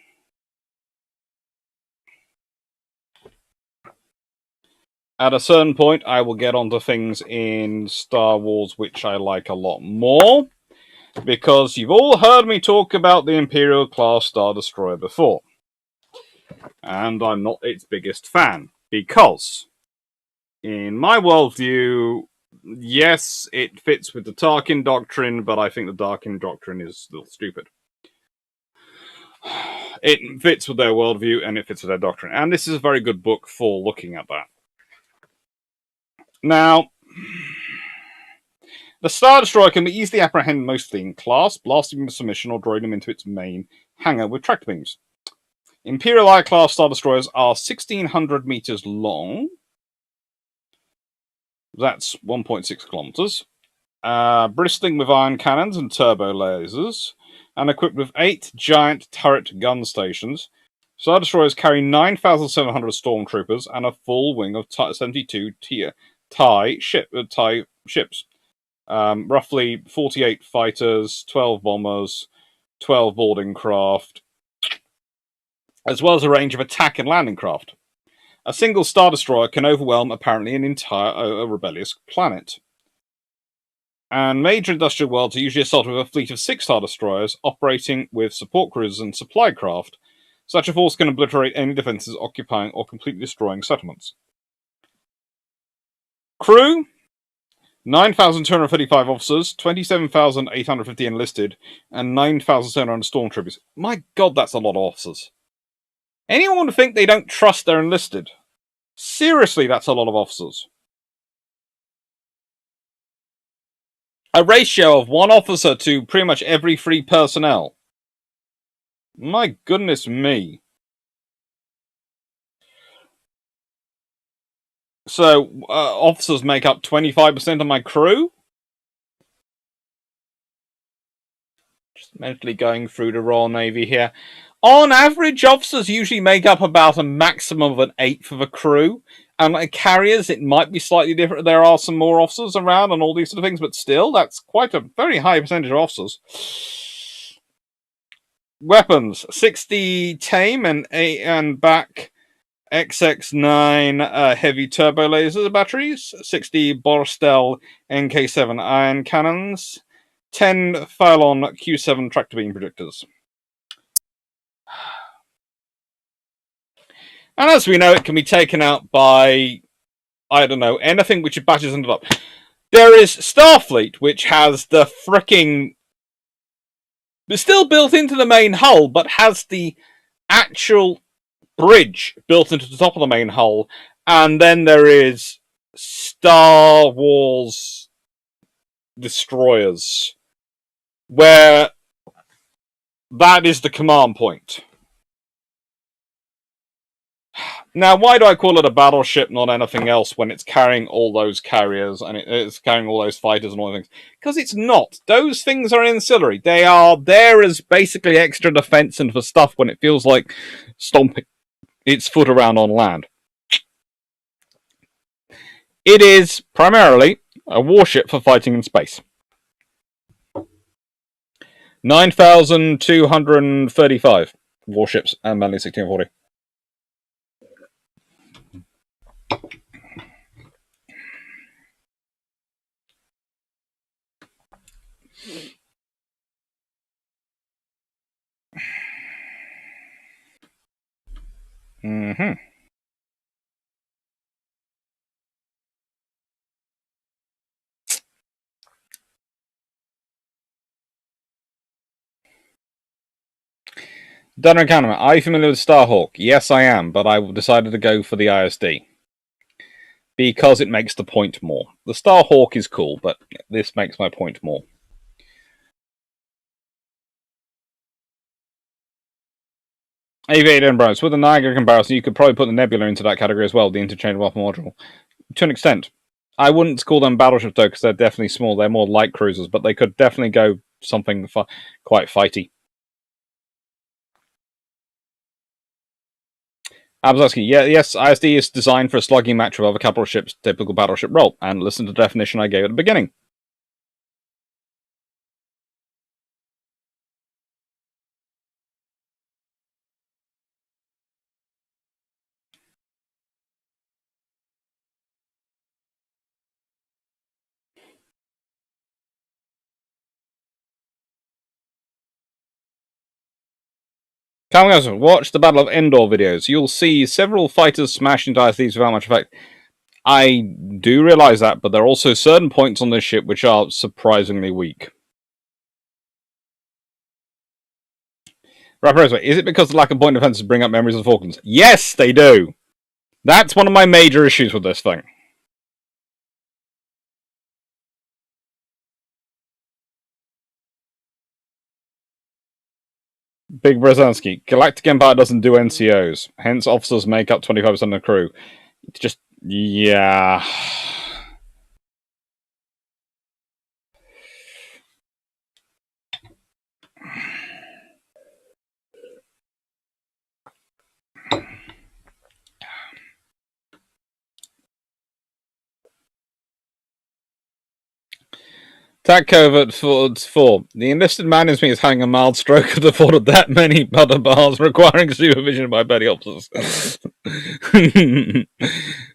Speaker 1: at a certain point, I will get onto things in Star Wars which I like a lot more, because you've all heard me talk about the Imperial class Star Destroyer before. And I'm not its biggest fan, because in my worldview, yes, it fits with the Tarkin doctrine, but I think the Tarkin doctrine is a little stupid. It fits with their worldview and it fits with their doctrine. And this is a very good book for looking at that. Now, The Star Destroyer can be easily apprehended mostly in class, blasting them with submission or drawing them into its main hangar with tractor beams. Imperial I-class Star Destroyers are 1,600 meters long. That's 1.6 kilometers. Bristling with iron cannons and turbo lasers, and equipped with 8 giant turret gun stations. Star Destroyers carry 9,700 stormtroopers and a full wing of 72 TIE ships. Roughly 48 fighters, 12 bombers, 12 boarding craft, as well as a range of attack and landing craft. A single Star Destroyer can overwhelm apparently an entire rebellious planet. And major industrial worlds are usually assaulted with a fleet of 6 Star Destroyers operating with support cruisers and supply craft. Such a force can obliterate any defenses occupying or completely destroying settlements. Crew: 9,235 officers, 27,850 enlisted, and 9,700 stormtroopers. My god, that's a lot of officers. Anyone would think they don't trust their enlisted? Seriously, that's a lot of officers. A ratio of 1 officer to pretty much every 3 personnel. My goodness me. So, officers make up 25% of my crew? Just mentally going through the Royal Navy here. On average, officers usually make up about a maximum of an eighth of a crew. And like carriers, it might be slightly different. There are some more officers around and all these sort of things, but still, that's quite a very high percentage of officers. Weapons: 60 tame and back XX9 heavy turbo laser batteries, 60 Borstel NK7 iron cannons, 10 Phylon Q7 tractor beam projectors. And as we know, it can be taken out by, I don't know, anything which it bashes into up. There is Starfleet, which has the fricking... It's still built into the main hull, but has the actual bridge built into the top of the main hull. And then there is Star Wars destroyers, where that is the command point. Now, why do I call it a battleship, not anything else, when it's carrying all those carriers and it's carrying all those fighters and all those things? Because it's not. Those things are ancillary. They are there as basically extra defense and for stuff when it feels like stomping its foot around on land. It is primarily a warship for fighting in space. 9,235 warships and mainly 1640. Mm-hmm. Dunner Canema, are you familiar with Starhawk? Yes, I am, but I decided to go for the ISD. Because it makes the point more. The Starhawk is cool, but this makes my point more. Aviator and Bros. With the Niagara comparison, you could probably put the Nebula into that category as well, the interchangeable weapon module. To an extent. I wouldn't call them battleships, though, because they're definitely small. They're more light cruisers, but they could definitely go something quite fighty. Abzowski, yes, ISD is designed for a slugging match with other capital ships' typical battleship role, and listen to the definition I gave at the beginning. Watch the Battle of Endor videos. You'll see several fighters smash into ISDs without much effect. I do realise that, but there are also certain points on this ship which are surprisingly weak. Rapper, is it because the lack of point defenses bring up memories of the Falklands? Yes, they do! That's one of my major issues with this thing. Big Brzezinski. Galactic Empire doesn't do NCOs, hence officers make up 25% of the crew. It's just, yeah. Attack Covert 4. The enlisted man in me is having a mild stroke at the thought of that many butter bars requiring supervision by petty officers.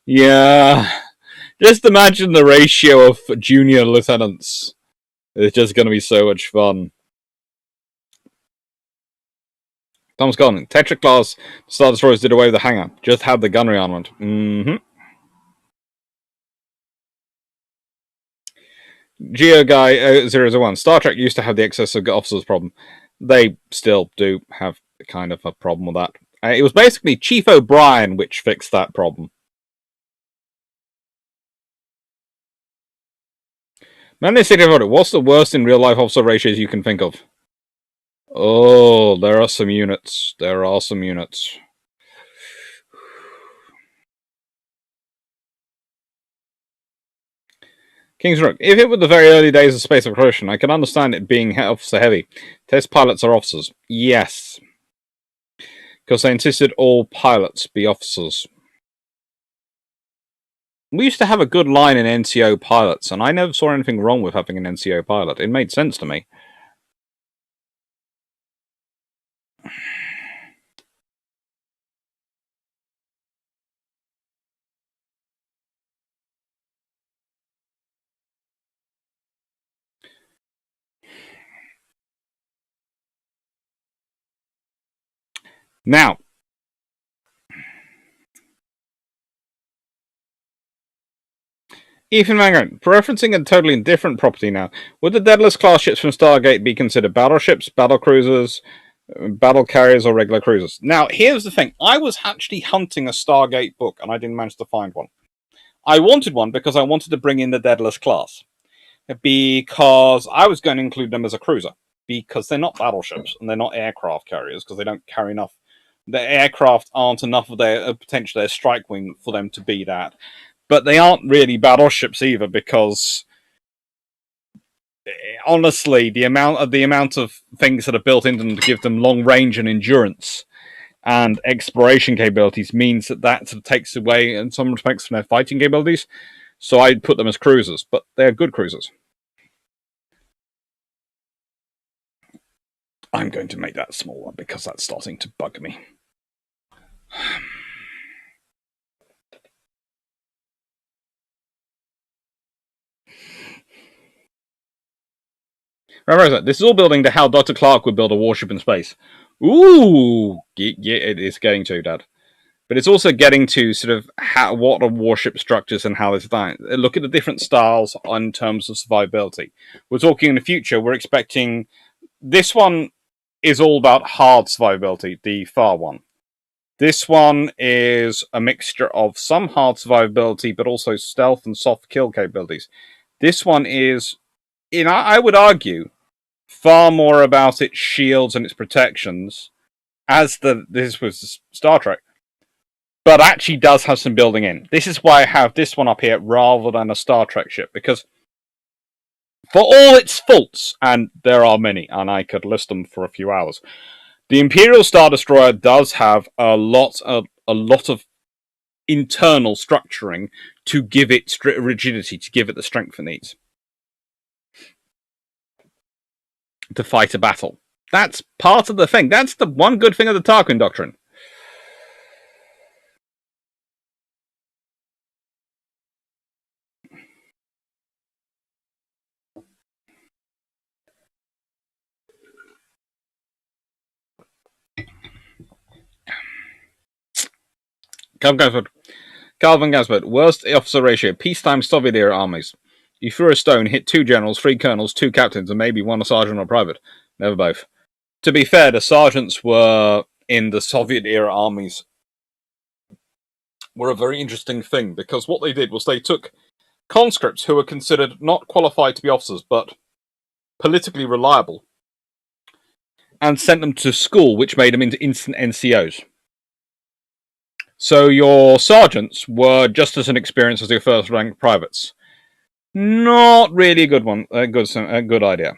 Speaker 1: Yeah. Just imagine the ratio of junior lieutenants. It's just going to be so much fun. Thomas Gordon. Tetra Class Star Destroyers did away with the hangar. Just had the gunnery armament. Geo Guy 001. Star Trek used to have the excess of officers problem. They still do have kind of a problem with that. It was basically Chief O'Brien which fixed that problem. Man, City of Order. What's the worst in real life officer ratios you can think of? Oh, there are some units. There are some units. King's Rook. If it were the very early days of space exploration, I can understand it being officer heavy. Test pilots are officers. Yes. Because they insisted all pilots be officers. We used to have a good line in NCO pilots, and I never saw anything wrong with having an NCO pilot. It made sense to me. Now, Ethan Mangan, referencing a totally different property now. Would the Daedalus class ships from Stargate be considered battleships, battle cruisers, battle carriers, or regular cruisers? Now, here's the thing. I was actually hunting a Stargate book, and I didn't manage to find one. I wanted one because I wanted to bring in the Daedalus class. Because I was going to include them as a cruiser. Because they're not battleships, and they're not aircraft carriers, because they don't carry enough. The aircraft aren't enough of their potential their strike wing for them to be that. But they aren't really battleships either, because honestly, the amount of things that are built into them to give them long range and endurance and exploration capabilities means that sort of takes away, in some respects, from their fighting capabilities. So I'd put them as cruisers, but they're good cruisers. I'm going to make that smaller because that's starting to bug me. Remember, this is all building to how Dr. Clark would build a warship in space. Ooh! Yeah, it is getting to, Dad. But it's also getting to sort of what are warship structures and how it's done. Look at the different styles in terms of survivability. We're talking in the future, we're expecting... This one is all about hard survivability, the far one. This one is a mixture of some hard survivability, but also stealth and soft kill capabilities. This one is, I would argue, far more about its shields and its protections, as this was Star Trek, but actually does have some building in. This is why I have this one up here rather than a Star Trek ship, because for all its faults, and there are many, and I could list them for a few hours, the Imperial Star Destroyer does have a lot of internal structuring to give it rigidity, to give it the strength it needs to fight a battle. That's part of the thing. That's the one good thing of the Tarquin Doctrine. Calvin Gaspard, worst officer ratio, peacetime Soviet-era armies. You threw a stone, hit 2 generals, 3 colonels, 2 captains, and maybe 1 sergeant or private. Never both. To be fair, the sergeants were, in the Soviet-era armies, were a very interesting thing, because what they did was they took conscripts who were considered not qualified to be officers, but politically reliable, and sent them to school, which made them into instant NCOs. So your sergeants were just as inexperienced as your first rank privates. Not really a good one. A good idea.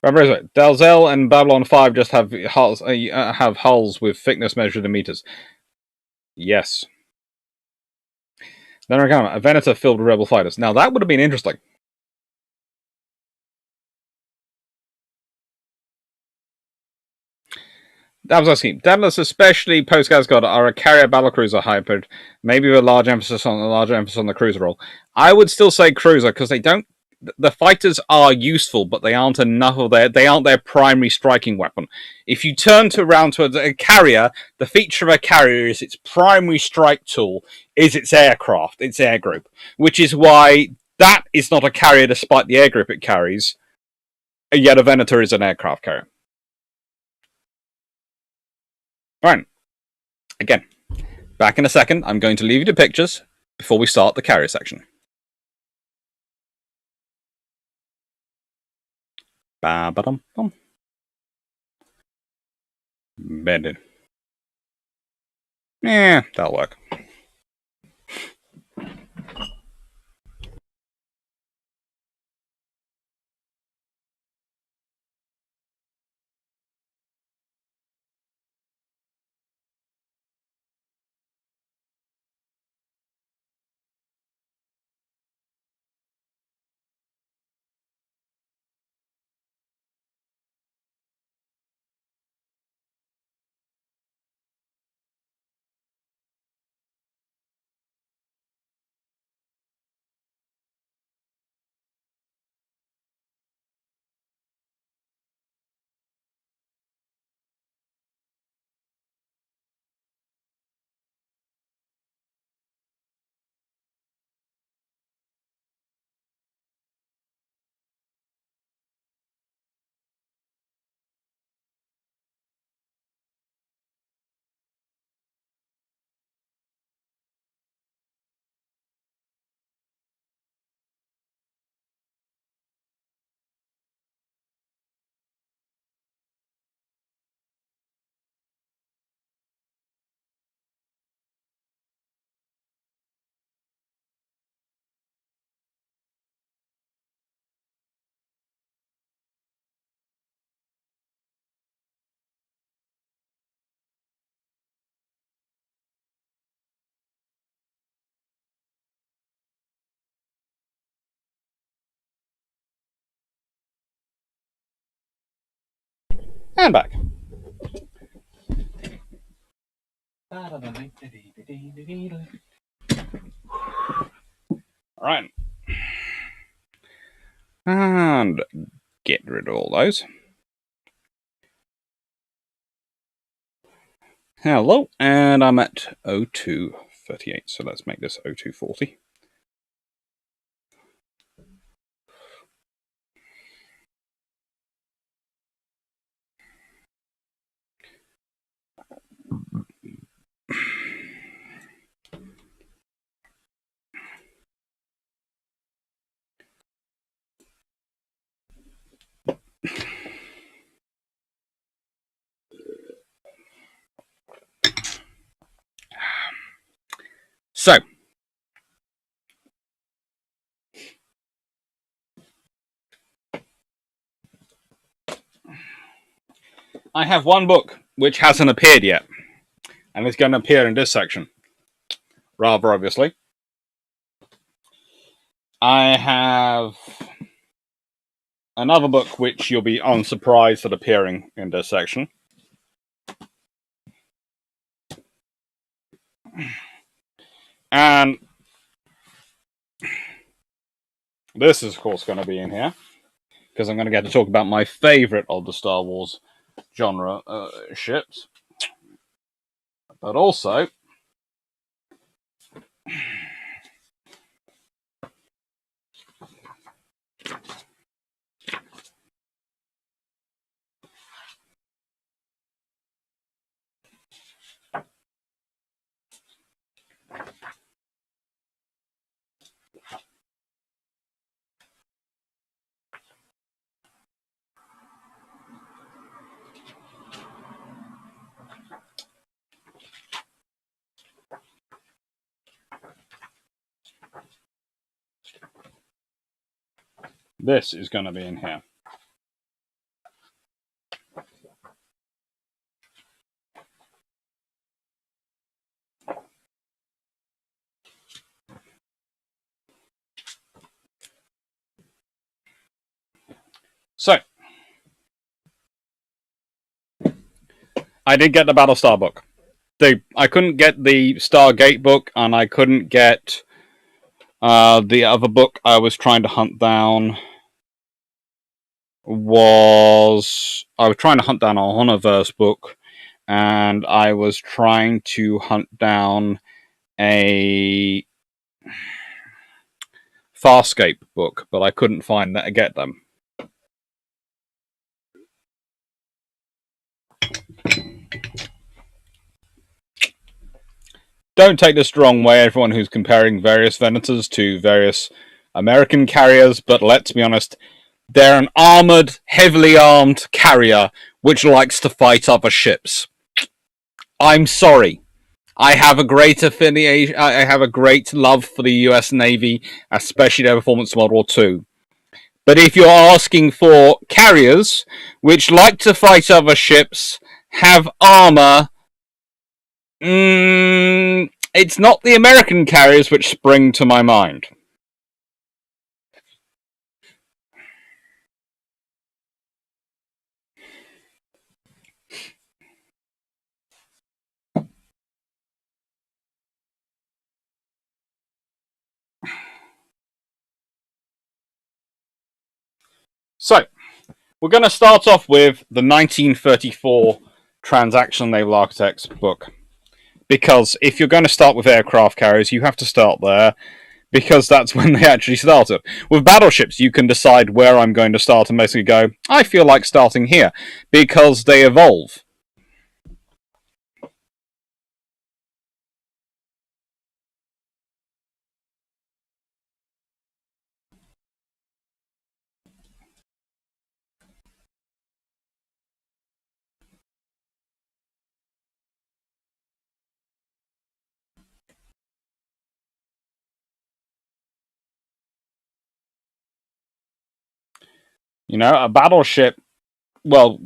Speaker 1: Remember, Dalzell and Babylon 5 just have hulls with thickness measured in meters. Yes. Then again, a Venator filled with rebel fighters. Now that would have been interesting. That was asking. Daedalus, especially post Asgard, are a carrier battlecruiser hybrid, maybe with a large emphasis on the cruiser role. I would still say cruiser because they don't. The fighters are useful, but they aren't enough of they aren't their primary striking weapon. If you turn around to a carrier, the feature of a carrier is its primary strike tool is its aircraft, its air group, which is why that is not a carrier despite the air group it carries. Yet a Venator is an aircraft carrier. Right. Again, back in a second. I'm going to leave you to pictures before we start the carrier section. Ba-ba-dum-bum. Bended. Yeah, that'll work. And back. Alright. And get rid of all those. Hello, and I'm at 0238, so let's make this 0240. So, I have one book which hasn't appeared yet, and it's going to appear in this section. Rather obviously. I have another book which you'll be unsurprised at appearing in this section. And this is, of course, going to be in here, because I'm going to get to talk about my favourite of the Star Wars genre ships. But also, This is going to be in here. So, I did get the Battlestar book. I couldn't get the Stargate book, and I couldn't get the other book I was trying to hunt down. I was trying to hunt down a Honorverse book, and I was trying to hunt down a Farscape book, but I couldn't find that to get them. Don't take this the wrong way, everyone who's comparing various Venators to various American carriers, but let's be honest, they're an armoured, heavily armed carrier which likes to fight other ships. I'm sorry. I have a great affiliation. I have a great love for the US Navy, especially their performance in World War II. But if you're asking for carriers which like to fight other ships, have armor, it's not the American carriers which spring to my mind. So, we're going to start off with the 1934 Transactional Naval Architects book. Because if you're going to start with aircraft carriers, you have to start there, because that's when they actually started. With battleships, you can decide where I'm going to start and basically go, I feel like starting here, because they evolve. You know, a battleship, well,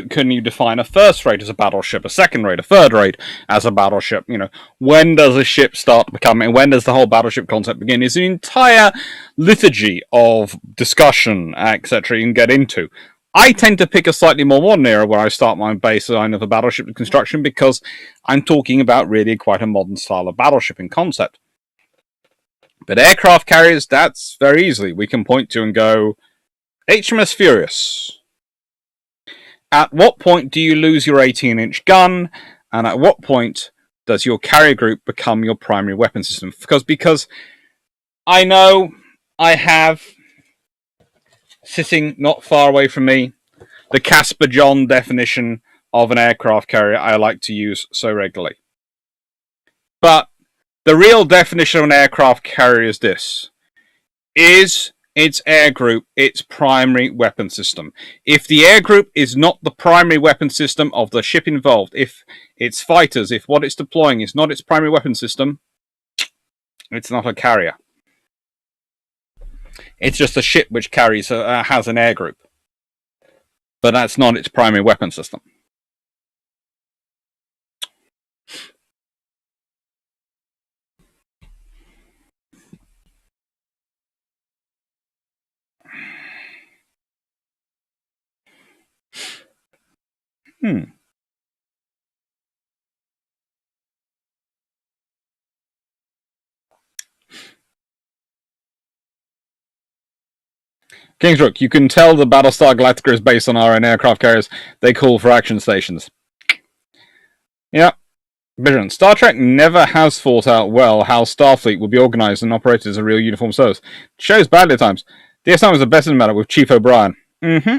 Speaker 1: can you define a first rate as a battleship, a second rate, a third rate as a battleship? You know, when does a ship start becoming, when does the whole battleship concept begin? It's an entire liturgy of discussion, etc. you can get into. I tend to pick a slightly more modern era where I start my baseline of a battleship construction, because I'm talking about really quite a modern style of battleship in concept. But aircraft carriers, that's very easily. We can point to and go, HMS Furious. At what point do you lose your 18-inch gun? And at what point does your carrier group become your primary weapon system? Because I know I have, sitting not far away from me, the Casper John definition of an aircraft carrier I like to use so regularly. But the real definition of an aircraft carrier is this. Is its air group its primary weapon system? If the air group is not the primary weapon system of the ship involved, if its fighters, if what it's deploying is not its primary weapon system, it's not a carrier. It's just a ship which carries has an air group, but that's not its primary weapon system. Kingsbrook, you can tell the Battlestar Galactica is based on our own aircraft carriers. They call for action stations. Yeah. Vision. Star Trek never has thought out well how Starfleet will be organized and operated as a real uniform service. It shows badly at times. DS9 was the best in the matter with Chief O'Brien. Mm-hmm.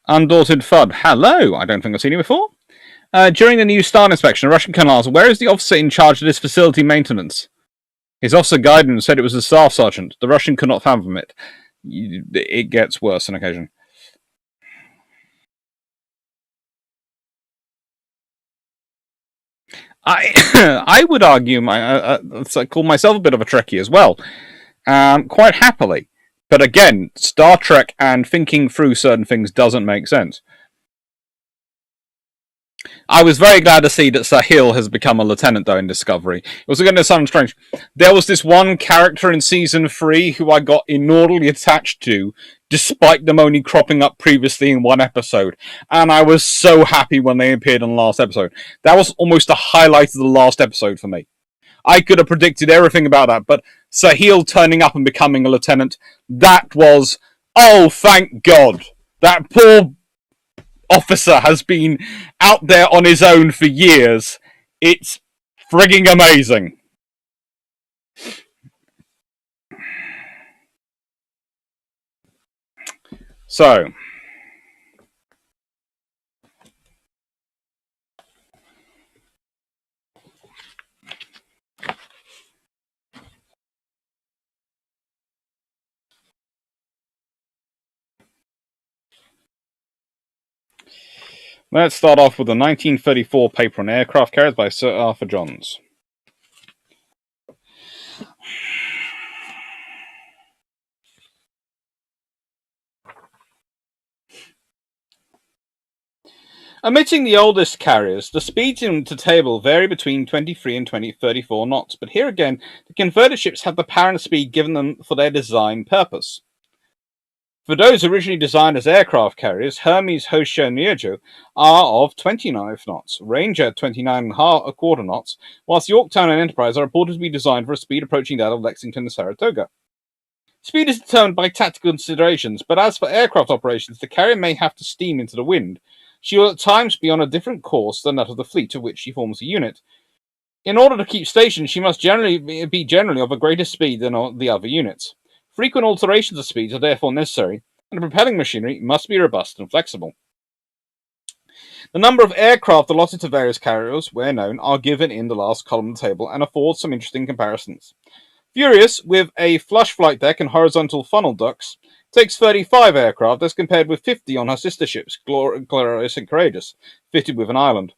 Speaker 1: Undaunted Fudd. Hello. I don't think I've seen you before. During the new Star inspection, a Russian colonel asked, where is the officer in charge of this facility maintenance? His officer guided him and said it was the staff sergeant. The Russian could not fathom it. It gets worse on occasion. I would argue I call myself a bit of a Trekkie as well, quite happily. But again, Star Trek and thinking through certain things doesn't make sense. I was very glad to see that Sahil has become a lieutenant, though, in Discovery. It was going to sound strange. There was this one character in season 3 who I got inordinately attached to, despite them only cropping up previously in one episode. And I was so happy when they appeared in the last episode. That was almost the highlight of the last episode for me. I could have predicted everything about that, but Sahil turning up and becoming a lieutenant, that was, oh, thank God. That poor officer has been out there on his own for years. It's frigging amazing. So, let's start off with the 1934 paper on aircraft carriers by Sir Arthur Johns. Omitting the oldest carriers, the speeds in the table vary between 23 and 34 knots, but here again, the converted ships have the power and speed given them for their design purpose. For those originally designed as aircraft carriers, Hermes, Hoshio, and Niejo are of 29 knots, Ranger 29.25 knots, whilst Yorktown and Enterprise are reported to be designed for a speed approaching that of Lexington and Saratoga. Speed is determined by tactical considerations, but as for aircraft operations, the carrier may have to steam into the wind. She will at times be on a different course than that of the fleet of which she forms a unit. In order to keep station, she must generally be of a greater speed than the other units. Frequent alterations of speeds are therefore necessary, and the propelling machinery must be robust and flexible. The number of aircraft allotted to various carriers, where known, are given in the last column of the table and afford some interesting comparisons. Furious, with a flush flight deck and horizontal funnel ducts, takes 35 aircraft as compared with 50 on her sister ships, Glorious and Courageous, fitted with an island.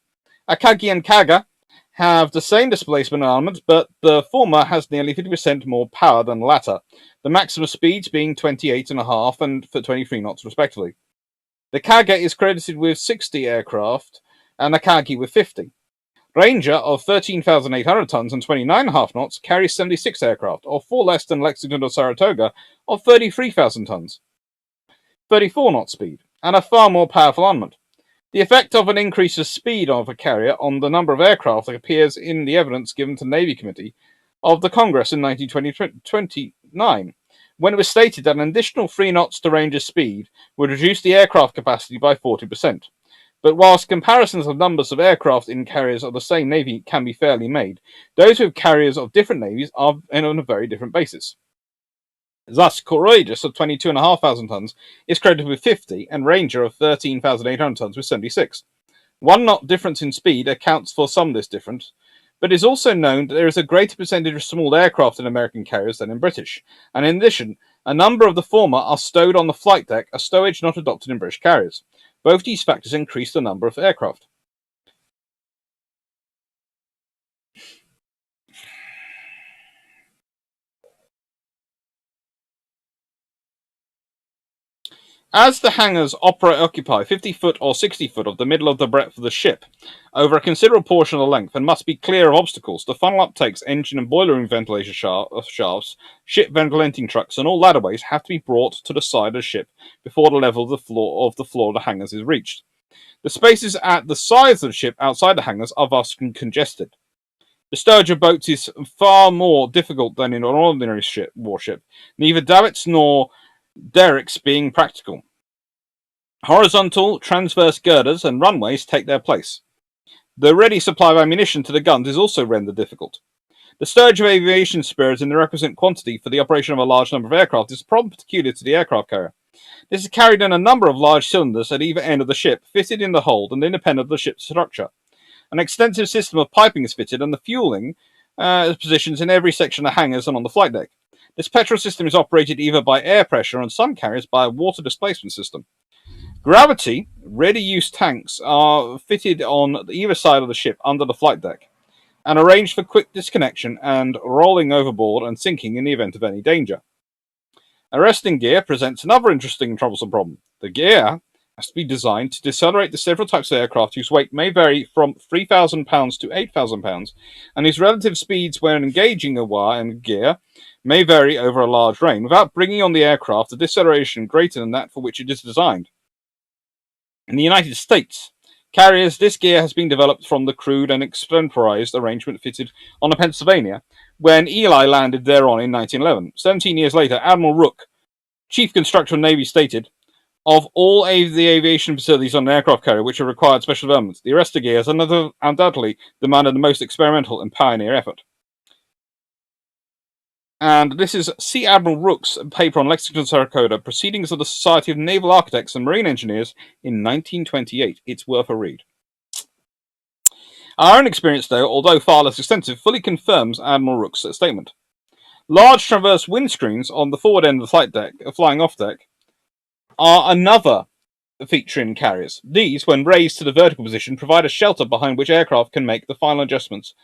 Speaker 1: Akagi and Kaga have the same displacement armament, but the former has nearly 50% more power than the latter, the maximum speeds being 28.5 and 23 knots respectively. The Kaga is credited with 60 aircraft and Akagi with 50. Ranger, of 13,800 tons and 29.5 knots, carries 76 aircraft, or 4 less than Lexington or Saratoga, of 33,000 tons, 34 knot speed, and a far more powerful armament. The effect of an increase of speed of a carrier on the number of aircraft appears in the evidence given to the Navy Committee of the Congress in 1929, when it was stated that an additional 3 knots to Ranger's speed would reduce the aircraft capacity by 40%. But whilst comparisons of numbers of aircraft in carriers of the same navy can be fairly made, those with carriers of different navies are on a very different basis. Thus, Courageous of 22,500 tons is credited with 50, and Ranger of 13,800 tons with 76. 1 knot difference in speed accounts for some of this difference, but it is also known that there is a greater percentage of small aircraft in American carriers than in British, and in addition, a number of the former are stowed on the flight deck, a stowage not adopted in British carriers. Both these factors increase the number of aircraft. As the hangars occupy 50 foot or 60 foot of the middle of the breadth of the ship, over a considerable portion of the length, and must be clear of obstacles, the funnel uptakes, engine and boiler room ventilation shafts, ship ventilating trucks, and all ladderways have to be brought to the side of the ship before the level of the floor of the hangars is reached. The spaces at the sides of the ship outside the hangars are thus congested. The stowage of boats is far more difficult than in an ordinary warship, neither davits nor derricks being practical. Horizontal, transverse girders and runways take their place. The ready supply of ammunition to the guns is also rendered difficult. The stowage of aviation spares in the requisite quantity for the operation of a large number of aircraft is a problem peculiar to the aircraft carrier. This is carried in a number of large cylinders at either end of the ship, fitted in the hold and independent of the ship's structure. An extensive system of piping is fitted, and the fueling positions in every section of the hangars and on the flight deck. This petrol system is operated either by air pressure, and some carriers by a water displacement system. Gravity, ready-use tanks are fitted on either side of the ship under the flight deck. and arranged for quick disconnection and rolling overboard and sinking in the event of any danger. Arresting gear presents another interesting and troublesome problem. The gear has to be designed to decelerate the several types of aircraft whose weight may vary from 3,000 pounds to 8,000 pounds, and whose relative speeds when engaging a wire and gear may vary over a large range, without bringing on the aircraft a deceleration greater than that for which it is designed. In the United States carriers, this gear has been developed from the crude and extemporized arrangement fitted on the Pennsylvania when Ely landed thereon in 1911. 17 years later, Admiral Rooke, chief constructor of the Navy, stated, "Of all the aviation facilities on an aircraft carrier which have required special developments, the arrestor gear has undoubtedly demanded the most experimental and pioneer effort." And this is C. Admiral Rooke's paper on Lexicon Saratoga, Proceedings of the Society of Naval Architects and Marine Engineers in 1928. It's worth a read. Our own experience, though, although far less extensive, fully confirms Admiral Rooke's statement. Large transverse windscreens on the forward end of the flight deck, flying off deck, are another feature in carriers. These, when raised to the vertical position, provide a shelter behind which aircraft can make the final adjustments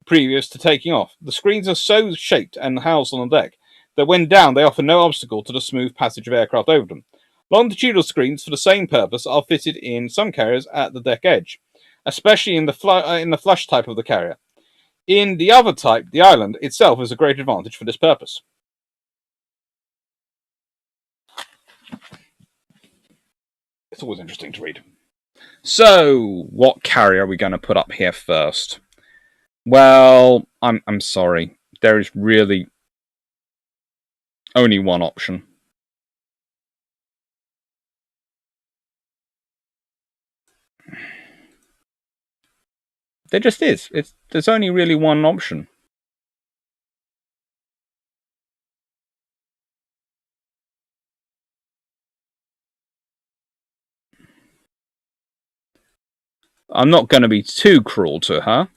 Speaker 1: previous to taking off. The screens are so shaped and housed on the deck that when down they offer no obstacle to the smooth passage of aircraft over them. Longitudinal screens for the same purpose are fitted in some carriers at the deck edge, especially in the flush type of the carrier. In the other type, the island itself is a great advantage for this purpose. It's always interesting to read. So, what carrier are we going to put up here first? Well, I'm sorry. There is really only one option. There just is. There's only really one option. I'm not going to be too cruel to her.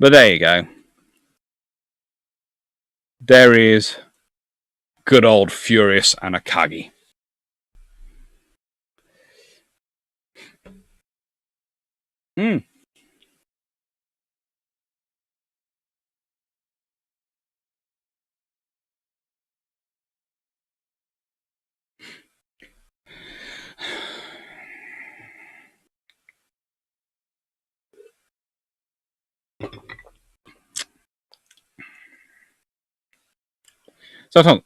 Speaker 1: But there you go. There is good old Furious Anakagi. So,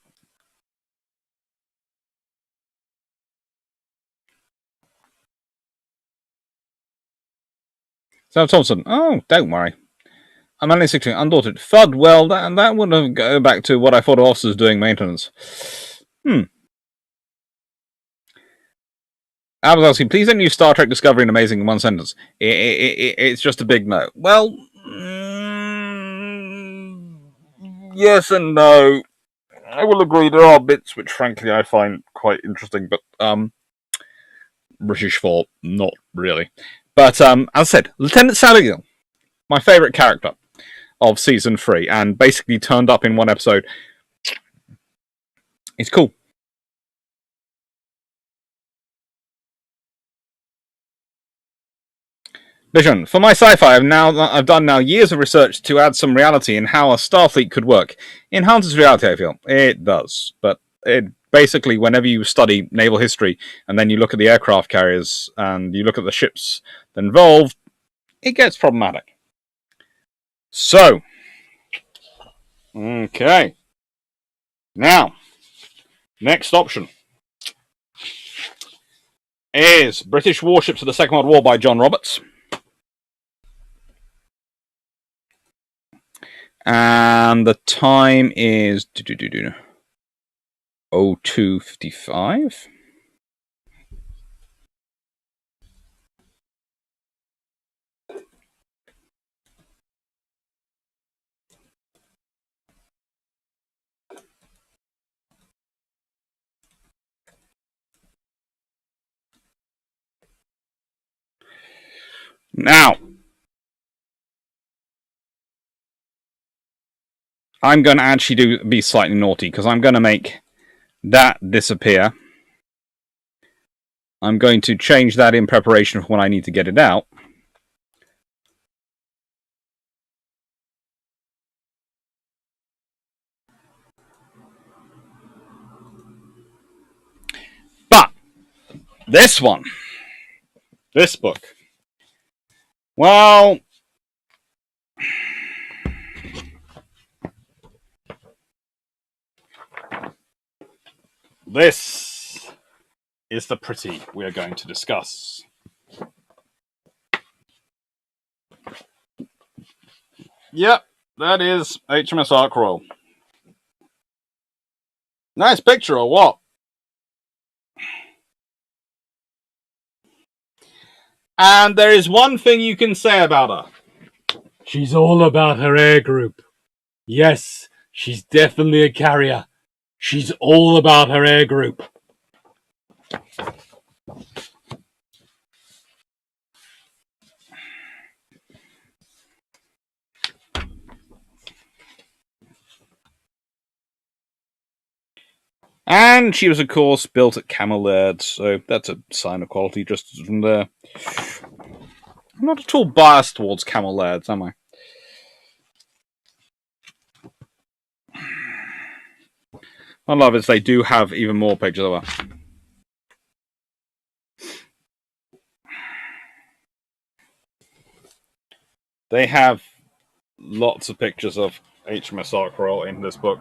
Speaker 1: Thompson. Oh, don't worry. I'm only 16. Undaunted. Thud. Well, that would go back to what I thought of officers doing maintenance. I was asking, please don't use Star Trek Discovery and Amazing in one sentence. It's just a big no. Well, yes and no. I will agree there are bits which, frankly, I find quite interesting, but British for not really. But as I said, Lieutenant Saligill, my favourite character of season 3, and basically turned up in one episode. It's cool. Vision. For my sci-fi, I've done now years of research to add some reality in how a Starfleet could work. It enhances reality, I feel. It does. But it basically, whenever you study naval history, and then you look at the aircraft carriers, and you look at the ships involved, it gets problematic. So, okay. Now, next option is British Warships of the Second World War by John Roberts. And the time is 02:55. Now, I'm going to actually be slightly naughty because I'm going to make that disappear. I'm going to change that in preparation for when I need to get it out. But this one, this book, well, this is the pretty we are going to discuss. Yep, that is HMS Ark Royal. Nice picture, or what? And there is one thing you can say about her.
Speaker 2: She's all about her air group. Yes, she's definitely a carrier. She's all about her air group.
Speaker 1: And she was, of course, built at Camelard, so that's a sign of quality just from there. I'm not at all biased towards Camellards, am I? I love is they do have even more pictures of her. They have lots of pictures of HMS Ark Royal in this book.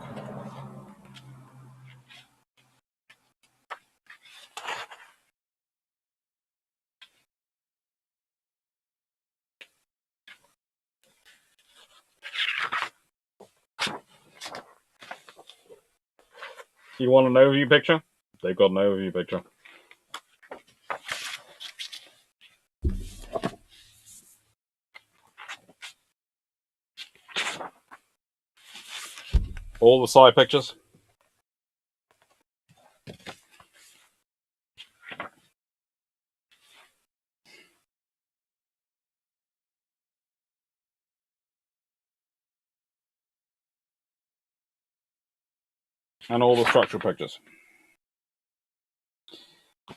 Speaker 1: You want an overview picture? They've got an overview picture. All the side pictures. And all the structural pictures.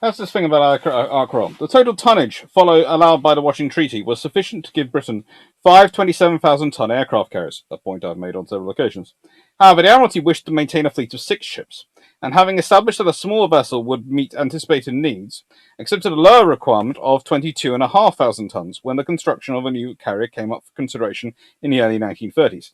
Speaker 1: That's this thing about Ark Royal. The total tonnage allowed by the Washington Treaty was sufficient to give Britain 5 27,000-ton aircraft carriers, a point I've made on several occasions. However, the Admiralty wished to maintain a fleet of 6 ships, and having established that a smaller vessel would meet anticipated needs, accepted a lower requirement of 22,500 tons when the construction of a new carrier came up for consideration in the early 1930s.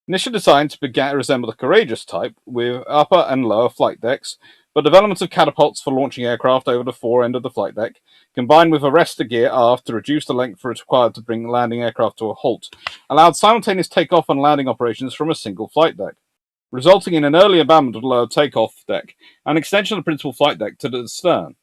Speaker 1: Initial designs began to resemble the Courageous type, with upper and lower flight decks, but development of catapults for launching aircraft over the fore end of the flight deck, combined with arrestor gear aft to reduce the length required to bring landing aircraft to a halt, allowed simultaneous takeoff and landing operations from a single flight deck, resulting in an early abandonment of the lower takeoff deck and extension of the principal flight deck to the stern.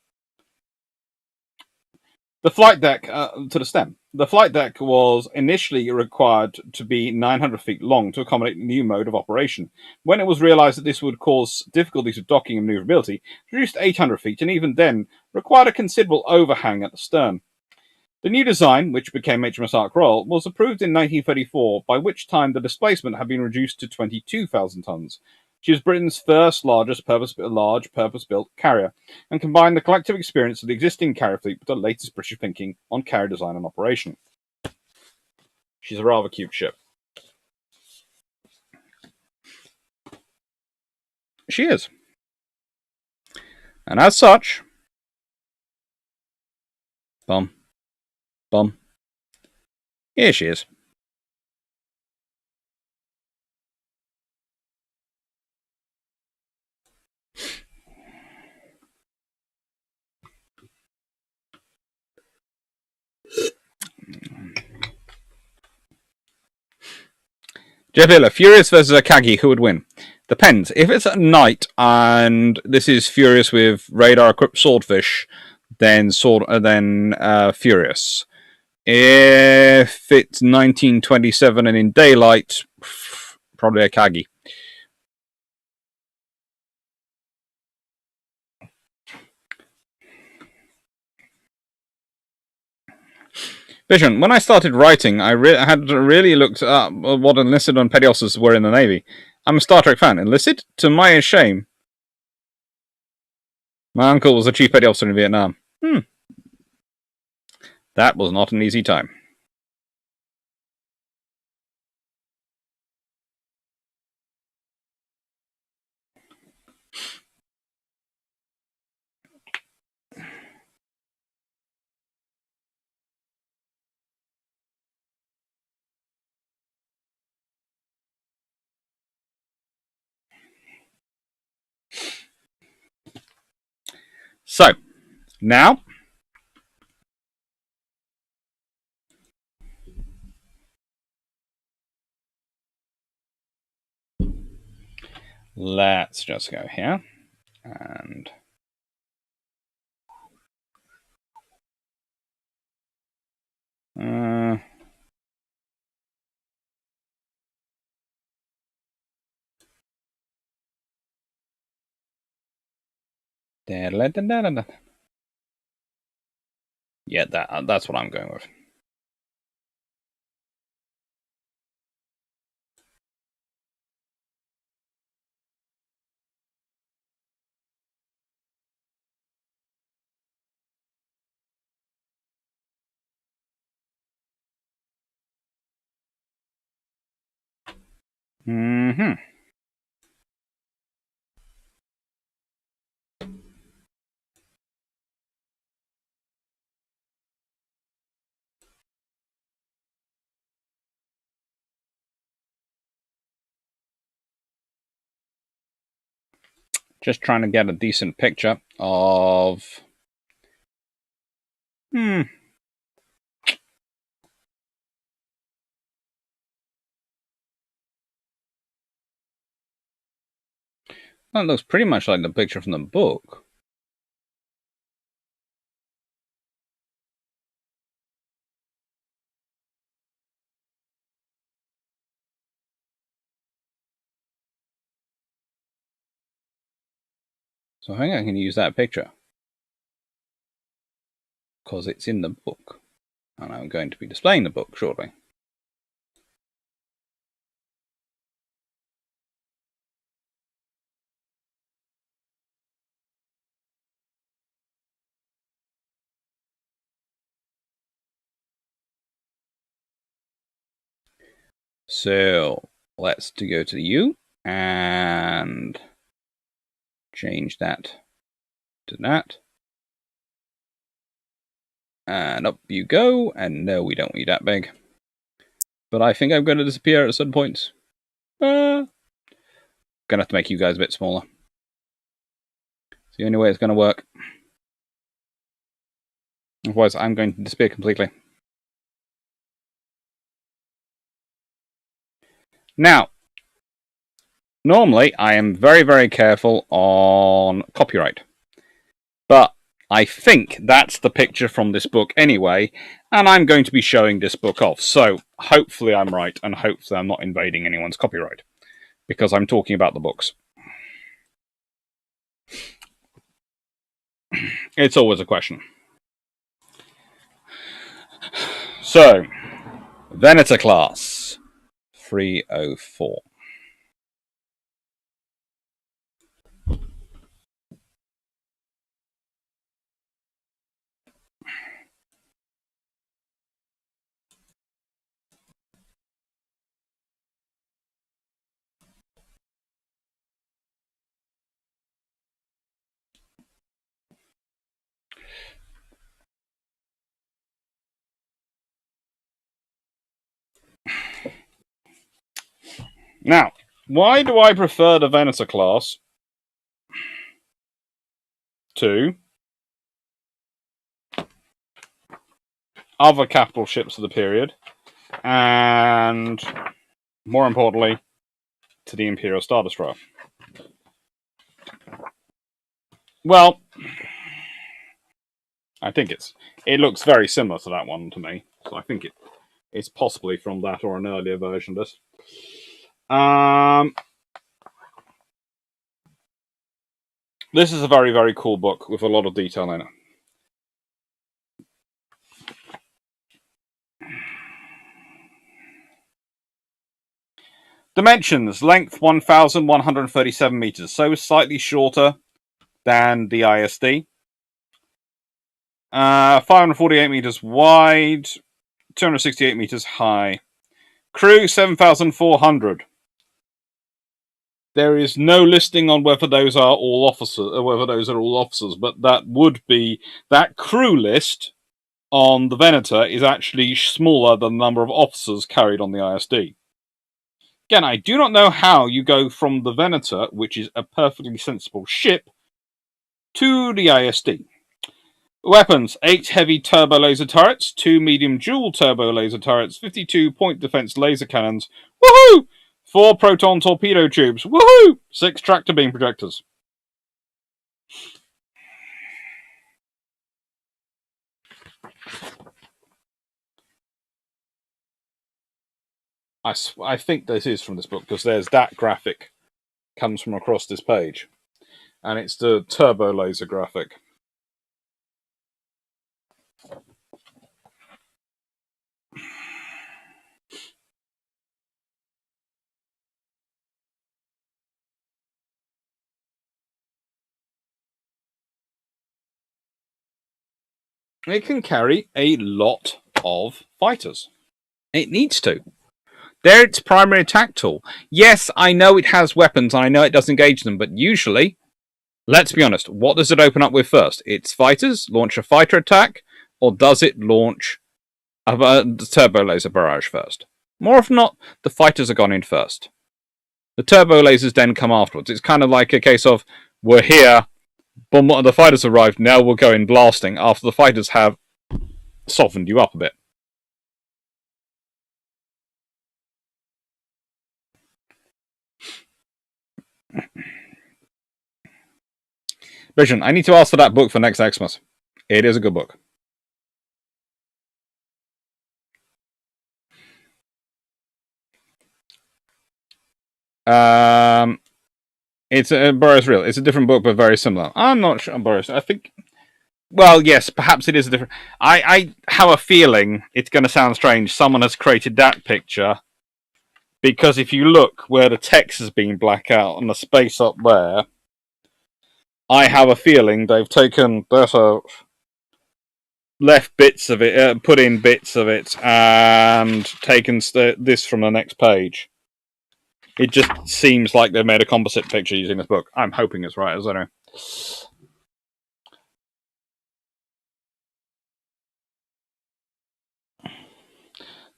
Speaker 1: The flight deck to the stem. The flight deck was initially required to be 900 feet long to accommodate the new mode of operation. When it was realized that this would cause difficulties with docking and maneuverability, it reduced to 800 feet and even then required a considerable overhang at the stern. The new design, which became HMS Ark Royal, was approved in 1934, by which time the displacement had been reduced to 22,000 tons. She was Britain's first large purpose-built carrier, and combined the collective experience of the existing carrier fleet with the latest British thinking on carrier design and operation. She's a rather cute ship. She is. And as such, bum, here she is. Jeff Hiller, Furious versus Akagi, who would win? Depends. If it's at night and this is Furious with radar-equipped swordfish, then Furious. If it's 1927 and in daylight, probably Akagi. Vision. When I started writing, I had really looked up what enlisted and petty officers were in the Navy. I'm a Star Trek fan. Enlisted? To my shame. My uncle was a chief petty officer in Vietnam. That was not an easy time. So, now, let's just go here and yeah, that's what I'm going with. Mm-hmm. Just trying to get a decent picture of... That looks pretty much like the picture from the book. So I think I can use that picture. Because it's in the book. And I'm going to be displaying the book shortly. So let's go to the U and change that to that. And up you go. And no, we don't need that big. But I think I'm going to disappear at some point. Gonna have to make you guys a bit smaller. It's the only way it's going to work. Otherwise, I'm going to disappear completely. Now, normally I am very, very careful on copyright. But I think that's the picture from this book anyway, and I'm going to be showing this book off. So hopefully I'm right, and hopefully I'm not invading anyone's copyright, because I'm talking about the books. It's always a question. So, Venator Class 304. Now, why do I prefer the Venator class to other capital ships of the period, and more importantly, to the Imperial Star Destroyer? Well, I think it looks very similar to that one to me, so I think it's possibly from that or an earlier version of this. This is a very, very cool book with a lot of detail in it. Dimensions: length 1,137 meters, so slightly shorter than the ISD. 548 meters wide, 268 meters high. Crew 7,400. There is no listing on whether those are all officers, but that crew list on the Venator is actually smaller than the number of officers carried on the ISD. Again, I do not know how you go from the Venator, which is a perfectly sensible ship, to the ISD. Weapons: 8 heavy turbo laser turrets, 2 medium dual turbo laser turrets, 52 point defense laser cannons, woohoo! 4 proton torpedo tubes, woohoo! 6 tractor beam projectors. I think this is from this book, because there's that graphic comes from across this page, and it's the turbo laser graphic. It can carry a lot of fighters. It needs to. They're its primary attack tool. Yes, I know it has weapons, and I know it does engage them, but usually, let's be honest, what does it open up with first? Its fighters launch a fighter attack, or does it launch a turbo laser barrage first? More often not, the fighters are gone in first. The turbo lasers then come afterwards. It's kind of like a case of, we're here, the fighters arrived, now we'll go in blasting after the fighters have softened you up a bit. Vision, I need to ask for that book for next Xmas. It is a good book. It's Burroughs Real. It's a different book, but very similar. I'm not sure on Burroughs. I think. Well, yes, perhaps it is a different. I have a feeling it's going to sound strange. Someone has created that picture because if you look where the text has been black out and the space up there, I have a feeling they've taken that out, left bits of it, put in bits of it, and taken this from the next page. It just seems like they've made a composite picture using this book. I'm hoping it's right, as I know.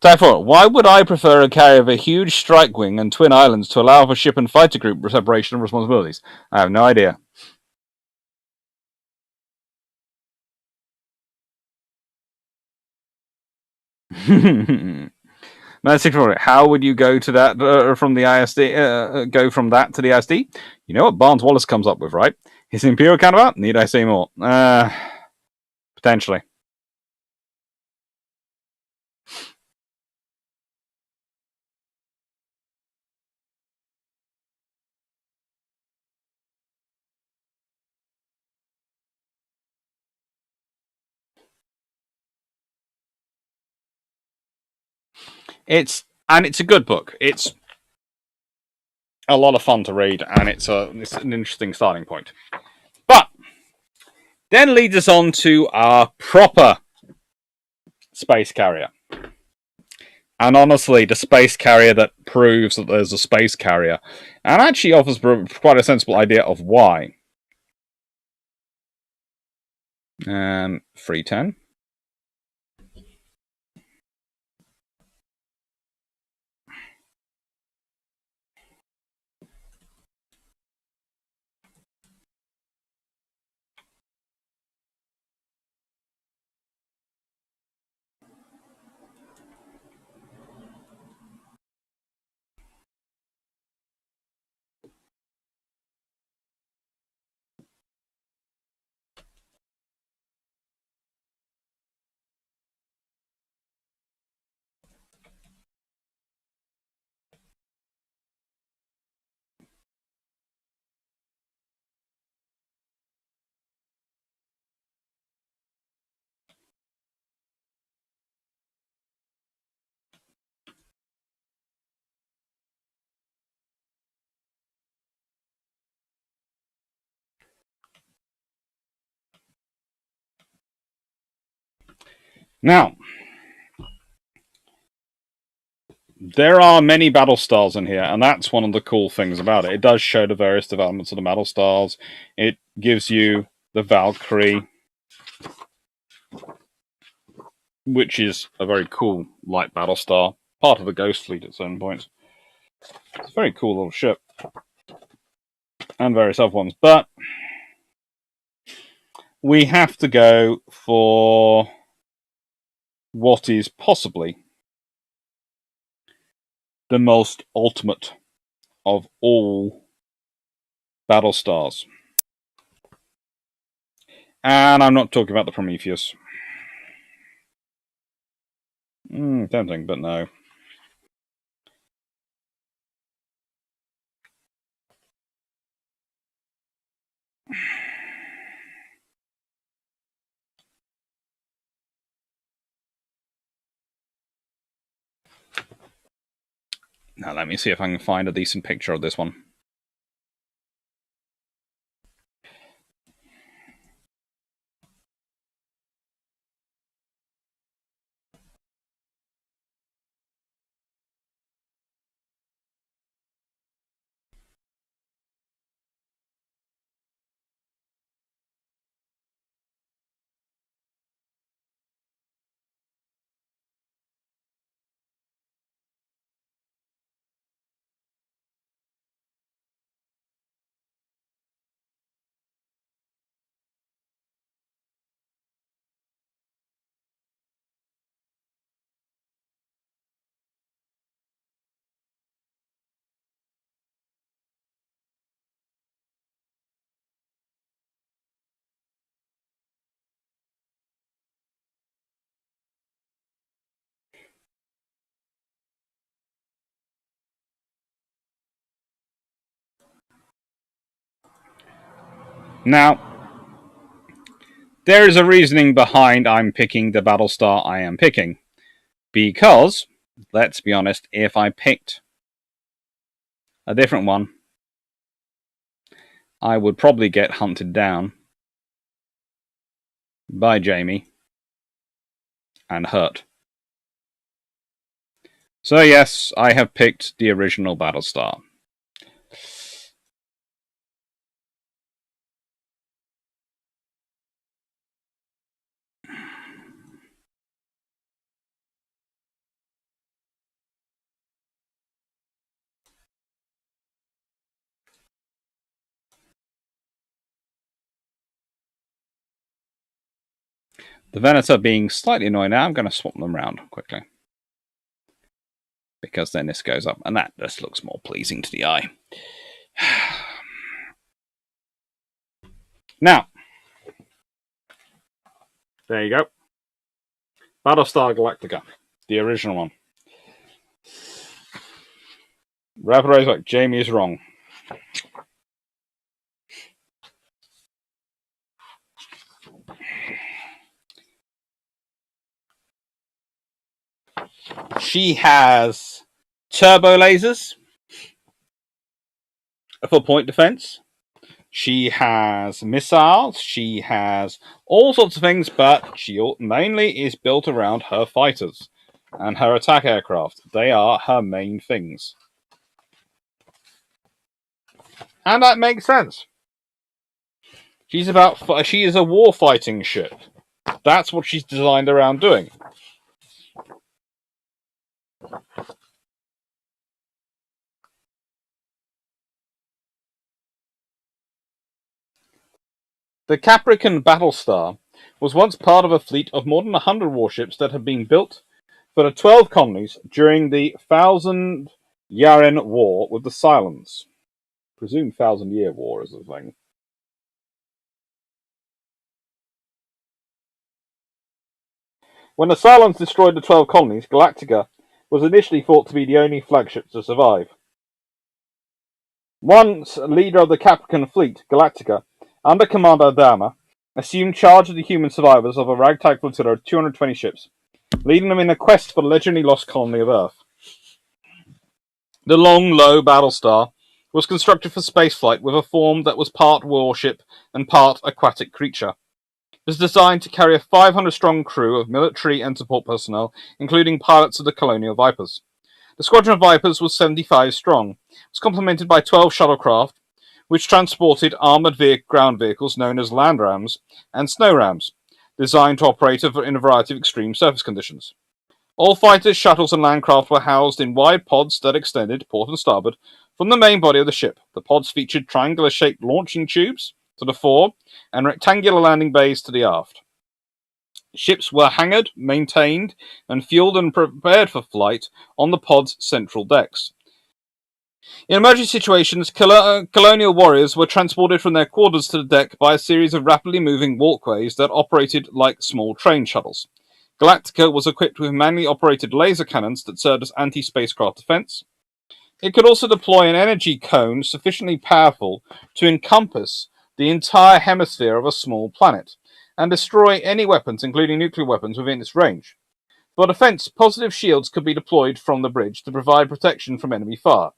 Speaker 1: Therefore, why would I prefer a carrier of a huge strike wing and twin islands to allow for ship and fighter group separation of responsibilities? I have no idea. How would you go to that from the ISD? Go from that to the ISD? You know what Barnes Wallace comes up with, right? His Imperial counterpart? Need I say more? Potentially. It's a good book. It's a lot of fun to read, and it's an interesting starting point. But then leads us on to our proper space carrier. And honestly, the space carrier that proves that there's a space carrier, and actually offers quite a sensible idea of why. 310. Now, there are many Battlestars in here, and that's one of the cool things about it. It does show the various developments of the Battlestars. It gives you the Valkyrie, which is a very cool light Battlestar, part of the Ghost Fleet at certain points. It's a very cool little ship, and various other ones, but we have to go for what is possibly the most ultimate of all Battlestars. And I'm not talking about the Prometheus. Tempting, but no. Now let me see if I can find a decent picture of this one. Now, there is a reasoning behind I'm picking the Battlestar I am picking. Because, let's be honest, if I picked a different one, I would probably get hunted down by Jamie and hurt. So yes, I have picked the original Battlestar. The Venator being slightly annoying now, I'm going to swap them around quickly. Because then this goes up, and that just looks more pleasing to the eye. Now, there you go. Battlestar Galactica, the original one. Rapid Ray's like, Jamie is wrong. She has turbo lasers for point defense. She has missiles. She has all sorts of things, but she mainly is built around her fighters and her attack aircraft. They are her main things. And that makes sense. She is a war-fighting ship. That's what she's designed around doing. The Capricorn Battlestar was once part of a fleet of more than 100 warships that had been built for the 12 colonies during the Thousand Yaren War with the Cylons. Presumed Thousand-Year War is the thing. When the Cylons destroyed the 12 colonies, Galactica was initially thought to be the only flagship to survive. Once leader of the Capricorn fleet, Galactica, under Commander Adama, assumed charge of the human survivors of a ragtag flotilla of 220 ships, leading them in a quest for the legendary lost colony of Earth. The long, low Battlestar was constructed for spaceflight with a form that was part warship and part aquatic creature. was designed to carry a 500-strong crew of military and support personnel, including pilots of the Colonial Vipers. The squadron of Vipers was 75 strong. It was complemented by 12 shuttlecraft, which transported armoured ground vehicles known as land rams and snow rams, designed to operate in a variety of extreme surface conditions. All fighters, shuttles, and landcraft were housed in wide pods that extended, port and starboard, from the main body of the ship. The pods featured triangular-shaped launching tubes to the fore and rectangular landing bays to the aft. Ships were hangared, maintained, and fueled and prepared for flight on the pod's central decks. In emergency situations, colonial warriors were transported from their quarters to the deck by a series of rapidly moving walkways that operated like small train shuttles. Galactica was equipped with manually operated laser cannons that served as anti-spacecraft defense. It could also deploy an energy cone sufficiently powerful to encompass the entire hemisphere of a small planet and destroy any weapons, including nuclear weapons, within its range. For defense, positive shields could be deployed from the bridge to provide protection from enemy fire.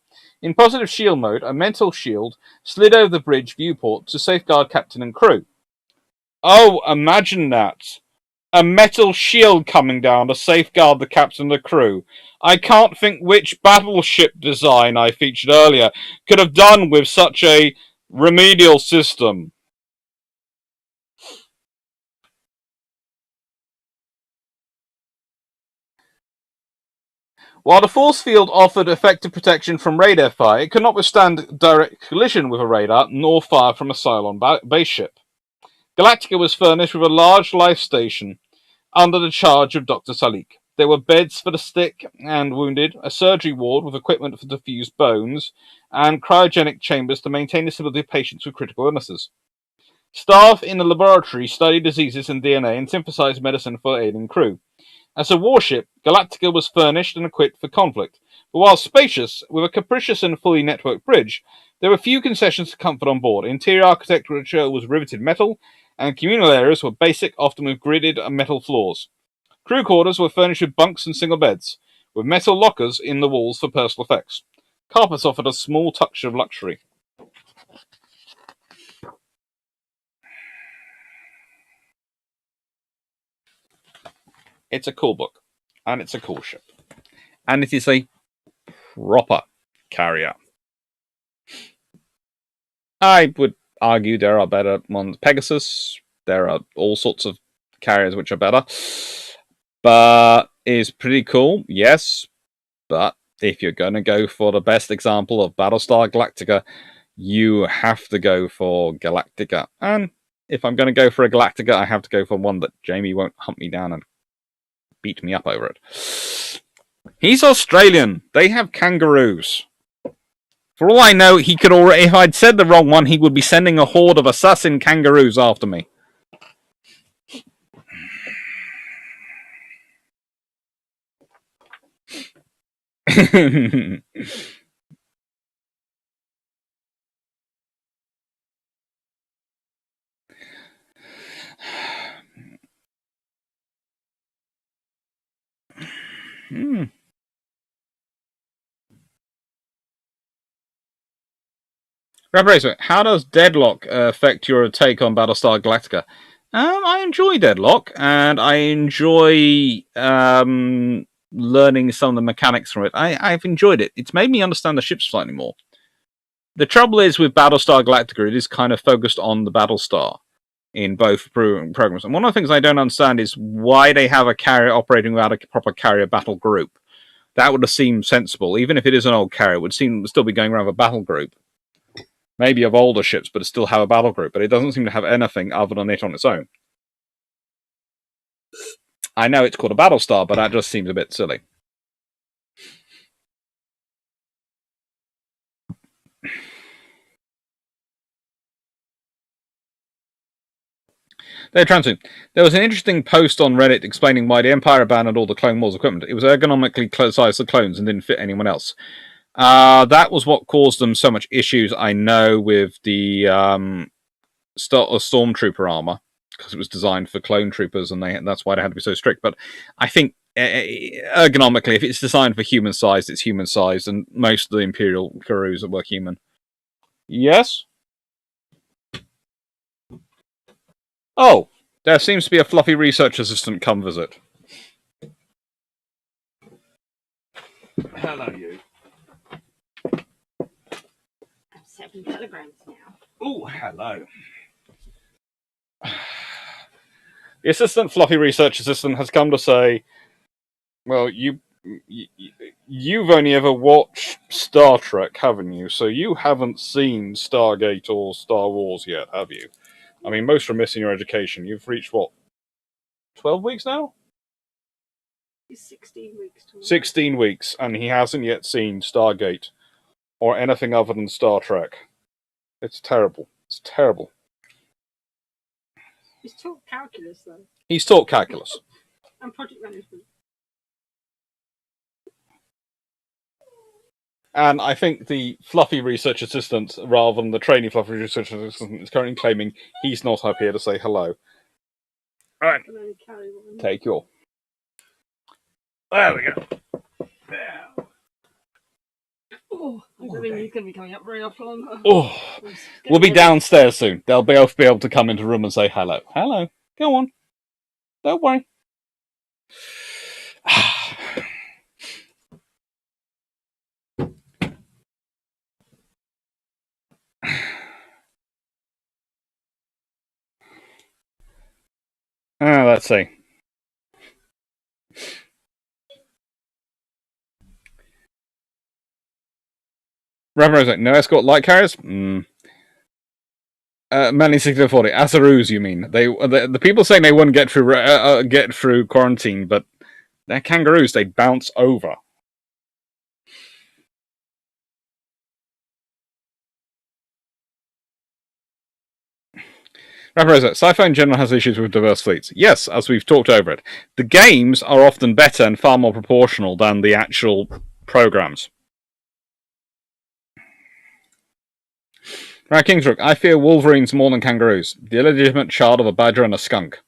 Speaker 1: In positive shield mode, a mental shield slid over the bridge viewport to safeguard captain and crew. Oh, imagine that. A metal shield coming down to safeguard the captain and the crew. I can't think which battleship design I featured earlier could have done with such a remedial system. While the force field offered effective protection from radar fire, it could not withstand direct collision with a radar nor fire from a Cylon base ship. Galactica was furnished with a large life station under the charge of Dr. Salik. There were beds for the sick and wounded, a surgery ward with equipment for diffused bones, and cryogenic chambers to maintain the stability of patients with critical illnesses. Staff in the laboratory studied diseases and DNA and synthesized medicine for alien crew. As a warship, Galactica was furnished and equipped for conflict, but while spacious, with a capacious and fully networked bridge, there were few concessions to comfort on board. Interior architecture was riveted metal, and communal areas were basic, often with gridded metal floors. Crew quarters were furnished with bunks and single beds, with metal lockers in the walls for personal effects. Carpets offered a small touch of luxury. It's a cool book, and it's a cool ship, and it is a proper carrier. I would argue there are better ones. Pegasus, there are all sorts of carriers which are better, but is pretty cool, yes, but if you're going to go for the best example of Battlestar Galactica, you have to go for Galactica. And if I'm going to go for a Galactica, I have to go for one that Jamie won't hunt me down and beat me up over it. He's Australian. They have kangaroos. For all I know, he could already, if I'd said the wrong one, he would be sending a horde of assassin kangaroos after me. How does Deadlock affect your take on Battlestar Galactica? I enjoy Deadlock, and I enjoy learning some of the mechanics from it. I've enjoyed it. It's made me understand the ship slightly more. The trouble is with Battlestar Galactica, it is kind of focused on the Battlestar in both programs. And one of the things I don't understand is why they have a carrier operating without a proper carrier battle group. That would have seemed sensible. Even if it is an old carrier, it would still be going around with a battle group. Maybe of older ships, but it still have a battle group. But it doesn't seem to have anything other than it on its own. I know it's called a Battlestar, but that just seems a bit silly. There was an interesting post on Reddit explaining why the Empire abandoned all the Clone Wars equipment. It was ergonomically sized for clones and didn't fit anyone else. That was what caused them so much issues, I know, with the Stormtrooper armor, because it was designed for clone troopers, and that's why they had to be so strict. But I think ergonomically, if it's designed for human sized, it's human sized, and most of the Imperial Karus were human. Yes? Oh, There seems to be a fluffy research assistant come visit. Hello, you.
Speaker 3: 7 kilograms now.
Speaker 1: Oh, hello. The assistant, fluffy research assistant, has come to say, well, you've only ever watched Star Trek, haven't you? So you haven't seen Stargate or Star Wars yet, have you? I mean, most are missing your education. You've reached, what, 12 weeks now?
Speaker 3: He's 16 weeks.
Speaker 1: 16 weeks, and he hasn't yet seen Stargate or anything other than Star Trek. It's terrible. It's terrible.
Speaker 3: He's taught calculus, though.
Speaker 1: He's taught calculus.
Speaker 3: And project management.
Speaker 1: And I think the fluffy research assistant, rather than the trainee fluffy research assistant, is currently claiming he's not up here to say hello. Alright. Take your. There we go.
Speaker 3: Oh, I don't think he's going to be coming up very often.
Speaker 1: Oh, we'll be downstairs soon. They'll both be able to come into the room and say hello. Hello. Go on. Don't worry. Let's see. Reverend, no escort light carriers? Mainly 1640. As a ruse, you mean? The people saying they wouldn't get through quarantine, but they're kangaroos. They bounce over. Sci-Fi in general has issues with diverse fleets. Yes, as we've talked over it. The games are often better and far more proportional than the actual programs. Right, Kingsrook, I fear wolverines more than kangaroos. The illegitimate child of a badger and a skunk.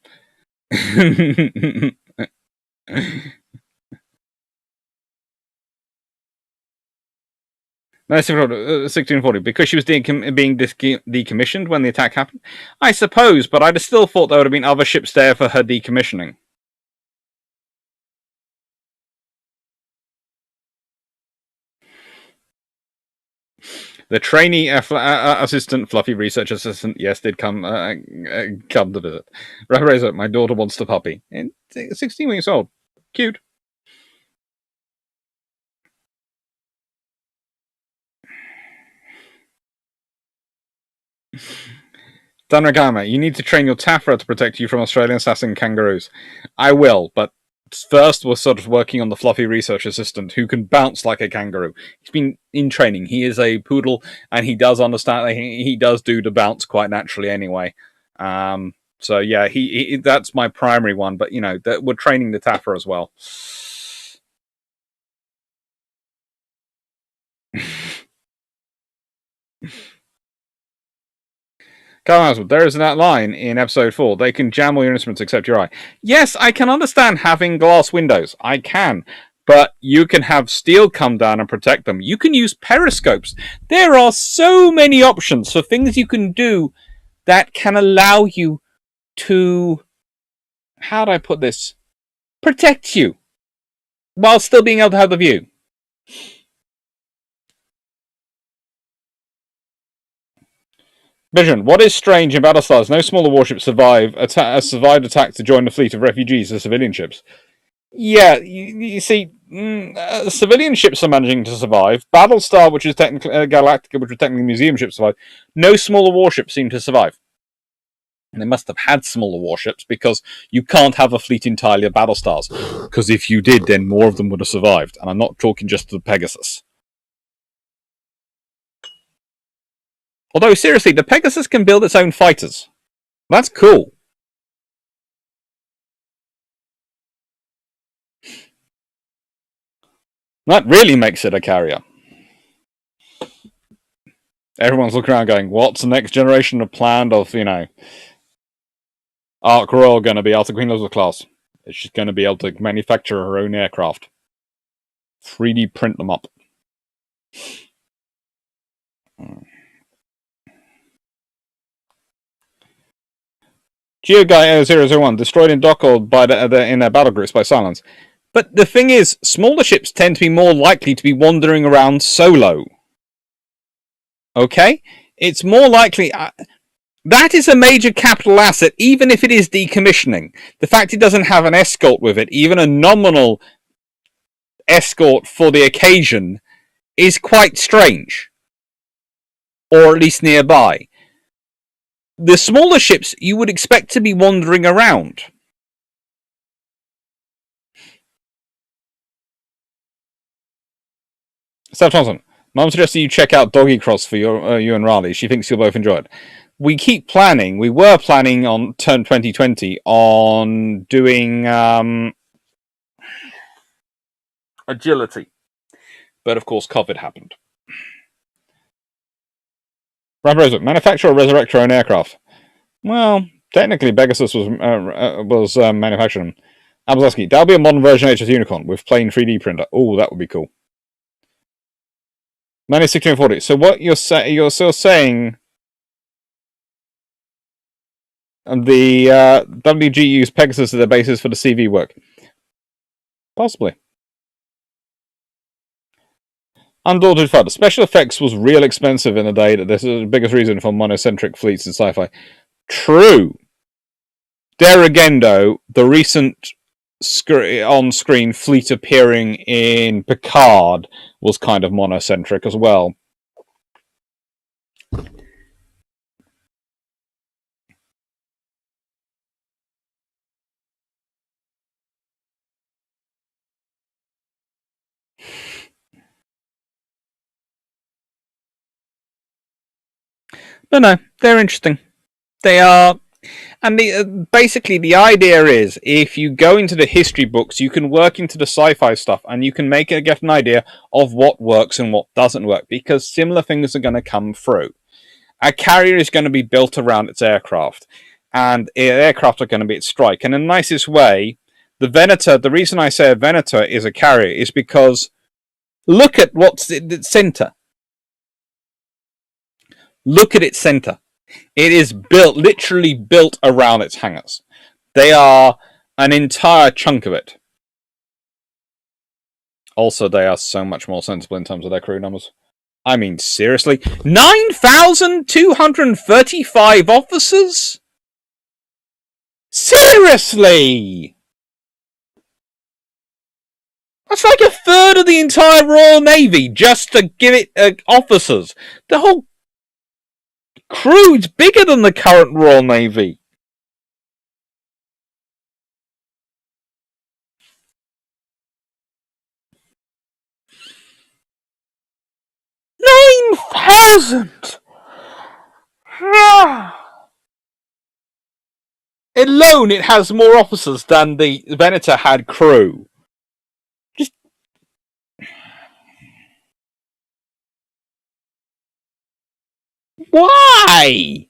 Speaker 1: No, 1640. Because she was being decommissioned when the attack happened? I suppose, but I'd have still thought there would have been other ships there for her decommissioning. The trainee assistant, fluffy research assistant, yes, did come to visit. Razor, my daughter wants the puppy. 16 weeks old. Cute. Danragama, you need to train your Tafra to protect you from Australian assassin kangaroos. I will, but first we're sort of working on the fluffy research assistant who can bounce like a kangaroo. He's been in training. He is a poodle, and he does understand. He does do the bounce quite naturally anyway. So yeah, he that's my primary one. But you know, we're training the Tafra as well. There is that line in episode 4. They can jam all your instruments except your eye. Yes, I can understand having glass windows. I can. But you can have steel come down and protect them. You can use periscopes. There are so many options for things you can do that can allow you to... How do I put this? Protect you. While still being able to have the view. Vision, what is strange in Battlestar is no smaller warships survived attack to join the fleet of refugees or civilian ships. Yeah, you see, civilian ships are managing to survive. Battlestar, which is technically Galactica, which was technically museum ships, survived. No smaller warships seem to survive. And they must have had smaller warships because you can't have a fleet entirely of Battlestars. Because if you did, then more of them would have survived. And I'm not talking just the Pegasus. Although, seriously, the Pegasus can build its own fighters. That's cool. That really makes it a carrier. Everyone's looking around going, what's the next generation of planned of, you know, Ark Royal going to be after Queen Elizabeth class? It's just going to be able to manufacture her own aircraft. 3D print them up. GeoGuy001 destroyed in dock or in their battle groups by Silence. But the thing is, smaller ships tend to be more likely to be wandering around solo. Okay? It's more likely... that is a major capital asset, even if it is decommissioning. The fact it doesn't have an escort with it, even a nominal escort for the occasion, is quite strange. Or at least nearby. The smaller ships you would expect to be wandering around. Steph Thompson, Mum suggested you check out Doggy Cross for you and Raleigh. She thinks you'll both enjoy it. We were planning on turn 2020 on doing agility. But of course COVID happened. Rambozo, manufacture or resurrect your own aircraft? Well, technically Pegasus was manufacturing them. Abazaski, that'll be a modern version of HS Unicorn with plain 3D printer. Oh, that would be cool. Minus 1640. So what you're still saying the WG used Pegasus as the basis for the CV work? Possibly. Undaunted FUD. Special effects was real expensive in the day. That this is the biggest reason for monocentric fleets in sci-fi. True. There again, though, the recent on-screen fleet appearing in Picard was kind of monocentric as well. But no, they're interesting. They are, and basically the idea is, if you go into the history books, you can work into the sci-fi stuff, and you can get an idea of what works and what doesn't work, because similar things are going to come through. A carrier is going to be built around its aircraft, and aircraft are going to be its strike. And in the nicest way, the Venator, the reason I say a Venator is a carrier is because look at what's at its center. Look at its center. It is literally built around its hangars. They are an entire chunk of it. Also, they are so much more sensible in terms of their crew numbers. I mean, seriously? 9,235 officers? Seriously? That's like a third of the entire Royal Navy just to give it officers. The whole crew is bigger than the current Royal Navy. $9,000! Alone, it has more officers than the Venator had crew. Just... why?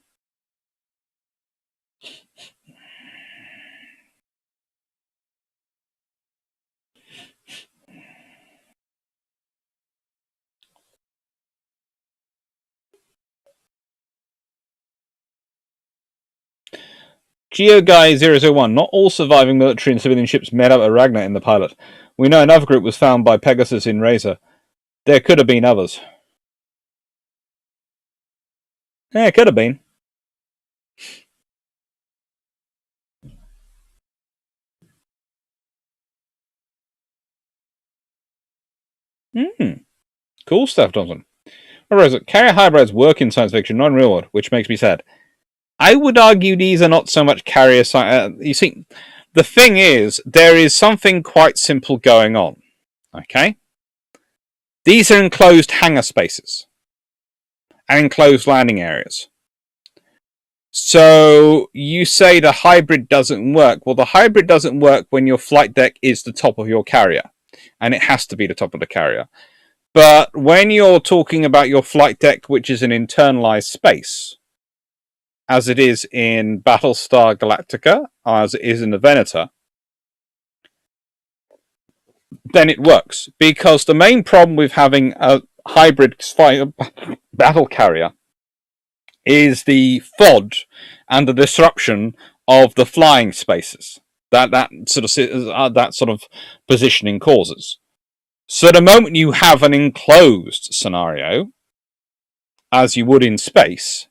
Speaker 1: GeoGuy001. Not all surviving military and civilian ships met up at Ragnar in the pilot. We know another group was found by Pegasus in Razor. There could have been others. Yeah, it could have been. Cool stuff, Thompson. Rosa, carrier hybrids work in science fiction, not in real world, which makes me sad. I would argue these are not so much carrier science. You see, the thing is, there is something quite simple going on. Okay? These are enclosed hangar spaces and enclosed landing areas. So you say the hybrid doesn't work. Well, the hybrid doesn't work when your flight deck is the top of your carrier, and it has to be the top of the carrier. But when you're talking about your flight deck, which is an internalized space, as it is in Battlestar Galactica, as it is in the Venator, then it works. Because the main problem with having a hybrid battle carrier is the FOD and the disruption of the flying spaces that sort of positioning causes. So the moment you have an enclosed scenario, as you would in space,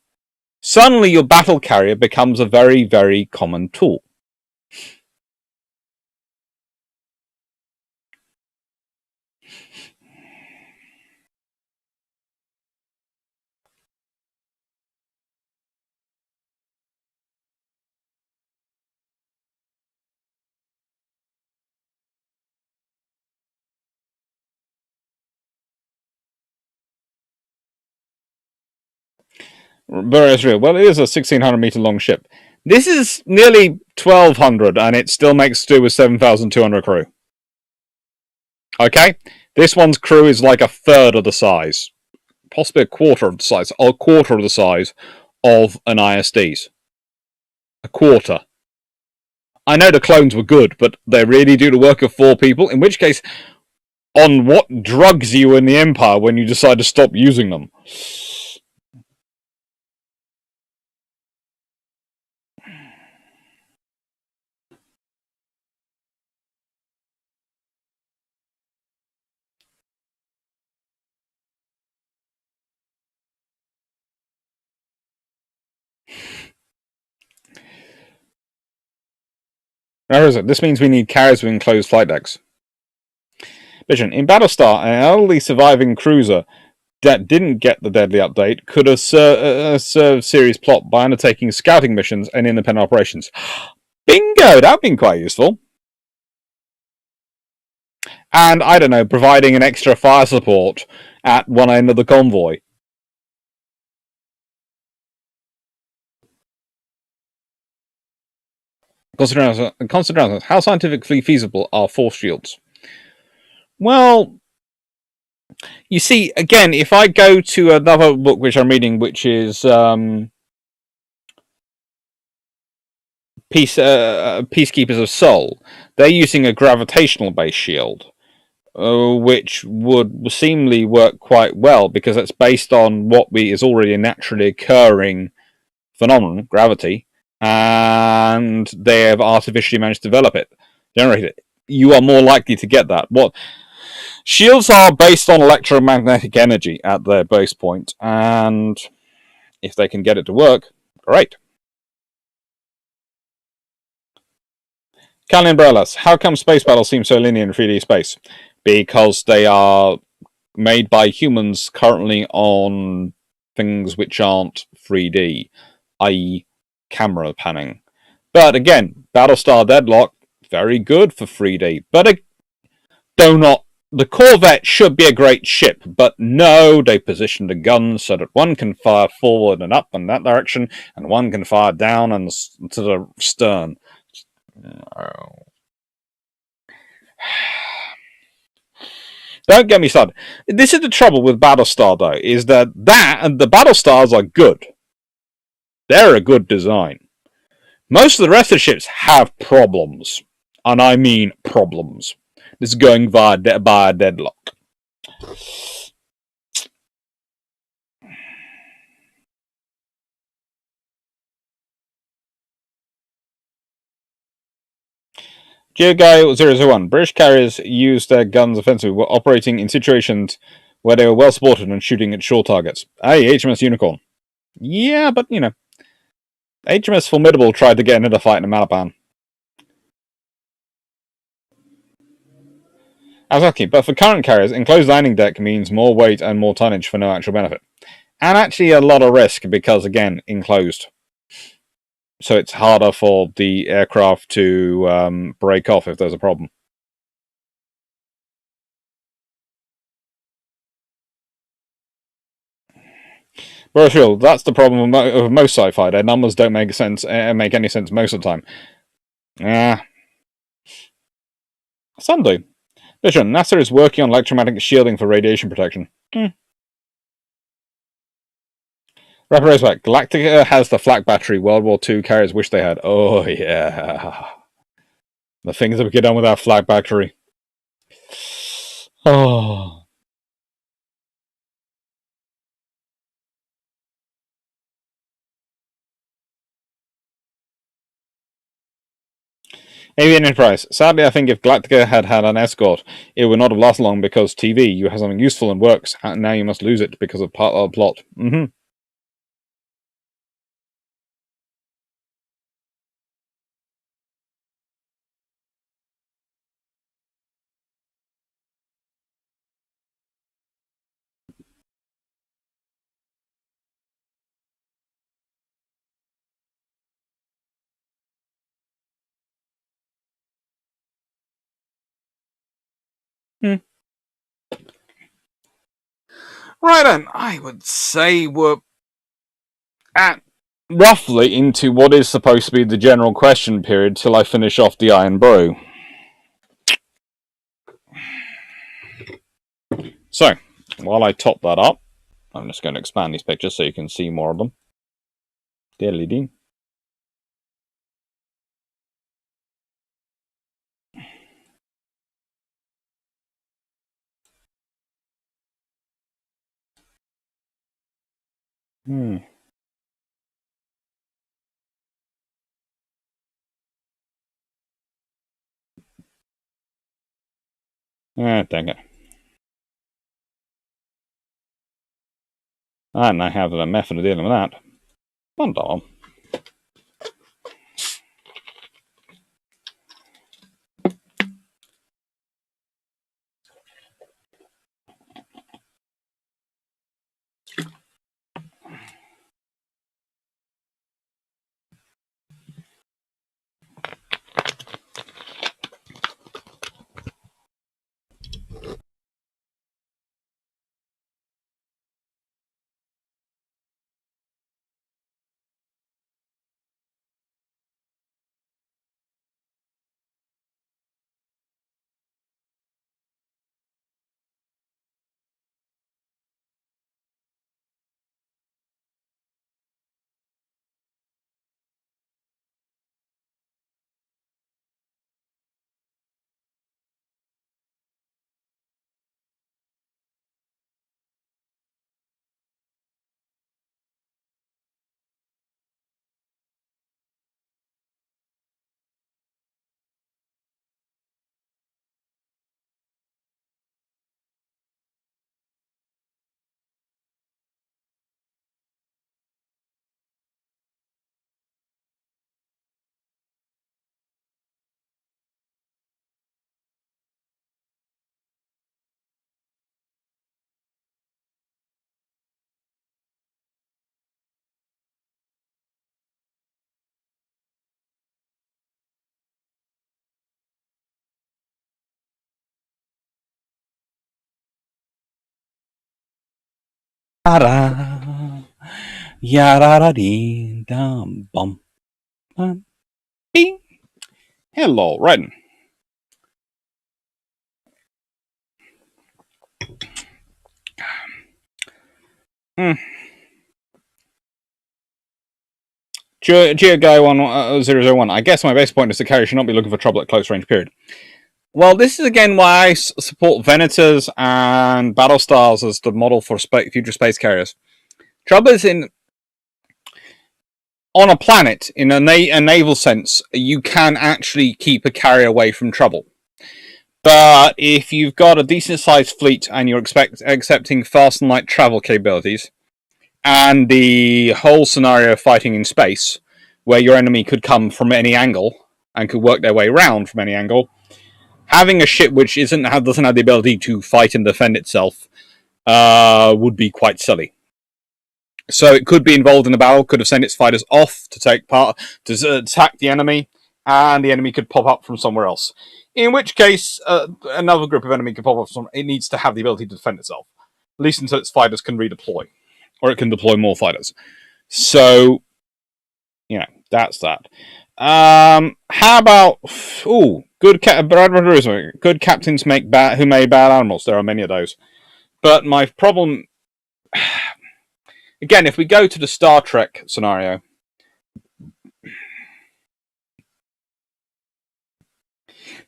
Speaker 1: suddenly your battle carrier becomes a very, very common tool. Well, it is a 1,600-meter long ship. This is nearly 1,200, and it still makes do with 7,200 crew. Okay? This one's crew is like a third of the size. Possibly a quarter of the size. Or a quarter of the size of an ISD's. A quarter. I know the clones were good, but they really do the work of 4 people, in which case, on what drugs are you in the Empire when you decide to stop using them? Where is it? This means we need carriers with enclosed flight decks. Vision. In Battlestar, an elderly surviving cruiser that didn't get the deadly update could have served series plot by undertaking scouting missions and independent operations. Bingo! That would been quite useful. And, I don't know, providing an extra fire support at one end of the convoy. Consider how scientifically feasible are force shields? Well, you see, again, if I go to another book which I'm reading, which is Peacekeepers of Sol, they're using a gravitational-based shield, which would seemingly work quite well because it's based on what is already a naturally occurring phenomenon, gravity, and they have artificially managed to develop it, generate it. You are more likely to get that. What shields are based on electromagnetic energy at their base point, and if they can get it to work, great. Calvin Umbrellas, how come space battles seem so linear in 3D space? Because they are made by humans currently on things which aren't 3D, i.e. camera panning. But again, Battlestar Deadlock, very good for 3D. But the Corvette should be a great ship, but no, they positioned the guns so that one can fire forward and up in that direction, and one can fire down and to the stern. Oh. Don't get me started. This is the trouble with Battlestar, though, is that and the Battlestars are good. They're a good design. Most of the rest of the ships have problems. And I mean problems. This is going via deadlock. GeoGuy001. British carriers used their guns offensively, were operating in situations where they were well supported and shooting at short targets. Hey, HMS Unicorn. Yeah, but, you know. HMS Formidable tried to get into the fight in Malapan. Exactly, but for current carriers, enclosed landing deck means more weight and more tonnage for no actual benefit. And actually a lot of risk because, again, enclosed. So it's harder for the aircraft to break off if there's a problem. Bruships, that's the problem of most sci-fi. Their numbers don't make any sense most of the time. Some do. Vision, NASA is working on electromagnetic shielding for radiation protection. Rapid Raceback, Galactica has the flak battery World War II carriers wish they had. Oh, yeah. The things that we get done with our flak battery. Oh. Avian Enterprise. Sadly, I think if Galactica had had an escort, it would not have lasted long because TV, you have something useful and works, and now you must lose it because of part of the plot. Mm-hmm. Right then, I would say we're at roughly into what is supposed to be the general question period till I finish off the Iron Brew. So, while I top that up, I'm just going to expand these pictures so you can see more of them. Diddly-dee. Dang it. And I have a method of dealing with that. $1. Hello, Ren. Geo Guy 1001. I guess my basic point is the carrier should not be looking for trouble at close range, period. Well, this is again why I support Venators and Battlestars as the model for future space carriers. Trouble is on a planet, in a naval sense, you can actually keep a carrier away from trouble. But if you've got a decent sized fleet and you're accepting fast and light travel capabilities, and the whole scenario of fighting in space, where your enemy could come from any angle and could work their way around from any angle, having a ship which doesn't have the ability to fight and defend itself would be quite silly. So it could be involved in a battle, could have sent its fighters off to take part, to attack the enemy, and the enemy could pop up from somewhere else. In which case, another group of enemy could pop up from. It needs to have the ability to defend itself, at least until its fighters can redeploy, or it can deploy more fighters. So, that's that. How about good captains who made bad animals? There are many of those, but my problem. Again, if we go to the Star Trek scenario,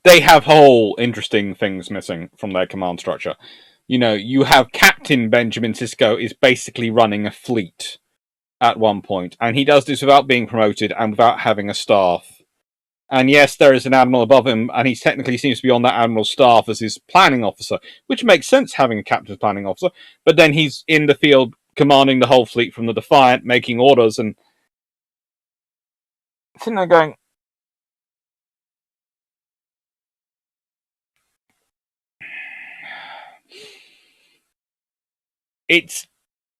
Speaker 1: they have whole interesting things missing from their command structure. You have Captain Benjamin Sisko is basically running a fleet at one point, and he does this without being promoted and without having a staff And yes, there is an admiral above him, and he technically seems to be on that admiral's staff as his planning officer, which makes sense having a captain's planning officer. But then he's in the field commanding the whole fleet from the Defiant, making orders, and sitting there going, it's,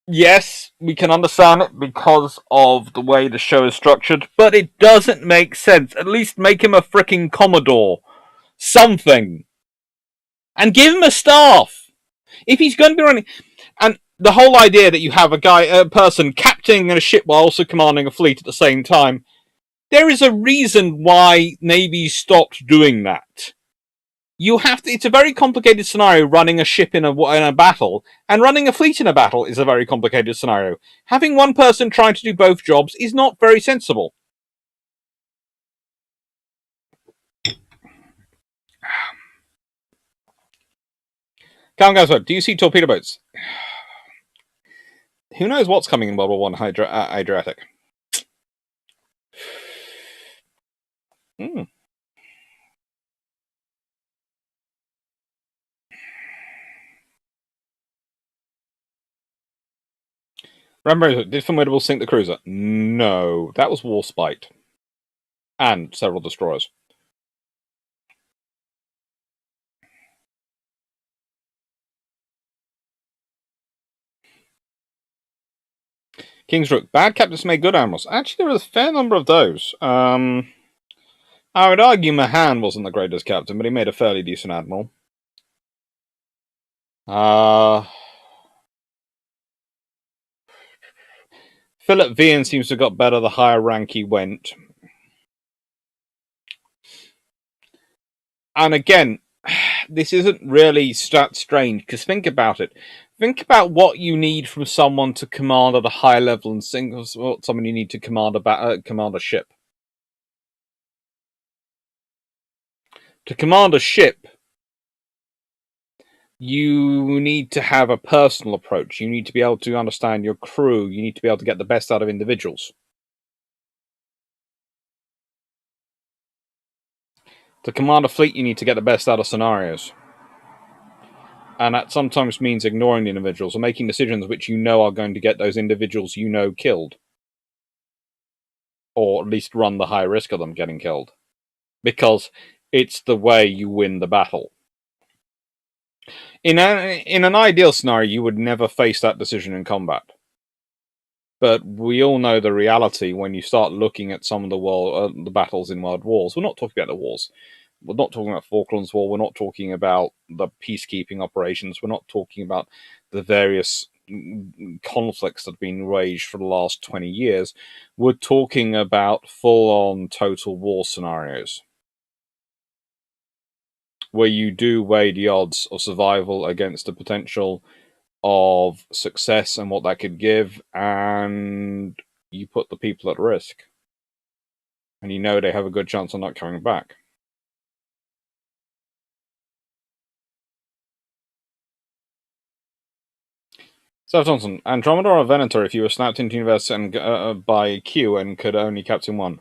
Speaker 1: yes, we can understand it because of the way the show is structured, but it doesn't make sense. At least make him a fricking Commodore. Something. And give him a staff. If he's going to be running... And the whole idea that you have a person captaining a ship while also commanding a fleet at the same time, there is a reason why navies stopped doing that. You have to. It's a very complicated scenario running a ship in a battle, and running a fleet in a battle is a very complicated scenario. Having one person trying to do both jobs is not very sensible. Calm guys, do you see torpedo boats? Who knows what's coming in World War One Adriatic? Remember, did Formidable sink the cruiser? No, that was Warspite. And several destroyers. Kingsrook, bad captains made good admirals. Actually, there was a fair number of those. I would argue Mahan wasn't the greatest captain, but he made a fairly decent admiral. Philip Vian seems to have got better the higher rank he went. And again, this isn't really that strange, because think about it. Think about what you need from someone to command at a high level and what someone you need to command a ship. To command a ship, you need to have a personal approach. You need to be able to understand your crew. You need to be able to get the best out of individuals. To command a fleet, you need to get the best out of scenarios. And that sometimes means ignoring the individuals or making decisions which you know are going to get those individuals you know killed. Or at least run the high risk of them getting killed. Because it's the way you win the battle. In an ideal scenario, you would never face that decision in combat. But we all know the reality when you start looking at some of the battles in world wars. We're not talking about the wars. We're not talking about Falklands War. We're not talking about the peacekeeping operations. We're not talking about the various conflicts that have been waged for the last 20 years. We're talking about full-on total war scenarios, where you do weigh the odds of survival against the potential of success and what that could give, and you put the people at risk. And you know they have a good chance of not coming back. Seth Johnson, Andromeda or Venator if you were snapped into universe and by Q and could only captain one?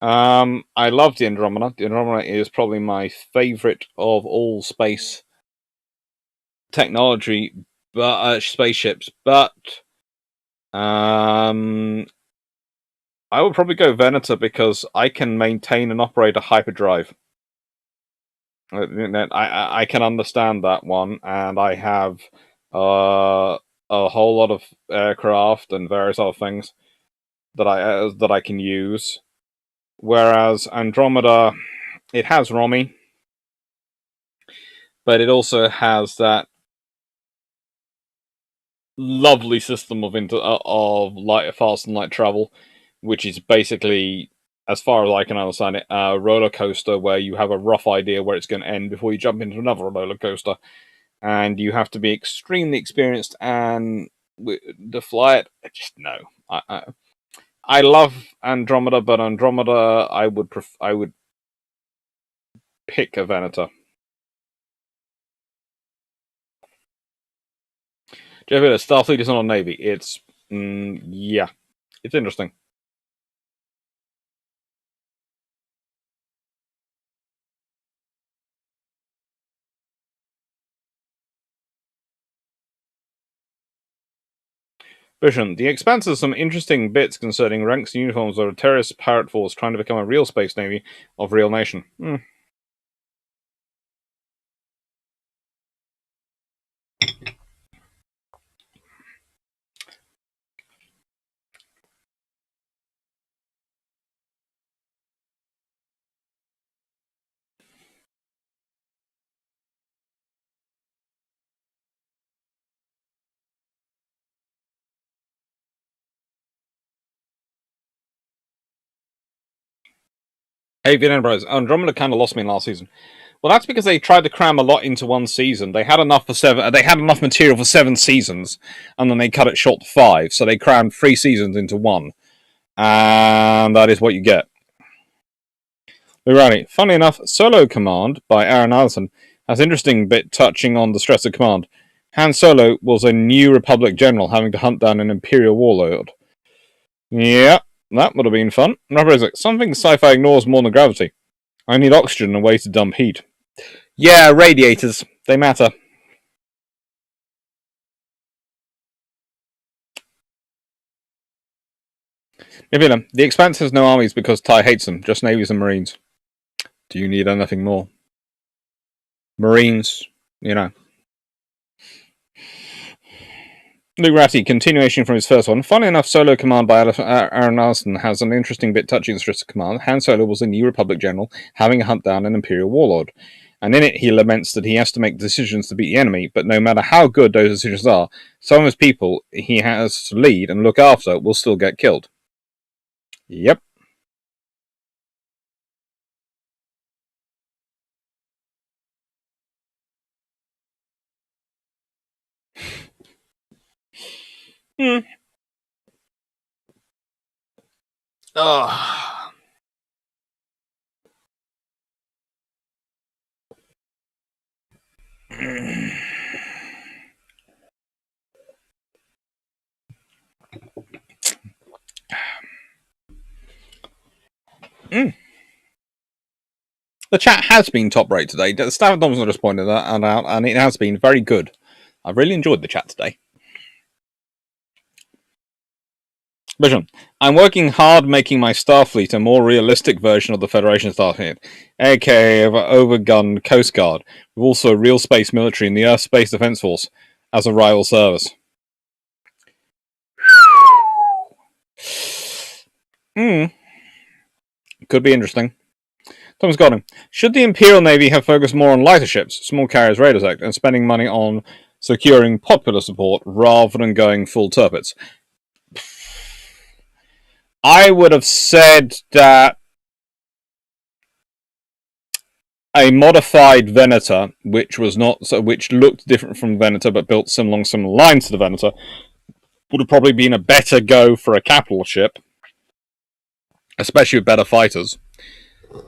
Speaker 1: I love the Andromeda. The Andromeda is probably my favorite of all space technology, but spaceships. But I would probably go Venator because I can maintain and operate a hyperdrive. I can understand that one, and I have a whole lot of aircraft and various other things that I can use. Whereas Andromeda, it has Romy, but it also has that lovely system of light, fast and light travel, which is basically, as far as I can understand it, a roller coaster where you have a rough idea where it's going to end before you jump into another roller coaster, and you have to be extremely experienced and to fly it. Just no. I love Andromeda, but Andromeda I would pick a Venator. Jeff, Starfleet is not a navy. It's yeah, it's interesting. Vision. The Expanse has some interesting bits concerning ranks and uniforms of a terrorist pirate force trying to become a real space navy of real nation. Avian Enterprise. Andromeda kind of lost me in last season. Well, that's because they tried to cram a lot into one season. They had enough for seven. They had enough material for 7 seasons, and then they cut it short to 5. So they crammed 3 seasons into one, and that is what you get. Alrighty. Funny enough, Solo Command by Aaron Allison has an interesting bit touching on the stress of command. Han Solo was a New Republic general having to hunt down an Imperial warlord. Yeah, that would have been fun. Something sci-fi ignores more than gravity. I need oxygen and a way to dump heat. Yeah, radiators. They matter. Nibula, the Expanse has no armies because Ty hates them, just navies and marines. Do you need anything more? Marines, you know. Luke Ratty, continuation from his first one. Funny enough, Solo Command by Aaron Allison has an interesting bit touching the stress of command. Han Solo was a New Republic general having to hunt down an Imperial warlord. And in it, he laments that he has to make decisions to beat the enemy, but no matter how good those decisions are, some of his people he has to lead and look after will still get killed. Yep. Oh. The chat has been top rate today. Staff Thompson just pointed that out, and it has been very good. I've really enjoyed the chat today. Vision. I'm working hard making my Starfleet a more realistic version of the Federation Starfleet, aka an overgunned Coast Guard, with also a real space military in the Earth Space Defense Force as a rival service. Could be interesting. Thomas Godden. Should the Imperial Navy have focused more on lighter ships, small carriers, radars act, and spending money on securing popular support rather than going full turpits? I would have said that a modified Venator, which looked different from Venator but built along similar lines to the Venator, would have probably been a better go for a capital ship, especially with better fighters.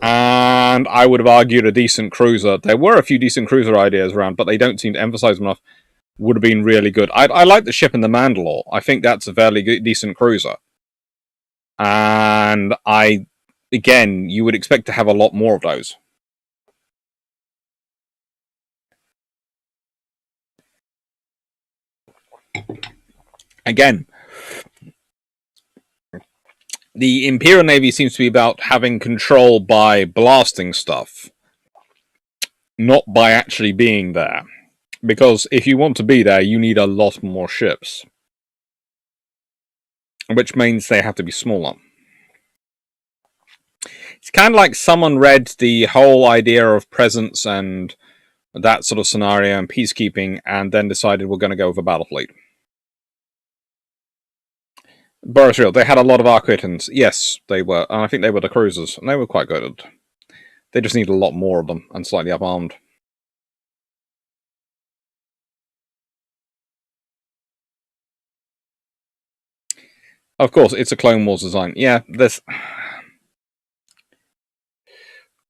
Speaker 1: And I would have argued a decent cruiser. There were a few decent cruiser ideas around, but they don't seem to emphasize them enough. Would have been really good. I like the ship in the Mandalore. I think that's a fairly decent cruiser. And again, you would expect to have a lot more of those. Again, the Imperial Navy seems to be about having control by blasting stuff, not by actually being there. Because if you want to be there, you need a lot more ships. Which means they have to be smaller. It's kind of like someone read the whole idea of presence and that sort of scenario and peacekeeping and then decided we're going to go with a battle fleet. Boris Real, they had a lot of Arquitans. Yes, they were. And I think they were the cruisers. And they were quite good. They just need a lot more of them and slightly up-armed. Of course, it's a Clone Wars design. Yeah,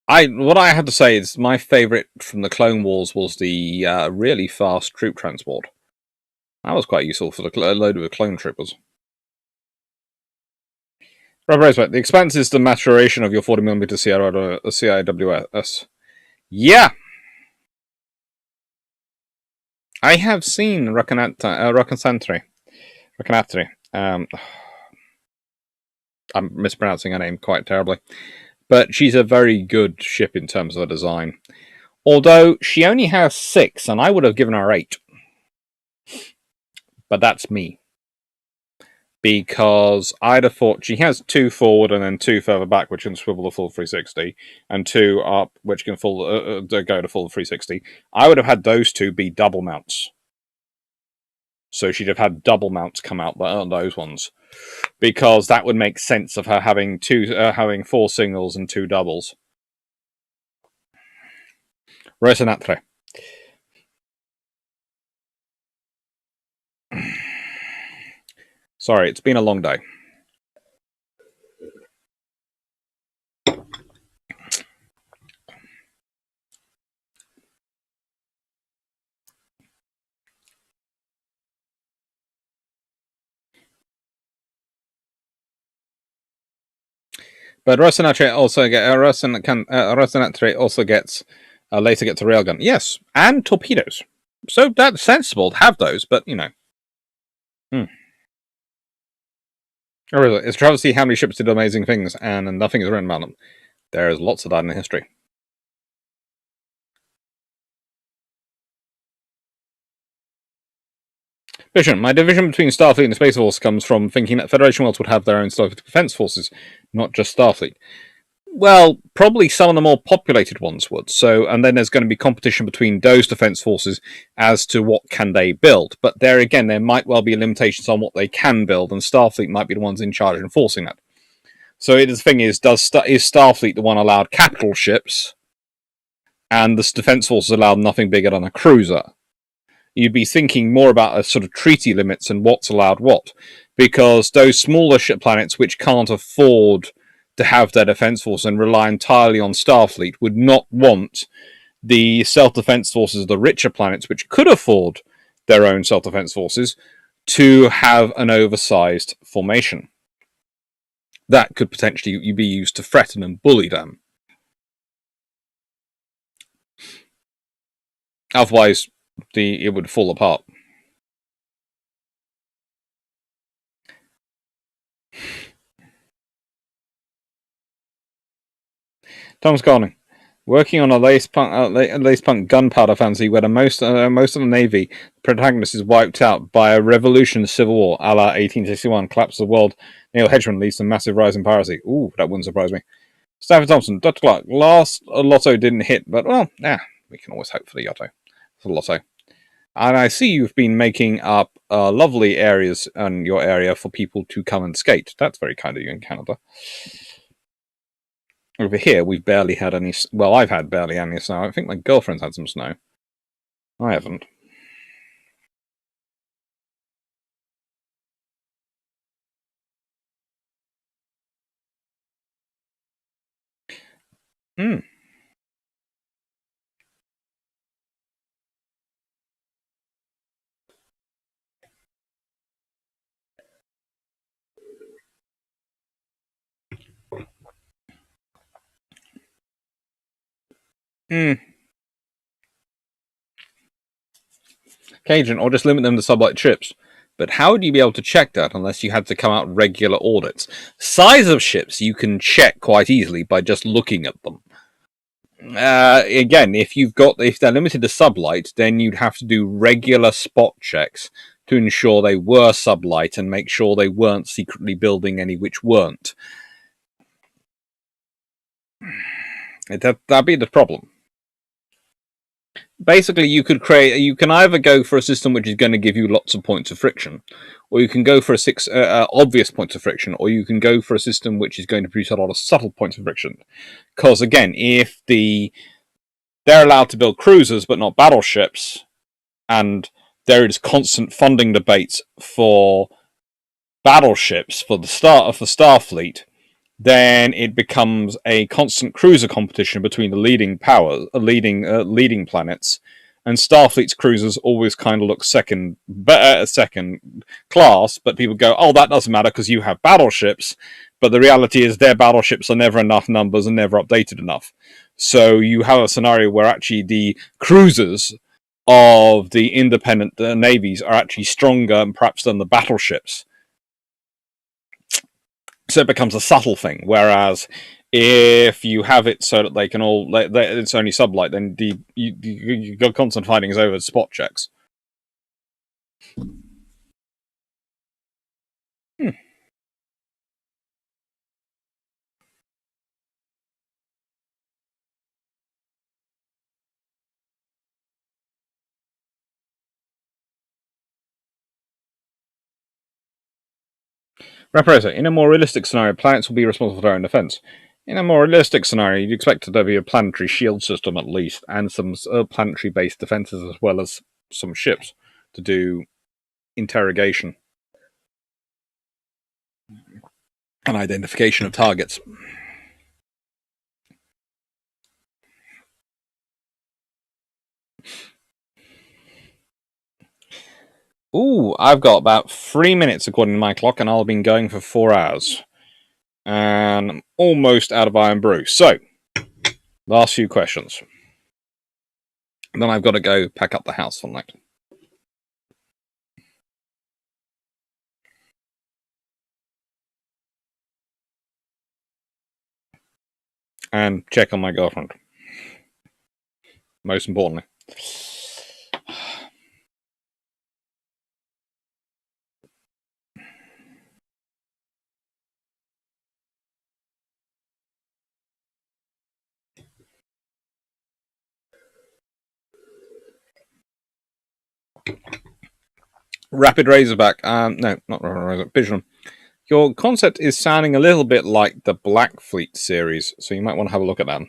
Speaker 1: what I had to say is my favourite from the Clone Wars was the really fast troop transport. That was quite useful for the load of clone troopers. Robert Roosevelt, the Expanse is the maturation of your 40mm CIWS. Yeah! I have seen Rock'n'Santry. Recanatri. I'm mispronouncing her name quite terribly. But she's a very good ship in terms of her design. Although she only has 6, and I would have given her 8. But that's me. Because I'd have thought she has 2 forward and then 2 further back, which can swivel the full 360, and 2 up, which can go to full 360. I would have had those 2 be double mounts. So she'd have had double mounts come out on those ones. Because that would make sense of her having 4 singles and 2 doubles. Resenatre. Sorry, it's been a long day. But Rocinatre also gets later gets a railgun. Yes, and torpedoes. So that's sensible to have those, but you know. Oh, really? It's trying to see how many ships did amazing things, and nothing is written about them. There is lots of that in the history. Vision. My division between Starfleet and Space Force comes from thinking that Federation worlds would have their own Starfleet defense forces, not just Starfleet. Well, probably some of the more populated ones would. So, and then there's going to be competition between those defense forces as to what can they build. But there again, there might well be limitations on what they can build, and Starfleet might be the ones in charge of enforcing that. So the thing is Starfleet the one allowed capital ships, and the defense forces allowed nothing bigger than a cruiser? You'd be thinking more about a sort of treaty limits and what's allowed what, because those smaller ship planets which can't afford to have their defense force and rely entirely on Starfleet would not want the self-defense forces of the richer planets, which could afford their own self-defense forces, to have an oversized formation. That could potentially be used to threaten and bully them. Otherwise, it would fall apart. Thomas Garning. Working on a lace punk gunpowder fantasy where most of the Navy protagonist is wiped out by a revolution civil war, a la 1861, collapse of the world. Neil Hedgeman leads to massive rise in piracy. Ooh, that wouldn't surprise me. Stafford Thompson, Dr. Clark, last lotto didn't hit, but well, we can always hope for the lotto. For the lotto. And I see you've been making up lovely areas in your area for people to come and skate. That's very kind of you in Canada. Over here, we've barely had any... Well, I've had barely any snow. I think my girlfriend's had some snow. I haven't. Cajun, or just limit them to sublight ships. But how would you be able to check that unless you had to come out regular audits? Size of ships you can check quite easily by just looking at them. Again, if they're limited to sublight, then you'd have to do regular spot checks to ensure they were sublight and make sure they weren't secretly building any which weren't. That'd be the problem. Basically, you can either go for a system which is going to give you lots of points of friction, or you can go for 6 obvious points of friction, or you can go for a system which is going to produce a lot of subtle points of friction. Because again, if they're allowed to build cruisers but not battleships, and there is constant funding debates for battleships for Starfleet, then it becomes a constant cruiser competition between the leading planets, and Starfleet's cruisers always kind of look second class, but people go, oh, that doesn't matter because you have battleships, but the reality is their battleships are never enough numbers and never updated enough. So you have a scenario where actually the cruisers of the independent navies are actually stronger and perhaps than the battleships. So it becomes a subtle thing. Whereas if you have it so that they can all, it's only sublight, then you got constant fighting is over spot checks. Raposa, in a more realistic scenario, planets will be responsible for their own defense. In a more realistic scenario, you'd expect there to be a planetary shield system at least, and some planetary-based defenses as well as some ships to do interrogation and identification of targets. Ooh, I've got about 3 minutes according to my clock, and I'll have been going for 4 hours. And I'm almost out of Iron Brew. So, last few questions. And then I've got to go pack up the house for the night. And check on my girlfriend. Most importantly. Rapid Razorback. No, not Rapid Razorback. Pigeon. Your concept is sounding a little bit like the Black Fleet series, so you might want to have a look at that. I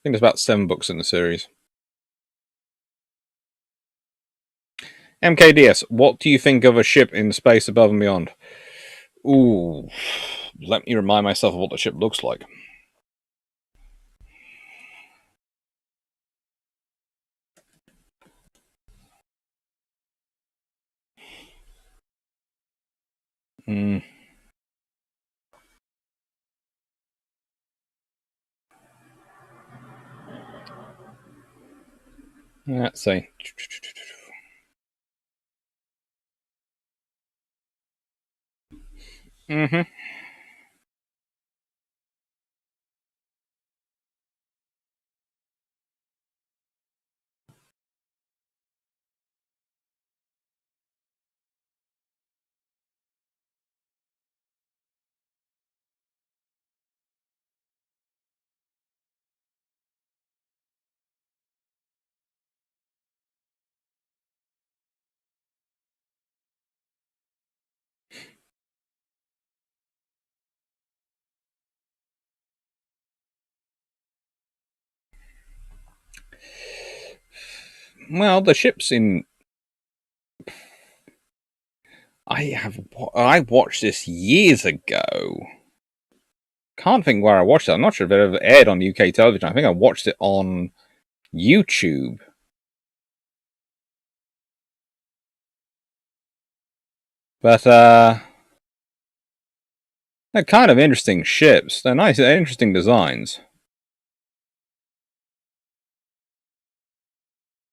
Speaker 1: think there's about 7 books in the series. MKDS, what do you think of a ship in space above and beyond? Ooh, let me remind myself of what the ship looks like. Let's see. Well, the ships in... I watched this years ago. Can't think where I watched it. I'm not sure if it ever aired on UK television. I think I watched it on YouTube. But, they're kind of interesting ships. They're nice, they're interesting designs.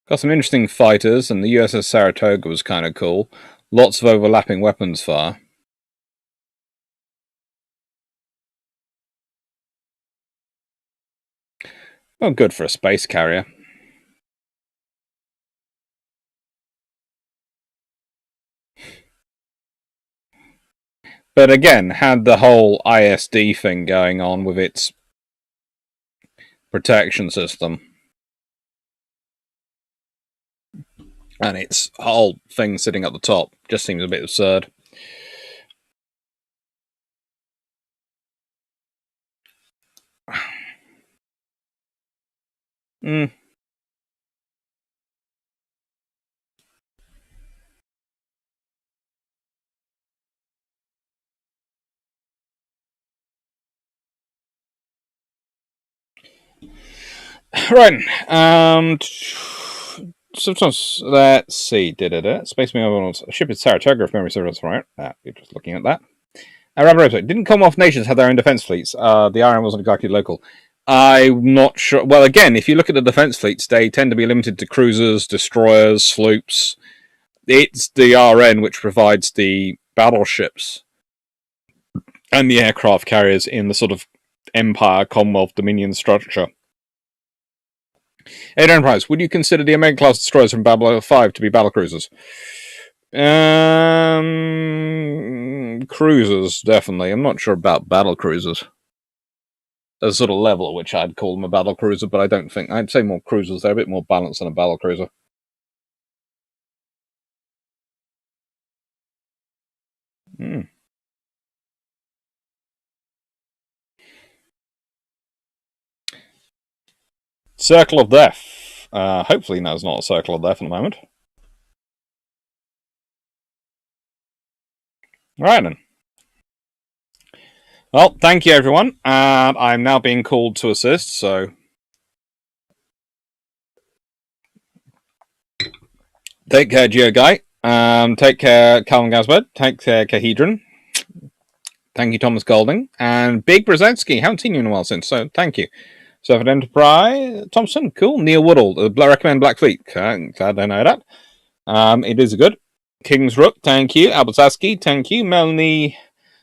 Speaker 1: Got some interesting fighters, and the USS Saratoga was kind of cool. Lots of overlapping weapons fire. Well, good for a space carrier. But again, had the whole ISD thing going on with its protection system. And its whole thing sitting at the top just seems a bit absurd. Right. Sometimes, let's see. Space Marine ship is Saratoga, if memory serves right. You're just looking at that. Didn't Commonwealth nations have their own defense fleets? The Iron wasn't exactly local. I'm not sure. Well, again, if you look at the defense fleets, they tend to be limited to cruisers, destroyers, sloops. It's the RN which provides the battleships and the aircraft carriers in the sort of Empire, Commonwealth, Dominion structure. Age Enterprise, would you consider the Omega class destroyers from Babylon 5 to be battlecruisers? Cruisers, definitely. I'm not sure about battlecruisers. There's a sort of level at which I'd call them a battlecruiser, but I don't think. I'd say more cruisers. They're a bit more balanced than a battlecruiser. Circle of Death. Hopefully no, it's not a Circle of Death at the moment. Right then. Well, thank you everyone. And I'm now being called to assist, so... Take care, GeoGuy. Take care, Calvin Gasbert. Take care, Kahedron. Thank you, Thomas Golding. And Big Brzezinski. Haven't seen you in a while since, so thank you. Surfing Enterprise. Thompson, cool. Neil Woodall. Recommend Black Fleet. Glad I know that. It is good. King's Rook, thank you. Albertaski, thank you. Melanie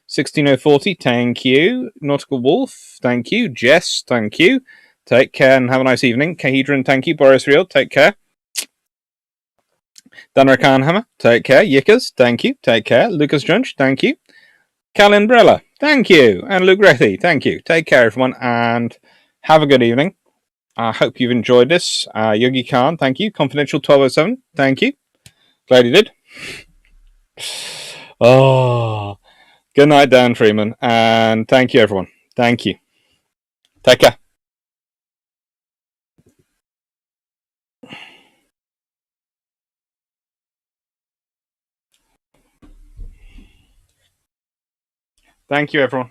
Speaker 1: 16040, thank you. Nautical Wolf, thank you. Jess, thank you. Take care and have a nice evening. Kahedron, thank you. Boris Real, take care. Danra Khanhammer, take care. Yickers, thank you. Take care. Lucas Junch, thank you. Cal Umbrella, thank you. And Luke Rethy, thank you. Take care, everyone, and have a good evening. I hope you've enjoyed this. Yogi Khan, thank you. Confidential 1207, thank you. Glad you did. Oh, good night, Dan Freeman, and thank you, everyone. Thank you. Take care. Thank you, everyone.